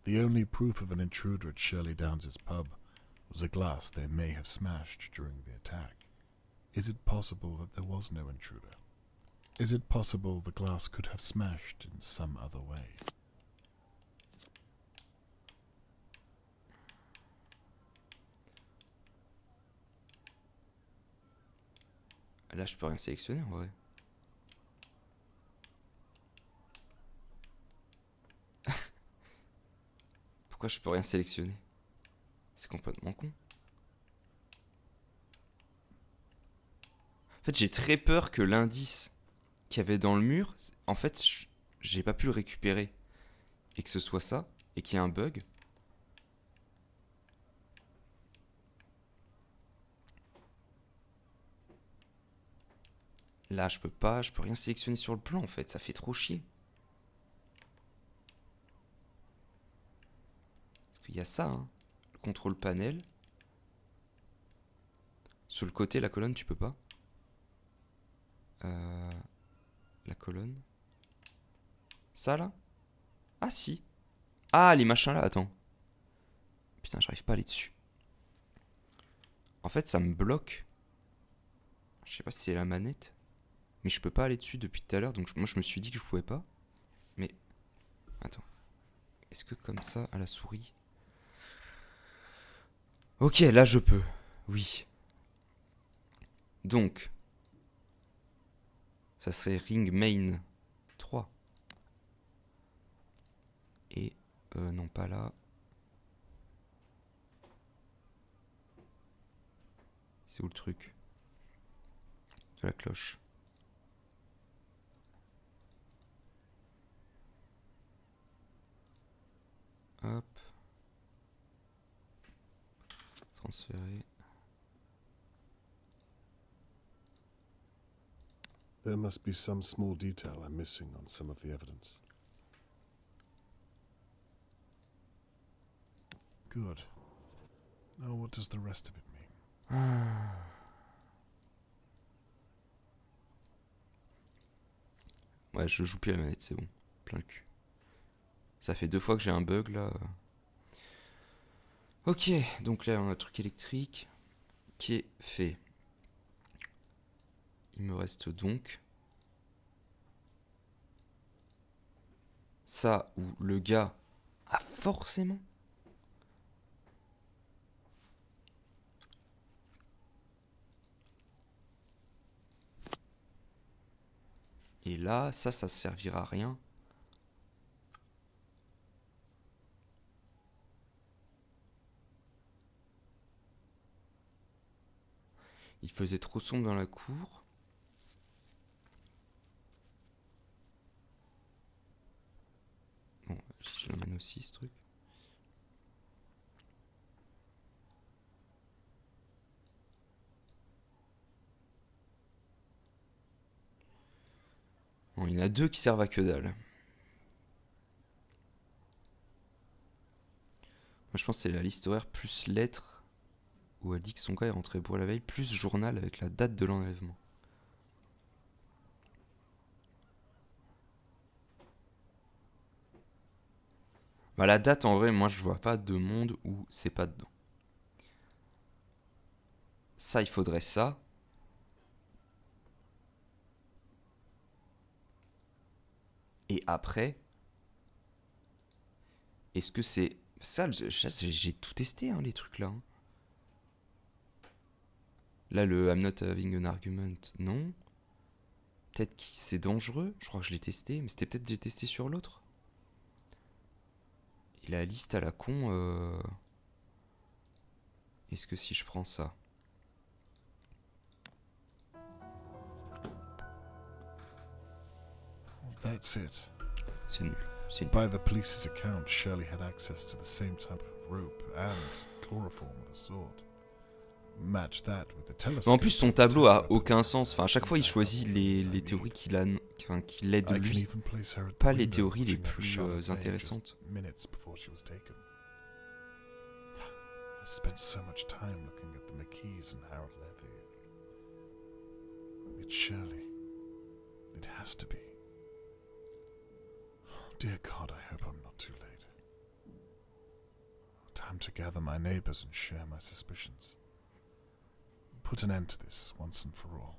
The only proof of an intruder at Shirley Downs' pub was a glass they may have smashed during the attack. Is it possible that there was no intruder? Is it possible the glass could have smashed in some other way? Là, je peux rien sélectionner en vrai. Pourquoi je peux rien sélectionner? C'est complètement con. En fait, j'ai très peur que l'indice qu'il y avait dans le mur, en fait, j'ai pas pu le récupérer. Et que ce soit ça, et qu'il y ait un bug. Là, je peux rien sélectionner sur le plan en fait, ça fait trop chier. Parce qu'il y a ça, hein. Le contrôle panel. Sur le côté, la colonne, tu peux pas. La colonne. Ça là? Ah si. Ah, les machins là, attends. Putain, j'arrive pas à aller dessus. En fait, ça me bloque. Je sais pas si c'est la manette. Mais je peux pas aller dessus depuis tout à l'heure, donc moi je me suis dit que je pouvais pas. Mais... Attends. Est-ce que comme ça, à la souris... Ok, là je peux. Oui. Donc... Ça serait ring main 3. Et non, pas là. C'est où le truc de la cloche? Hop. Transférer. There must be some small detail I'm missing on some of the evidence. Good. Now what does the rest of it mean? Ouais, je joue plus à la manette, c'est bon. Plein le cul. Ça fait 2 fois que j'ai un bug là. Ok, donc là on a un truc électrique qui est fait. Il me reste donc ça où le gars a forcément. Et là, ça servira à rien. Il faisait trop sombre dans la cour. Bon, je l'emmène aussi ce truc. Bon, il y en a 2 qui servent à que dalle. Moi je pense que c'est la liste horaire plus lettre où elle dit que son gars est rentré pour la veille, plus journal avec la date de l'enlèvement. Bah la date en vrai, moi je vois pas de monde où c'est pas dedans. Ça, il faudrait ça. Et après, est-ce que c'est... Ça, j'ai tout testé, hein, les trucs là. Là, le I'm not having an argument, non. Peut-être que c'est dangereux. Je crois que je l'ai testé, mais c'était peut-être que j'ai testé sur l'autre. Et la liste à la con... Est-ce que si je prends ça... That's it. C'est nul. C'est nul. By the police's account, Shirley had access to the same type of rope and chloroform with a sword. Match that with the telescope. En plus, son tableau a aucun sens. Enfin, à chaque fois, il choisit les théories qu'il a, qu'il aide de lui. Pas les théories les plus intéressantes. I spent so much time looking at the McKees and Harold Levy. It's Shirley. It has to be. Dear God, I hope I'm not too late. Time to gather my neighbors and share my suspicions. Put an end to this once and for all.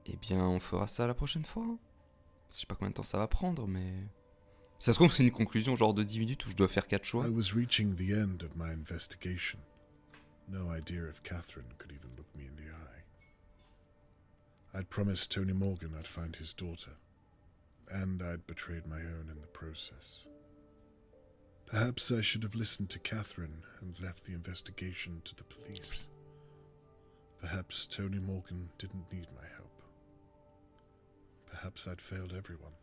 Eh bien, on fera ça la prochaine fois. Je sais pas combien de temps ça va prendre, mais... Ça se trouve, c'est une conclusion genre de 10 minutes où je dois faire 4 choix. I was reaching the end of my investigation. No idea if Catherine could even look me in the eye. I'd promised Tony Morgan I'd find his daughter, and I'd betrayed my own in the process. Perhaps I should have listened to Catherine and left the investigation to the police. Perhaps Tony Morgan didn't need my help. Perhaps I'd failed everyone.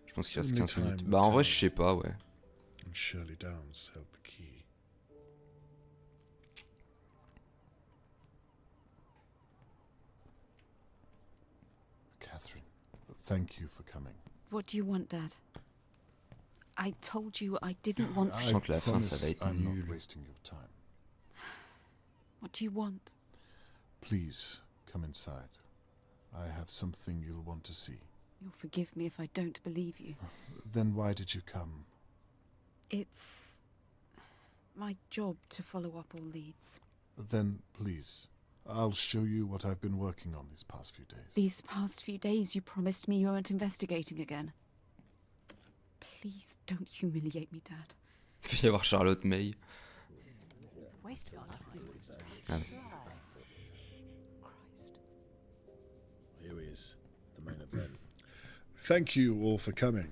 Je pense qu'il reste 15 minutes. Bah en vrai, je sais pas, ouais. And Shirley Downs held the key. Catherine, thank you for coming. What do you want, Dad? I told you I didn't want Je to... sens que la fin, ça va être I'm nul. not wasting your time. What do you want? Please, come inside. I have something you'll want to see. You'll forgive me if I don't believe you. Then why did you come? It's my job to follow up all leads. Then, please, I'll show you what I've been working on these past few days. These past few days you promised me you weren't investigating again. Please don't humiliate me, Dad. Il va y avoir Charlotte May. Ah, Christ. Here is the main event. Thank you all for coming.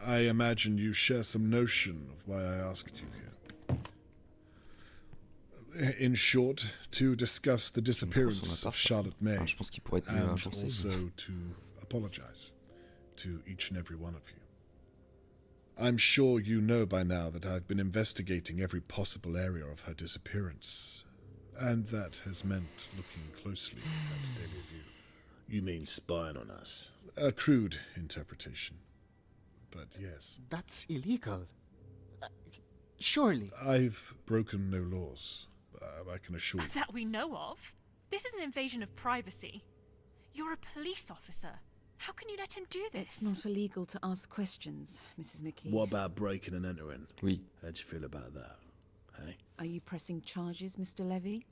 I imagine you share some notion of why I asked you here. In short, to discuss the disappearance of Charlotte May, je pense qu'il pourrait être mieux and agencé. also to apologize to each and every one of you. I'm sure you know by now that I've been investigating every possible area of her disappearance, and that has meant looking closely at Dahlia View. You mean spying on us? A crude interpretation, but yes. That's illegal. Surely. I've broken no laws, I can assure you. That we know of. This is an invasion of privacy. You're a police officer. How can you let him do this? It's not illegal to ask questions, Mrs. McKee. What about breaking and entering? Oui. How'd you feel about that? Hey? Are you pressing charges, Mr. Levy?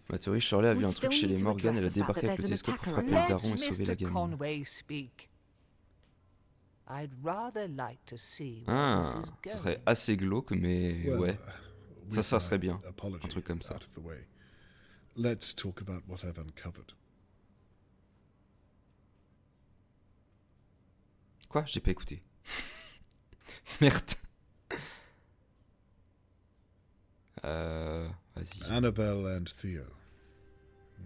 Ma théorie, Shirley a vu un truc chez les Morgan, elle a débarqué avec le télescope pour frapper le daron et sauver la Mr. gamine. Conway speak. I'd rather like to see where Ah, this is ça going. serait assez glauque, mais Well, ouais. with Ça my serait bien. apology Un truc comme ça. out of the way, let's talk about what I've uncovered. Quoi? J'ai pas écouté. Merde. Vas-y. Annabelle and Theo.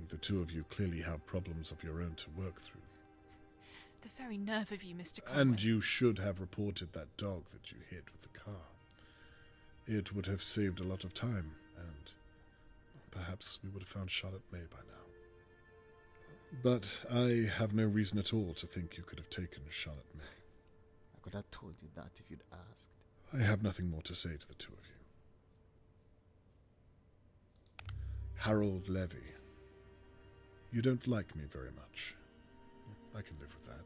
The two of you clearly have problems of your own to work through. The very nerve of you, Mr. Conway. And you should have reported that dog that you hit with the car. It would have saved a lot of time, and perhaps we would have found Charlotte May by now. But I have no reason at all to think you could have taken Charlotte May. I could have told you that if you'd asked. I have nothing more to say to the two of you. Harold Levy. You don't like me very much. I can live with that.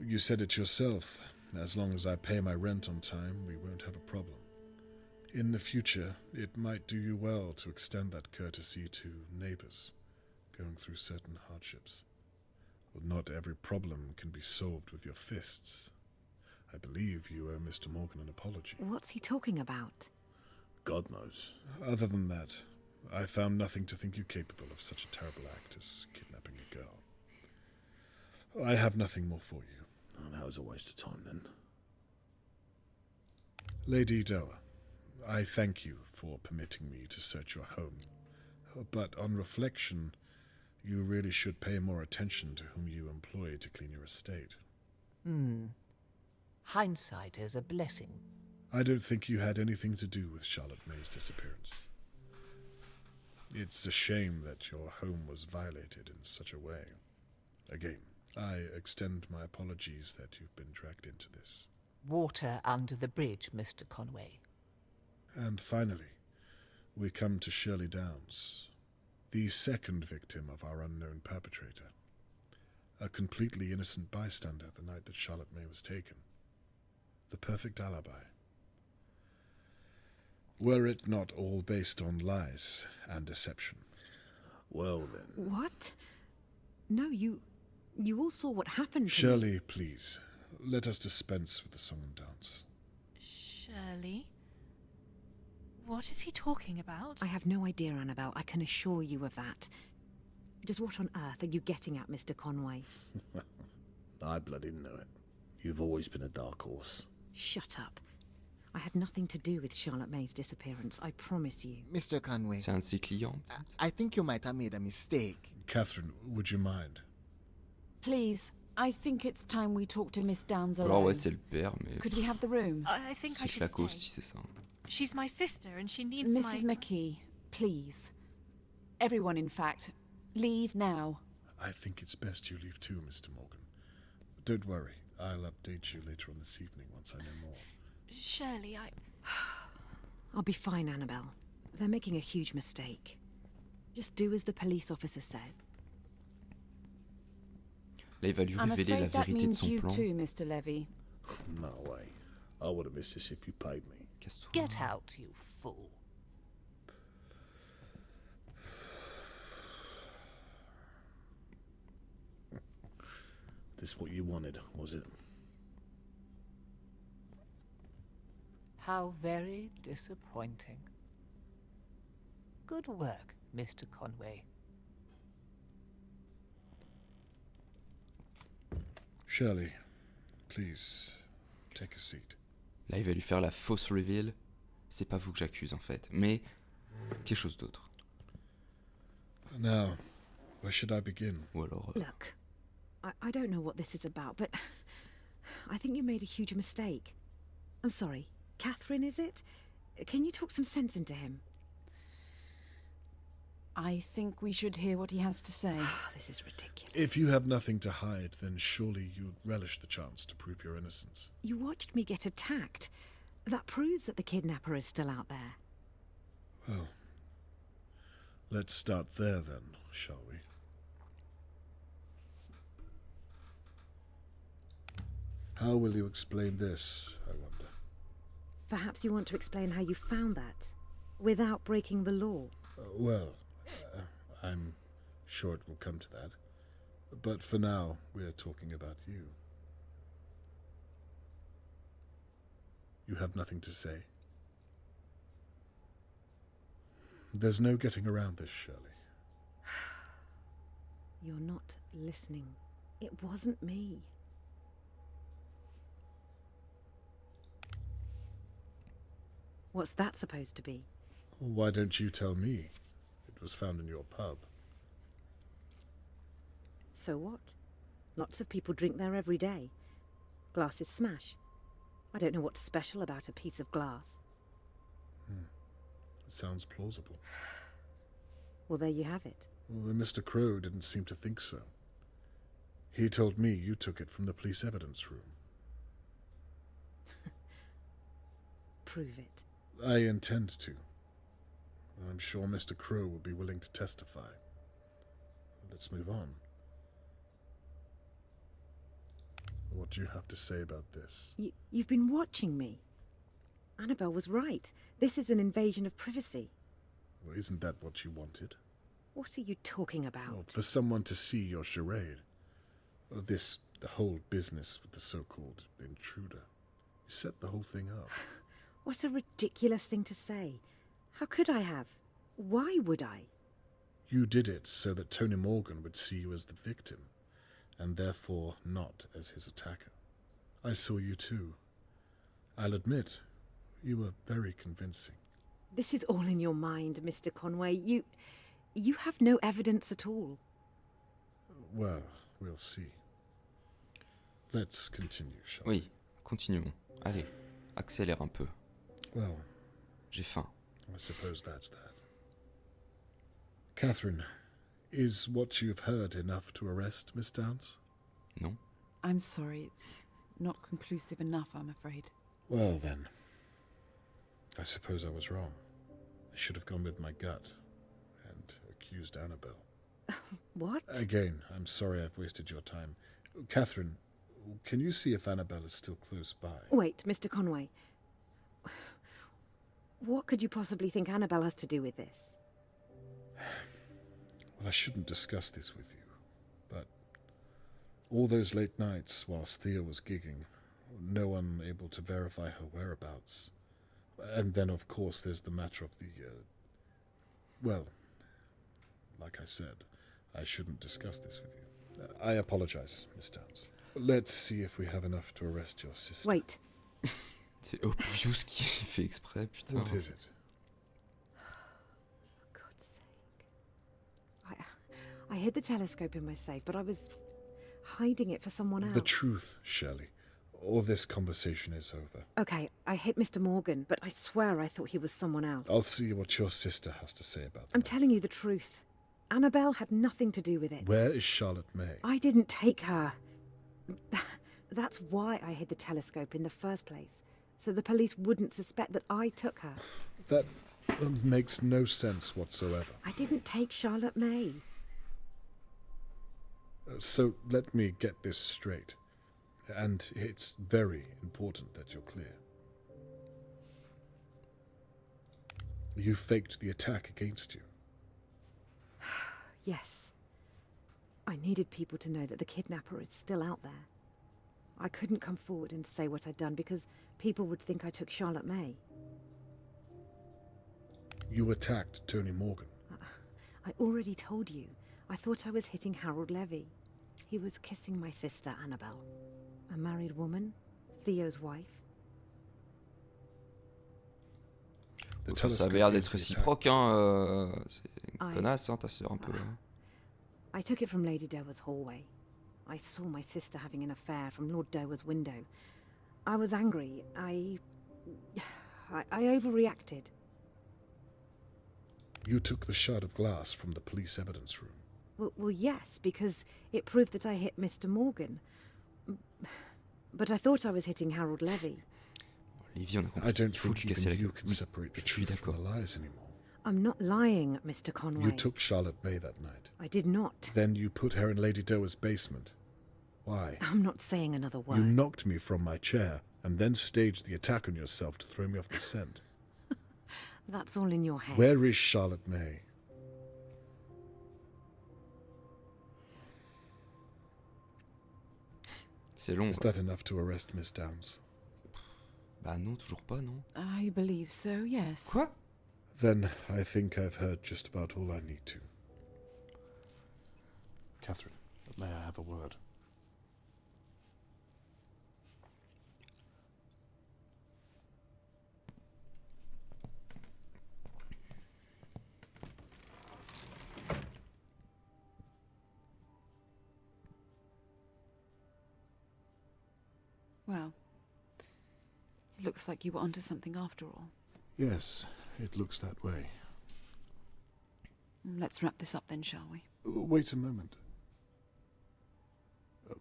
You said it yourself. As long as I pay my rent on time, we won't have a problem. In the future, it might do you well to extend that courtesy to neighbors going through certain hardships. Well, not every problem can be solved with your fists. I believe you owe Mr. Morgan an apology. What's he talking about? God knows. Other than that, I found nothing to think you capable of such a terrible act as kidnapping a girl. I have nothing more for you. Oh, that was a waste of time then. Lady Doa, I thank you for permitting me to search your home. But on reflection, you really should pay more attention to whom you employ to clean your estate. Hindsight is a blessing. I don't think you had anything to do with Charlotte May's disappearance. It's a shame that your home was violated in such a way. Again, I extend my apologies that you've been dragged into this. Water under the bridge, Mr. Conway. And finally, we come to Shirley Downs, the second victim of our unknown perpetrator. A completely innocent bystander the night that Charlotte May was taken. The perfect alibi. Were it not all based on lies and deception? Well then. What? No, you all saw what happened to me. Shirley, please, let us dispense with the song and dance. Shirley? What is he talking about? I have no idea, Annabelle. I can assure you of that. Just what on earth are you getting at, Mr. Conway? I bloody know it. You've always been a dark horse. Shut up. I had nothing to do with Charlotte May's disappearance, I promise you. Mr. Conway, C'est un de ses clients. I think you might have made a mistake. Catherine, would you mind? Please, I think it's time we talk to Miss Downs alone. Alors ouais, c'est le père, mais Could we have the room? I think I c'est should Clacos stay. si c'est ça. She's my sister and she needs Mrs. my... McKee, please. Everyone, in fact. Leave now. I think it's best you leave too, Mr. Morgan. Don't worry, I'll update you later on this evening once I know more. Shirley, I'll be fine, Annabelle. They're making a huge mistake. Just do as the police officer said. Là, il va lui I'm révéler la afraid that vérité de means son you plan. too, Mr. Levy. No way. I would have missed this if you paid me. Casse-toi. Get out, you fool. This what you wanted, was it? How very disappointing. Good work, Mr. Conway. Shirley, please, take a seat. Là, il va lui faire la fausse reveal. C'est pas vous que j'accuse en fait, mais quelque chose d'autre. Now, where should I begin? Ou alors. Look, I don't know what this is about, but I think you made a huge mistake. I'm sorry. Catherine, is it? Can you talk some sense into him? I think we should hear what he has to say. This is ridiculous. If you have nothing to hide, then surely you'd relish the chance to prove your innocence. You watched me get attacked. That proves that the kidnapper is still out there. Well, let's start there then, shall we? How will you explain this, I wonder? Perhaps you want to explain how you found that, without breaking the law. I'm sure it will come to that. But for now, we're talking about you. You have nothing to say? There's no getting around this, Shirley. You're not listening. It wasn't me. What's that supposed to be? Why don't you tell me? It was found in your pub. So what? Lots of people drink there every day. Glasses smash. I don't know what's special about a piece of glass. It sounds plausible. Well, there you have it. Well, Mr. Crow didn't seem to think so. He told me you took it from the police evidence room. Prove it. I intend to. I'm sure Mr. Crow will be willing to testify. Let's move on. What do you have to say about this? You've been watching me. Annabelle was right. This is an invasion of privacy. Well, isn't that what you wanted? What are you talking about? Well, for someone to see your charade. The whole business with the so-called intruder. You set the whole thing up. What a ridiculous thing to say. How could I have? Why would I? You did it so that Tony Morgan would see you as the victim, and therefore not as his attacker. I saw you too. I'll admit, you were very convincing. This is all in your mind, Mr. Conway. You have no evidence at all. Well, we'll see. Let's continue, shall we? Oui, continuons. Allez, accélère un peu. Well, J'ai faim. I suppose that's that. Catherine, is what you've heard enough to arrest Miss Downs? Non? I'm sorry, it's not conclusive enough, I'm afraid. Well then, I suppose I was wrong. I should have gone with my gut and accused Annabelle. What? Again, I'm sorry I've wasted your time. Catherine, can you see if Annabelle is still close by? Wait, Mr. Conway. What could you possibly think Annabelle has to do with this? Well, I shouldn't discuss this with you, but all those late nights whilst Thea was gigging, no one able to verify her whereabouts. And then, of course, there's the matter of the, well, like I said, I shouldn't discuss this with you. I apologize, Miss Downs. Let's see if we have enough to arrest your sister. Wait. C'est obvious qu'il fait exprès, putain. What is it? For God's sake. I hid the telescope in my safe, but I was hiding it for someone else. The truth, Shirley, or this conversation is over. Okay, I hit Mr. Morgan, but I swear I thought he was someone else. I'll see what your sister has to say about that. I'm telling you the truth. Annabelle had nothing to do with it. Where is Charlotte May? I didn't take her. That's why I hid the telescope in the first place, so the police wouldn't suspect that I took her. That makes no sense whatsoever. I didn't take Charlotte May. So let me get this straight. And it's very important that you're clear. You faked the attack against you. Yes. I needed people to know that the kidnapper is still out there. I couldn't come forward and say what I'd done because people would think I took Charlotte May. You attacked Tony Morgan. I already told you. I thought I was hitting Harold Levy. He was kissing my sister Annabelle. A married woman, Theo's wife. Enfin, ça avait l'air d'être réciproque, hein. C'est une connasse, hein, ta sœur, un peu. I took it from Lady Dowa's hallway. I saw my sister having an affair from Lord Dowa's window. I was angry. I overreacted. You took the shard of glass from the police evidence room. Well, yes, because it proved that I hit Mr. Morgan. But I thought I was hitting Harold Levy. Livy, on a compris. I don't Il faut think lui casser even la you gueule. can Oui, separate the je suis truth from d'accord. the lies anymore. I'm not lying, Mr. Conway. You took Charlotte May that night. I did not. Then you put her in Lady Dowa's basement. Why? I'm not saying another word. You knocked me from my chair and then staged the attack on yourself to throw me off the scent. That's all in your head. Where is Charlotte May? C'est long. Is that enough to arrest Miss Downs? Bah non, toujours pas, non. I believe so, yes. Quoi? Then I think I've heard just about all I need to. Catherine, may I have a word? Well, it looks like you were onto something after all. Yes, it looks that way. Let's wrap this up then, shall we? Wait a moment.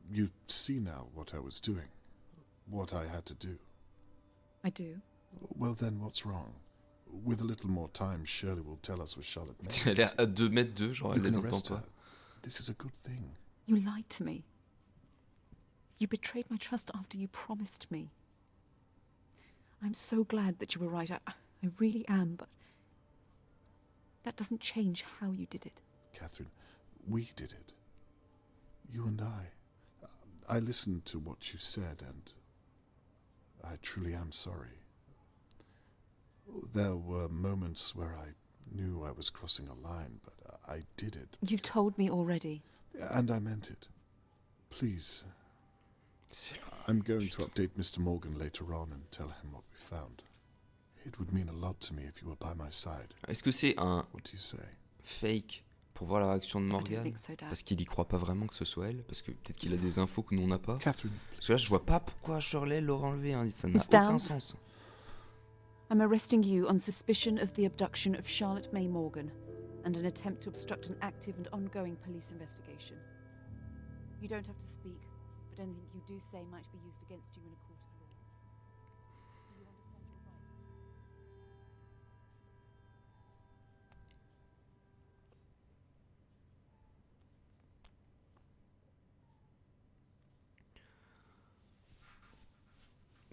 You see now what I was doing, what I had to do. I do. Well then, what's wrong? With a little more time, Shirley will tell us where Charlotte May Elle a l'air à 2 mètres d'eux, genre You elle les can entend arrest pas. her. This is a good thing. You lied to me. You betrayed my trust after you promised me. I'm so glad that you were right. I really am, but that doesn't change how you did it. Catherine, we did it. You and I. I listened to what you said, and I truly am sorry. There were moments where I knew I was crossing a line, but I did it. You've told me already. And I meant it. Please. I'm going to update Mr. Morgan later on and tell him what we found. It would mean a lot to me if you were by my side. Est-ce que c'est un What do you say? fake pour voir la réaction de I don't Morgan? think so, Dad. Parce qu'il y croit pas vraiment que ce soit elle? Parce que peut-être qu'il a des infos que nous on n'a pas? Catherine, Parce que là je vois pas pourquoi Shirley l'aurait enlevé, hein. Ça n'a Miss aucun Downs? sens. I'm arresting you on suspicion of the abduction of Charlotte May Morgan and an attempt to obstruct an active and ongoing police investigation. You don't have to speak, but anything you do say might be used against you in a court of law. Do you understand your rights?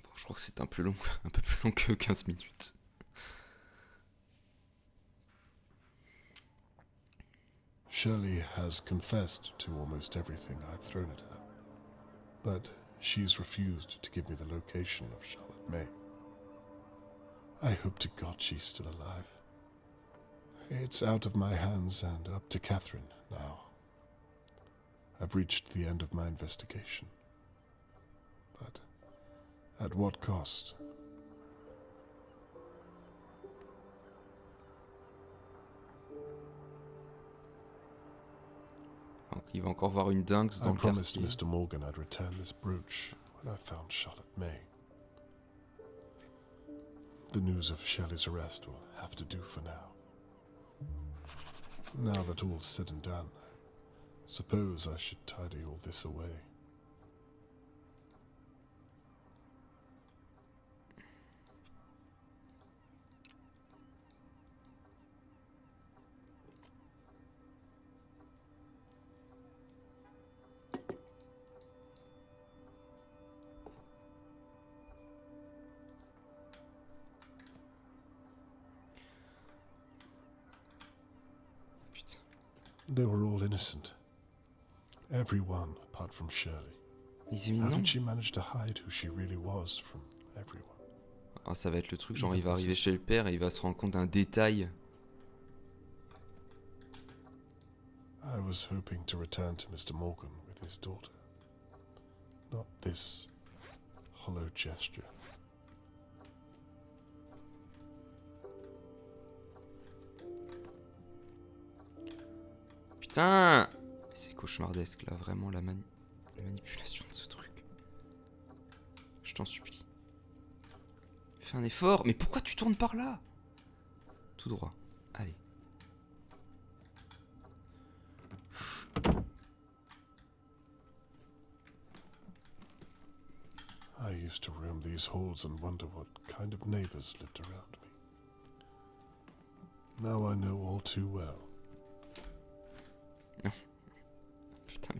Bon, je crois que c'est un peu long, un peu plus long que 15 minutes. Shirley has confessed to almost everything I've thrown at her, but she's refused to give me the location of Charlotte May. I hope to God she's still alive. It's out of my hands and up to Catherine now. I've reached the end of my investigation. But at what cost? Donc il va encore voir une dingue dans I le promised quartier. Mr. Morgan I'd return this brooch when I found Charlotte May. The news of Shelley's arrest will have to do for now. Now that all's said and done, I suppose I should tidy all this away. Putain. They were all innocent. Everyone apart from Shirley. Mais How non. did she manage to hide who she really was from everyone? Ah, ça va être le truc, genre il va arriver chez le père et il va se rendre compte d'un détail. I was hoping to return to Mr. Morgan with his daughter. Not this hollow gesture. Putain! C'est cauchemardesque là, vraiment la manipulation de ce truc. Je t'en supplie. Fais un effort, mais pourquoi tu tournes par là? Tout droit, allez. I used to roam these halls and wonder what kind of neighbors lived around me. Now I know all too well. Putain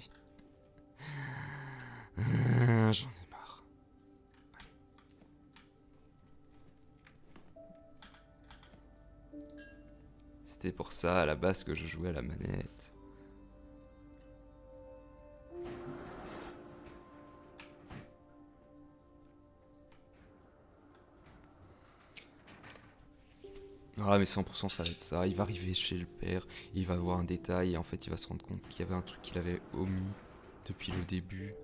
mais... J'en ai marre. Allez. C'était pour ça à la base que je jouais à la manette. Ah mais 100% ça va être ça, il va arriver chez le père, il va voir un détail et en fait il va se rendre compte qu'il y avait un truc qu'il avait omis depuis le début.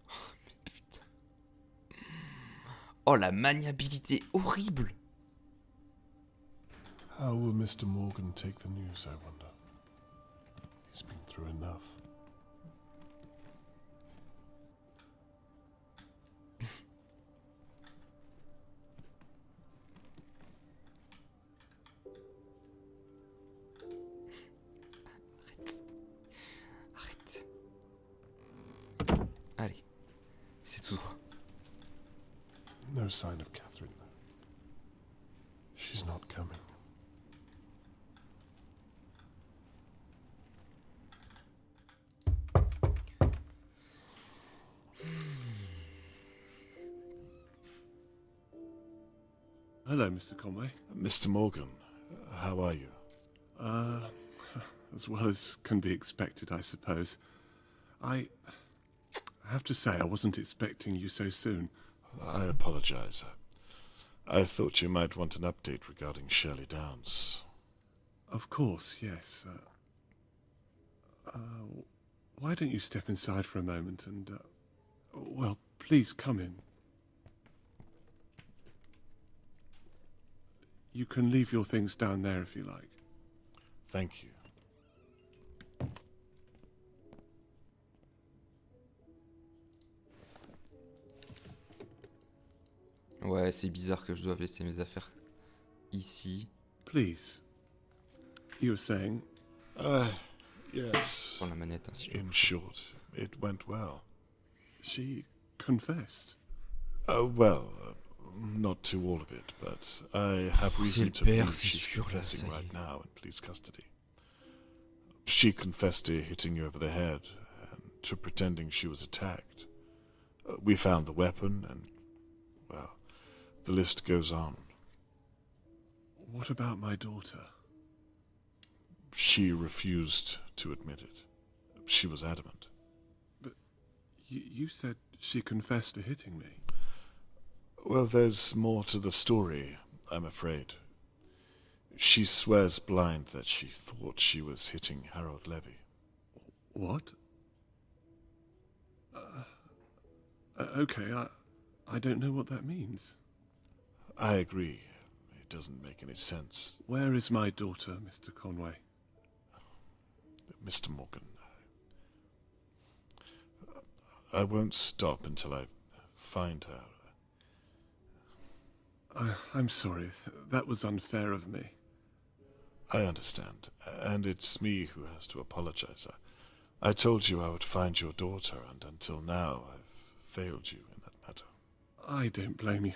Oh mais putain. Oh la maniabilité horrible. How will Mr. Morgan take the news, I wonder? He's been through enough. Arrête. Allez, c'est tout droit. No sign of Catherine, though. She's not coming. Hello, Mr. Conway. Mr. Morgan, how are you? As well as can be expected, I suppose. I have to say I wasn't expecting you so soon. I apologize. I thought you might want an update regarding Shirley Downs. Of course, yes. Why don't you step inside for a moment and, well, please come in. You can leave your things down there if you like. Thank you. Ouais, c'est bizarre que je doive laisser mes affaires ici. Please. You were saying? Yes. Prends la manette, hein, si tu veux. In short, it went well. She confessed. Not to all of it, but I have reason to père, believe c'est she's sûr, là, confessing ça y right est. now in police custody. She confessed to hitting you over the head and to pretending she was attacked. We found the weapon and, well, the list goes on. What about my daughter? She refused to admit it. She was adamant. But you said she confessed to hitting me. Well, there's more to the story, I'm afraid. She swears blind that she thought she was hitting Harold Levy. What? Okay, I don't know what that means. I agree. It doesn't make any sense. Where is my daughter, Mr. Conway? Mr. Morgan, I won't stop until I find her. I'm sorry. That was unfair of me. I understand. And it's me who has to apologize. I told you I would find your daughter, and until now I've failed you in that matter. I don't blame you.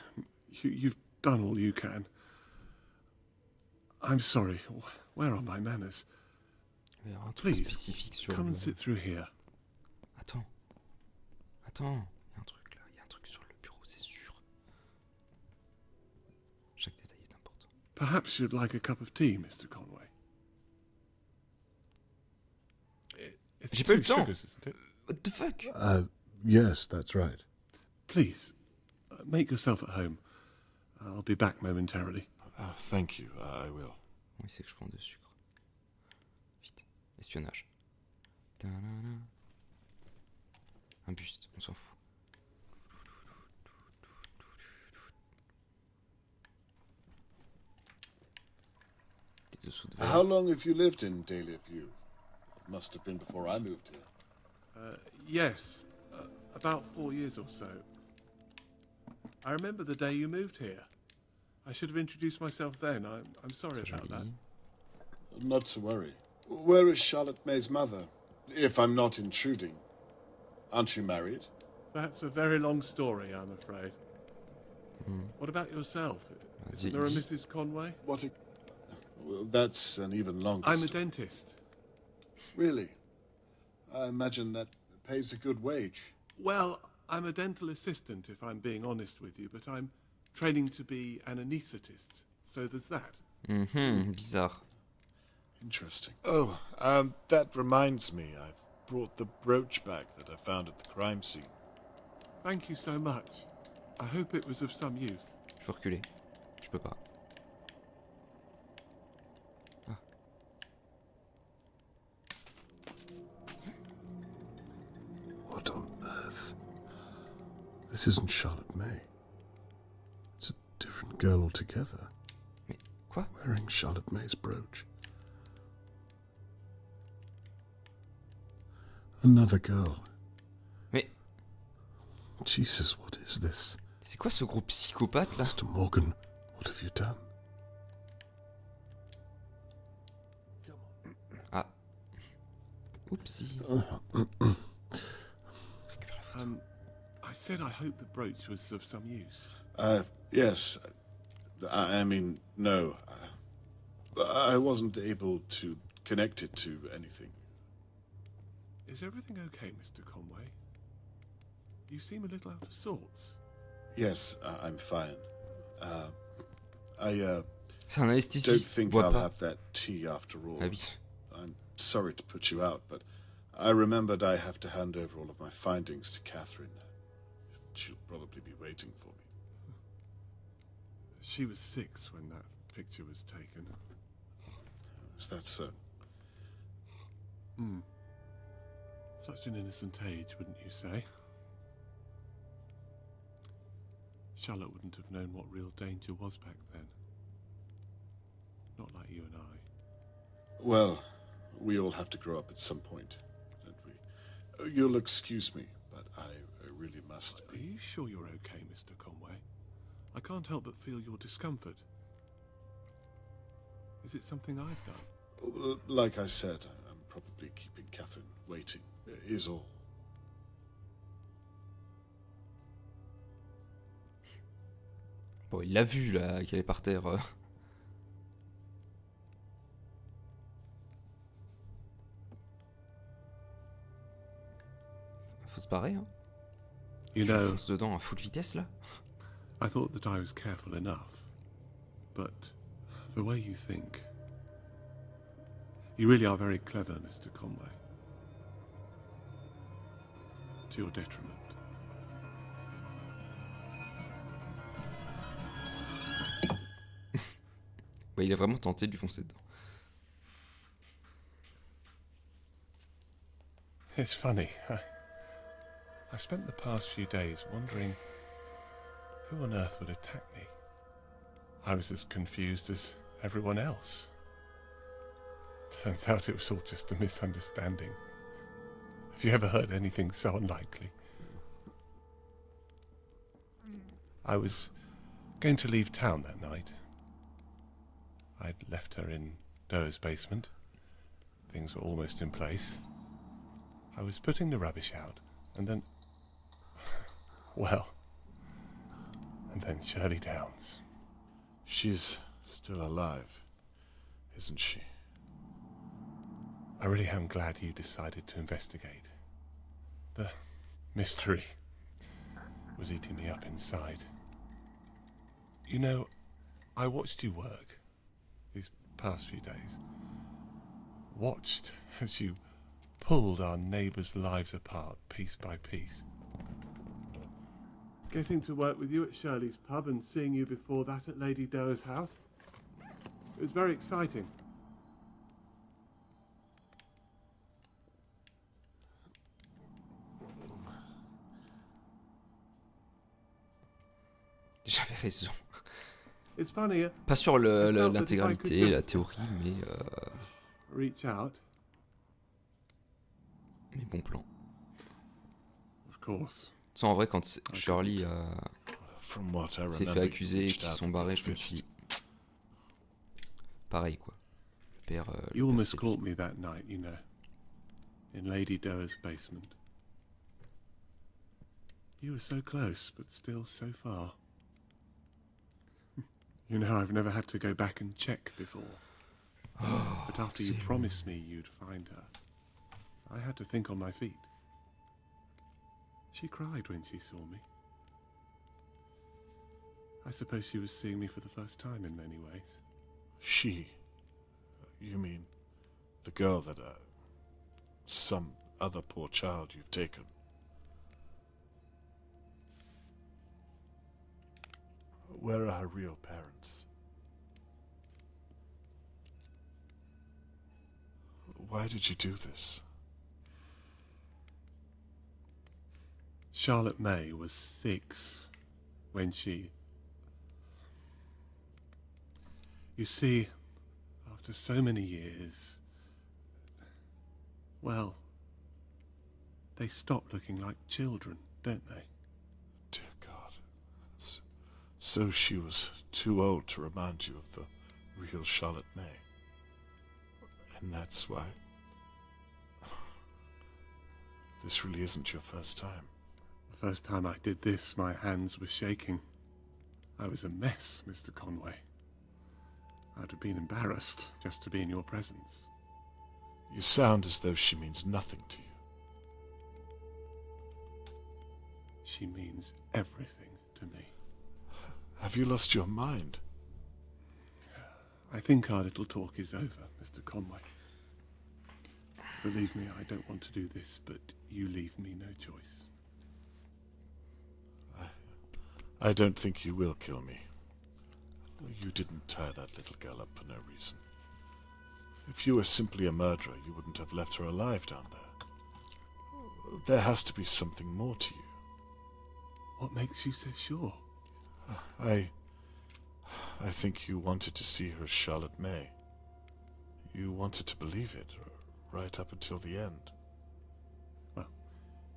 You've done all you can. I'm sorry. Where are my manners? Il y a un truc Please, spécifique sur come le... and sit through here. Attends. Attends. Il y a un truc là. Il y a un truc sur le bureau, c'est sûr. Chaque détail est important. Perhaps you'd like a cup of tea, Mr. Conway. It's J'ai pas eu le 2 temps. sugars, isn't it? What the fuck? Yes, that's right. Please, make yourself at home. I'll be back momentarily. Thank you, I will. Oui, c'est que je prends de sucre. Vite. Espionnage. Ta-na-na. Un buste, on s'en fout. Des dessous de verre. How long have you lived in Dahlia View? It must have been before I moved here. Yes, about 4 years or so. I remember the day you moved here. I should have introduced myself then. I'm sorry about that. Not to worry. Where is Charlotte May's mother? If I'm not intruding. Aren't you married? That's a very long story, I'm afraid. What about yourself? Isn't there a Mrs. Conway? Well, that's an even longer I'm a story. dentist. Really? I imagine that pays a good wage. Well, I'm a dental assistant, if I'm being honest with you, but I'm training to be an anaesthetist, so there's that. Bizarre. Interesting. Oh, that reminds me. I've brought the brooch back that I found at the crime scene. Thank you so much. I hope it was of some use. Je veux reculer. Je peux pas. Ah. What on earth? This isn't Charlotte May. It's a different girl altogether. Mais quoi? Wearing Charlotte May's brooch. Another girl. Mais Jesus, what is this? c'est quoi ce gros psychopathe là? Mr. Morgan, what have you done? Ah. Oupsie. I said I hope the brooch was of some use. Yes. I mean, no. I wasn't able to connect it to anything. Is everything okay, Mr. Conway? You seem a little out of sorts. Yes, I'm fine. C'est un Don't anesthésiste. think Bois I'll pas. have that tea after all. Ah oui. I'm sorry to put you out, but I remembered I have to hand over all of my findings to Catherine. She'll probably be waiting for me. She was 6 when that picture was taken. Is that so? Such an innocent age, wouldn't you say? Charlotte wouldn't have known what real danger was back then. Not like you and I. Well, we all have to grow up at some point, don't we? You'll excuse me, but I really must Are be. you sure you're okay, Mr. Conway? I can't help but feel your discomfort. Is it something I've done? Like I said, I'm probably keeping Catherine waiting, is all. Bon, il l'a vu là, qu'elle est par terre. Faut se barrer, hein. You Je know, fonce dedans à full vitesse là. I thought that I was careful enough, but the way you think, you really are very clever, Mr. Conway. To your detriment. Ouais, il a vraiment tenté de lui foncer dedans. It's funny. I spent the past few days wondering who on earth would attack me. I was as confused as everyone else. Turns out it was all just a misunderstanding. Have you ever heard anything so unlikely? I was going to leave town that night. I'd left her in Doe's basement. Things were almost in place. I was putting the rubbish out, and then... well... and then Shirley Downs. She's still alive, isn't she? I really am glad you decided to investigate. The mystery was eating me up inside. You know, I watched you work, these past few days. Watched as you pulled our neighbours' lives apart piece by piece. Getting to work with you at Shirley's pub and seeing you before that at Lady Doe's house. It was very exciting. J'avais raison. It's funny, Pas sur I felt that if I l'intégralité, could la just théorie, reach out. mais bon plan. Of course. Ça, en vrai, quand Shirley From what I s'est fait remember, you accuser et reached qu'ils se out sont with barrés, your je me suis fist. dit... Pareil, quoi. Le père... You almost caught me that night, you know, in Lady Doe's basement. You were so close, but still so far. You know, I've never had to go back and check before. But after you promised me you'd find her, I had to think on my feet. She cried when she saw me. I suppose she was seeing me for the first time in many ways. She? You mean the girl that, some other poor child you've taken? Where are her real parents? Why did you do this? Charlotte May was 6 when she... You see, after so many years, well, they stop looking like children, don't they? Dear God. So she was too old to remind you of the real Charlotte May. And that's why... This really isn't your first time. The first time I did this, my hands were shaking. I was a mess, Mr. Conway. I'd have been embarrassed just to be in your presence. You sound as though she means nothing to you. She means everything to me. Have you lost your mind? I think our little talk is over, Mr. Conway. Believe me, I don't want to do this, but you leave me no choice. I don't think you will kill me. You didn't tie that little girl up for no reason. If you were simply a murderer, you wouldn't have left her alive down there. There has to be something more to you. What makes you so sure? I think you wanted to see her as Charlotte May. You wanted to believe it, right up until the end. Well,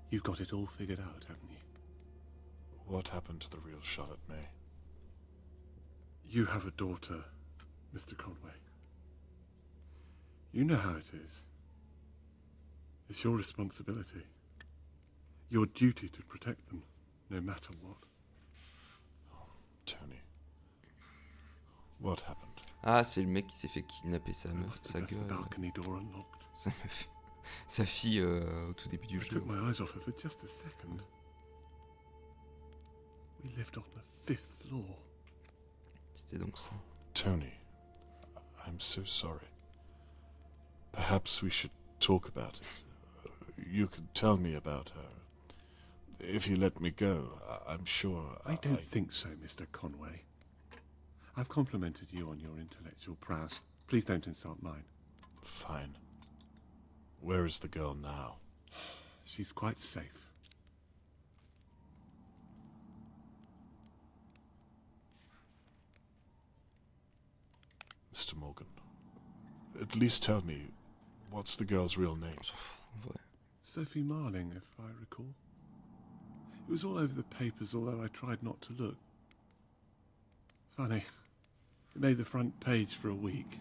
you've got it all figured out, haven't you? What happened to the real Charlotte May? You have a daughter, Mr. Conway. You know how it is. It's your responsibility. Your duty to protect them, no matter what. Tony. What happened? Ah, c'est le mec qui s'est fait kidnapper sa meuf, sa left the gueule. balcony door unlocked. Sa meuf. Sa fille au tout début du I jeu. took my eyes off her for just a second. We lived on the 5th floor. C'était donc ça. Tony, I'm so sorry. Perhaps we should talk about it. You can tell me about her. If you let me go, I'm sure I don't think so, Mr. Conway. I've complimented you on your intellectual prowess. Please don't insult mine. Fine. Where is the girl now? She's quite safe. Mr. Morgan, at least tell me, what's the girl's real name? On s'en fout, en vrai. Sophie Marling, if I recall. It was all over the papers, although I tried not to look. Funny. It made the front page for a week.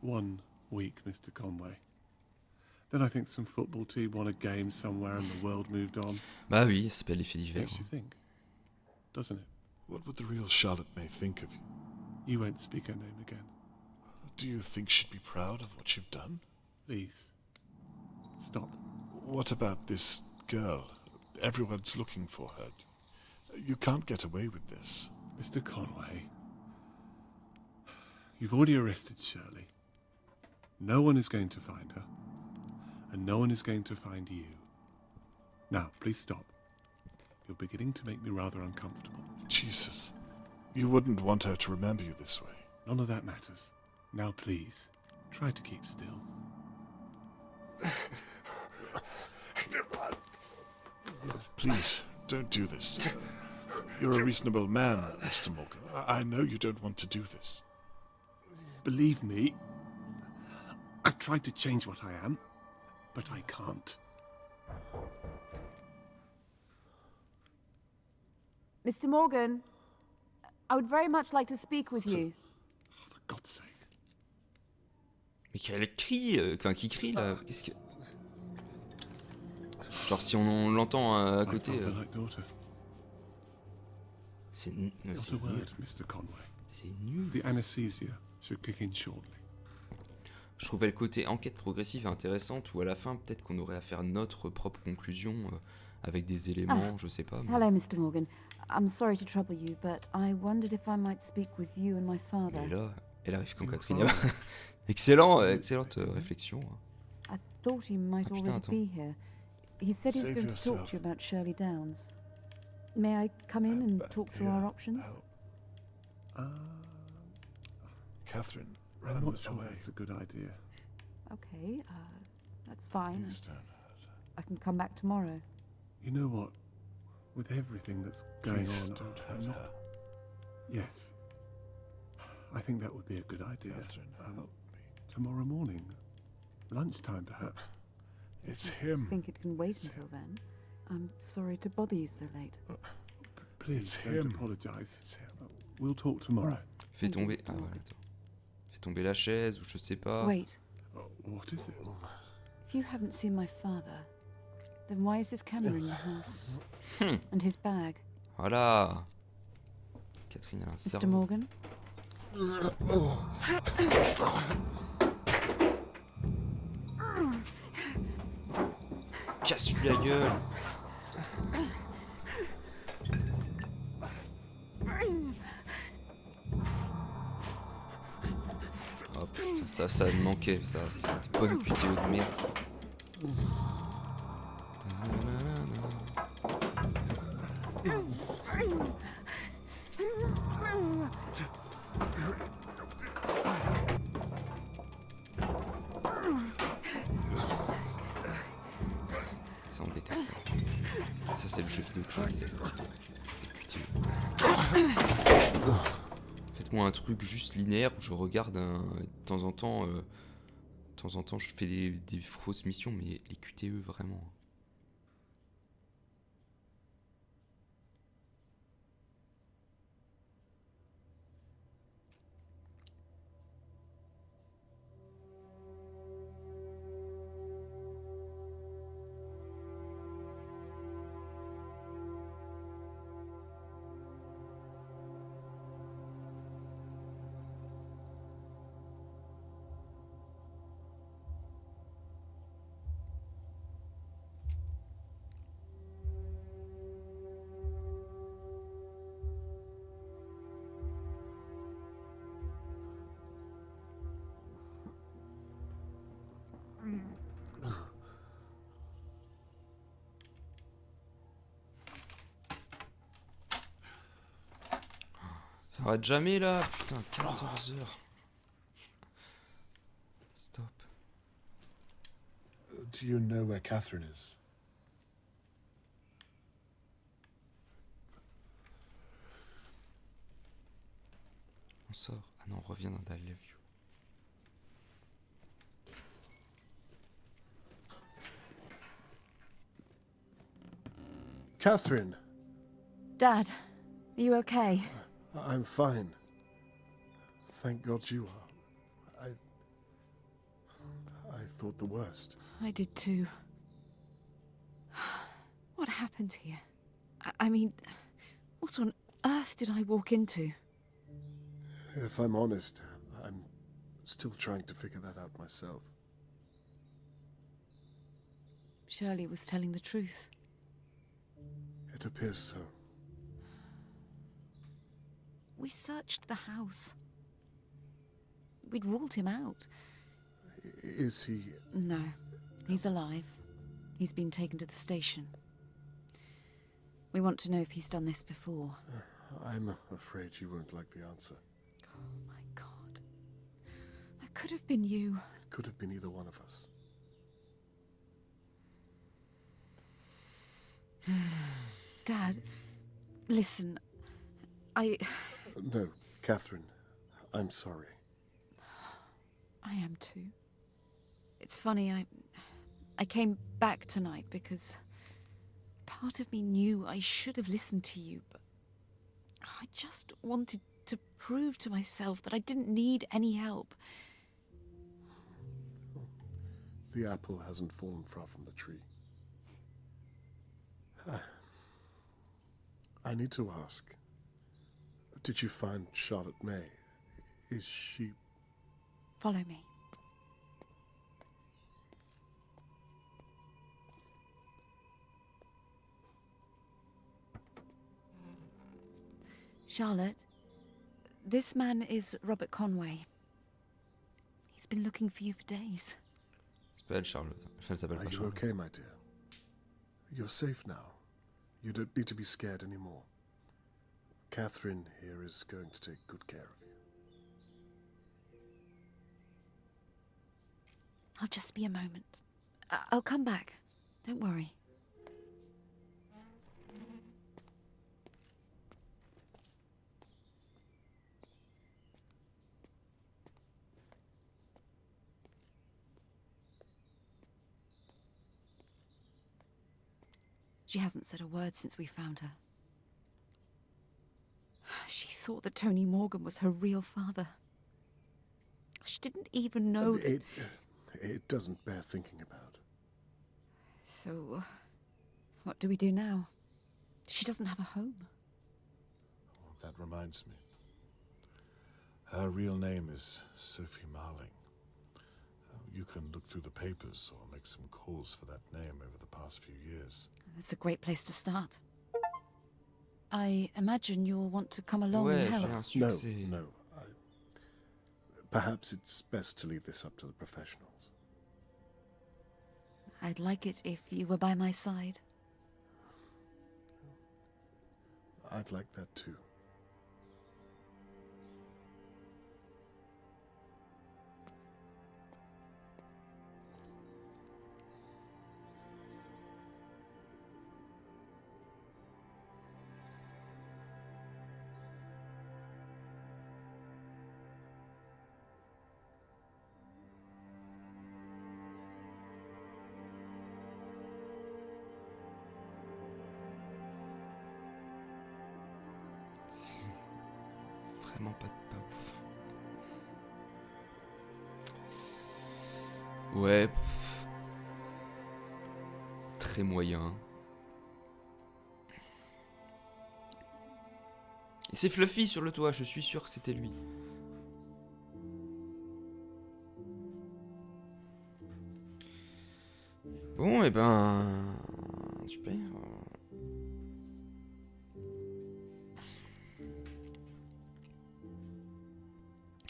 1 week, Mr. Conway. Then I think some football team won a game somewhere and the world moved on. Bah oui, ça s'appelle les faits divers. Makes you think, doesn't it? What would the real Charlotte May think of you? You won't speak her name again. Do you think she'd be proud of what you've done? Please. Stop. What about this girl? Everyone's looking for her. You can't get away with this. Mr. Conway. You've already arrested Shirley. No one is going to find her. And no one is going to find you. Now, please stop. You're beginning to make me rather uncomfortable. Jesus. You wouldn't want her to remember you this way. None of that matters. Now, please, try to keep still. Please, don't do this. You're a reasonable man, Mr. Morgan. I know you don't want to do this. Believe me, I've tried to change what I am, but I can't. Mr. Morgan, I would very much like to speak with you. For God's sake. Mais qu'elle crie, qui crie là? Qu'est-ce que... Genre si on l'entend à côté. C'est nul. Not a word, Mr. Conway. C'est nul. The anesthesia should kick in shortly. Je trouvais le côté enquête progressive intéressante où à la fin peut-être qu'on aurait à faire notre propre conclusion avec des éléments, je sais pas. Mais... Hello, Mr. Morgan. I'm sorry to trouble you, but I wondered if I might speak with you and my father. Et là, elle arrive quand Catherine. Excellente réflexion. I thought he might putain, already attends. be here. He said he was going to talk to you about Shirley Downs. May I come in and talk through our options? Catherine, I'm run not sure away. that's a good idea. Okay, that's fine. Please don't hurt her. I can come back tomorrow. You know what? With everything that's going Please on, don't hurt I'm not- her. Yes. I think that would be a good idea. Catherine, help me. Tomorrow morning. Lunchtime, perhaps. It's I him. think it can wait until then. I'm sorry to bother you so late. Please It's don't him. apologize. It's him. We'll talk tomorrow. Fais tomber. Mr. Ah voilà, Morgan. attends. Fais tomber la chaise ou je sais pas. Wait, What is it? if you haven't seen my father, then why is his camera in your house? Hmm. And his bag? Voilà. Catherine a un Mr. cerveau. Morgan? Casse-lui la gueule. Oh putain, ça me manquait, ça. C'est des bonnes QTE de merde. Ça on déteste. Ça c'est le jeu vidéo que je déteste. Les QTE. Faites-moi un truc juste linéaire où je regarde de temps en temps. De temps en temps je fais des fausses missions, mais les QTE vraiment. Ça arrête jamais là, putain, 14 heures. Stop. Do you know where Catherine is? On sort. Ah non, on revient dans Dahlia View. Catherine! Dad, are you okay? I'm fine. Thank God you are. I thought the worst. I did too. What happened here? I mean, what on earth did I walk into? If I'm honest, I'm still trying to figure that out myself. Shirley was telling the truth. It appears so. We searched the house. we'd ruled him out. Is he... No, he's alive. He's been taken to the station. We want to know if he's done this before. I'm afraid you won't like the answer. Oh my God. That could have been you. It could have been either one of us. Dad, listen, No, Catherine, I'm sorry. I am too. It's funny, I came back tonight because part of me knew I should have listened to you, but I just wanted to prove to myself that I didn't need any help. The apple hasn't fallen far from the tree. I need to ask, did you find Charlotte May? Is she... Follow me. Charlotte, this man is Robert Conway. He's been looking for you for days. Elle s'appelle Charlotte. Elle s'appelle Are pas you Charlotte. okay, my dear? You're safe now. You don't need to be scared anymore. Catherine here is going to take good care of you. I'll just be a moment. I'll come back. Don't worry. She hasn't said a word since we found her. She thought that Tony Morgan was her real father. She didn't even know that... It doesn't bear thinking about. So, what do we do now? She doesn't have a home. Oh, that reminds me. Her real name is Sophie Marling. You can look through the papers or make some calls for that name over the past few years. It's a great place to start. I imagine you'll want to come along Ouais, and help. j'ai un succès. No. Perhaps it's best to leave this up to the professionals. I'd like it if you were by my side. I'd like that too. Vraiment pas ouf. Ouais. Très moyen. Et c'est Fluffy sur le toit, je suis sûr que c'était lui. Bon, et ben... Super.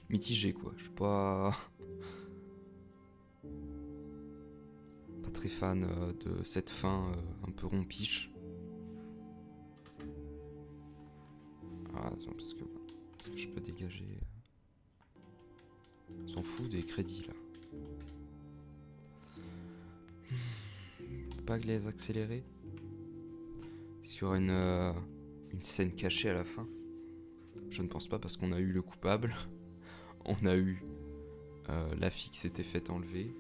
Mitigé quoi, je suis pas très fan de cette fin un peu rompiche. Ah attends, parce que je peux dégager. On s'en fout des crédits là. On peut pas les accélérer. Est-ce qu'il y aura une scène cachée à la fin? Je ne pense pas parce qu'on a eu le coupable. On a eu la fille qui s'était faite enlever.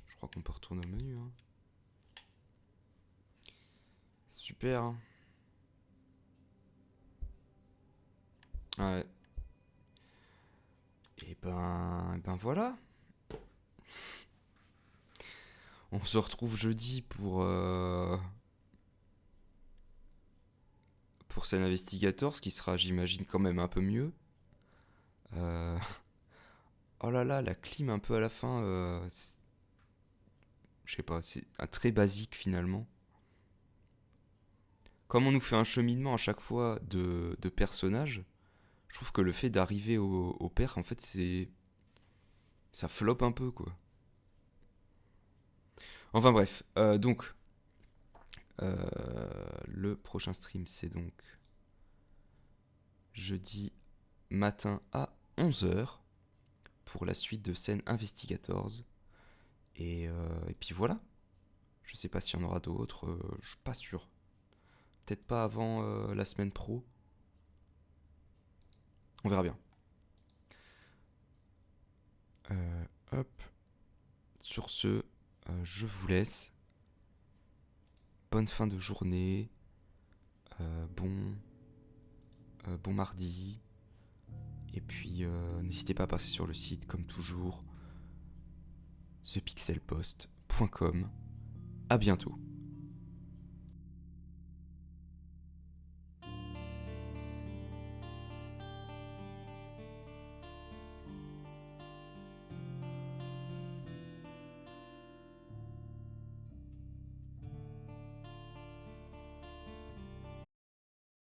Je crois qu'on peut retourner au menu. Hein. Super. Hein. Ouais. Et ben voilà. On se retrouve jeudi pour Scène Investigator, ce qui sera, j'imagine, quand même un peu mieux. Oh là là, la clim un peu à la fin, je sais pas, c'est un très basique finalement. Comme on nous fait un cheminement à chaque fois de personnages, Je trouve que le fait d'arriver au père, en fait, ça floppe un peu, quoi. Enfin bref, donc, le prochain stream, c'est donc jeudi matin à 11h pour la suite de Scène Investigators. Et puis voilà. Je sais pas s'il y en aura d'autres, je suis pas sûr. Peut-être pas avant la semaine pro. On verra bien. Hop. Sur ce, je vous laisse. Bonne fin de journée. Bon mardi. Et puis n'hésitez pas à passer sur le site comme toujours, thepixelpost.com. À bientôt.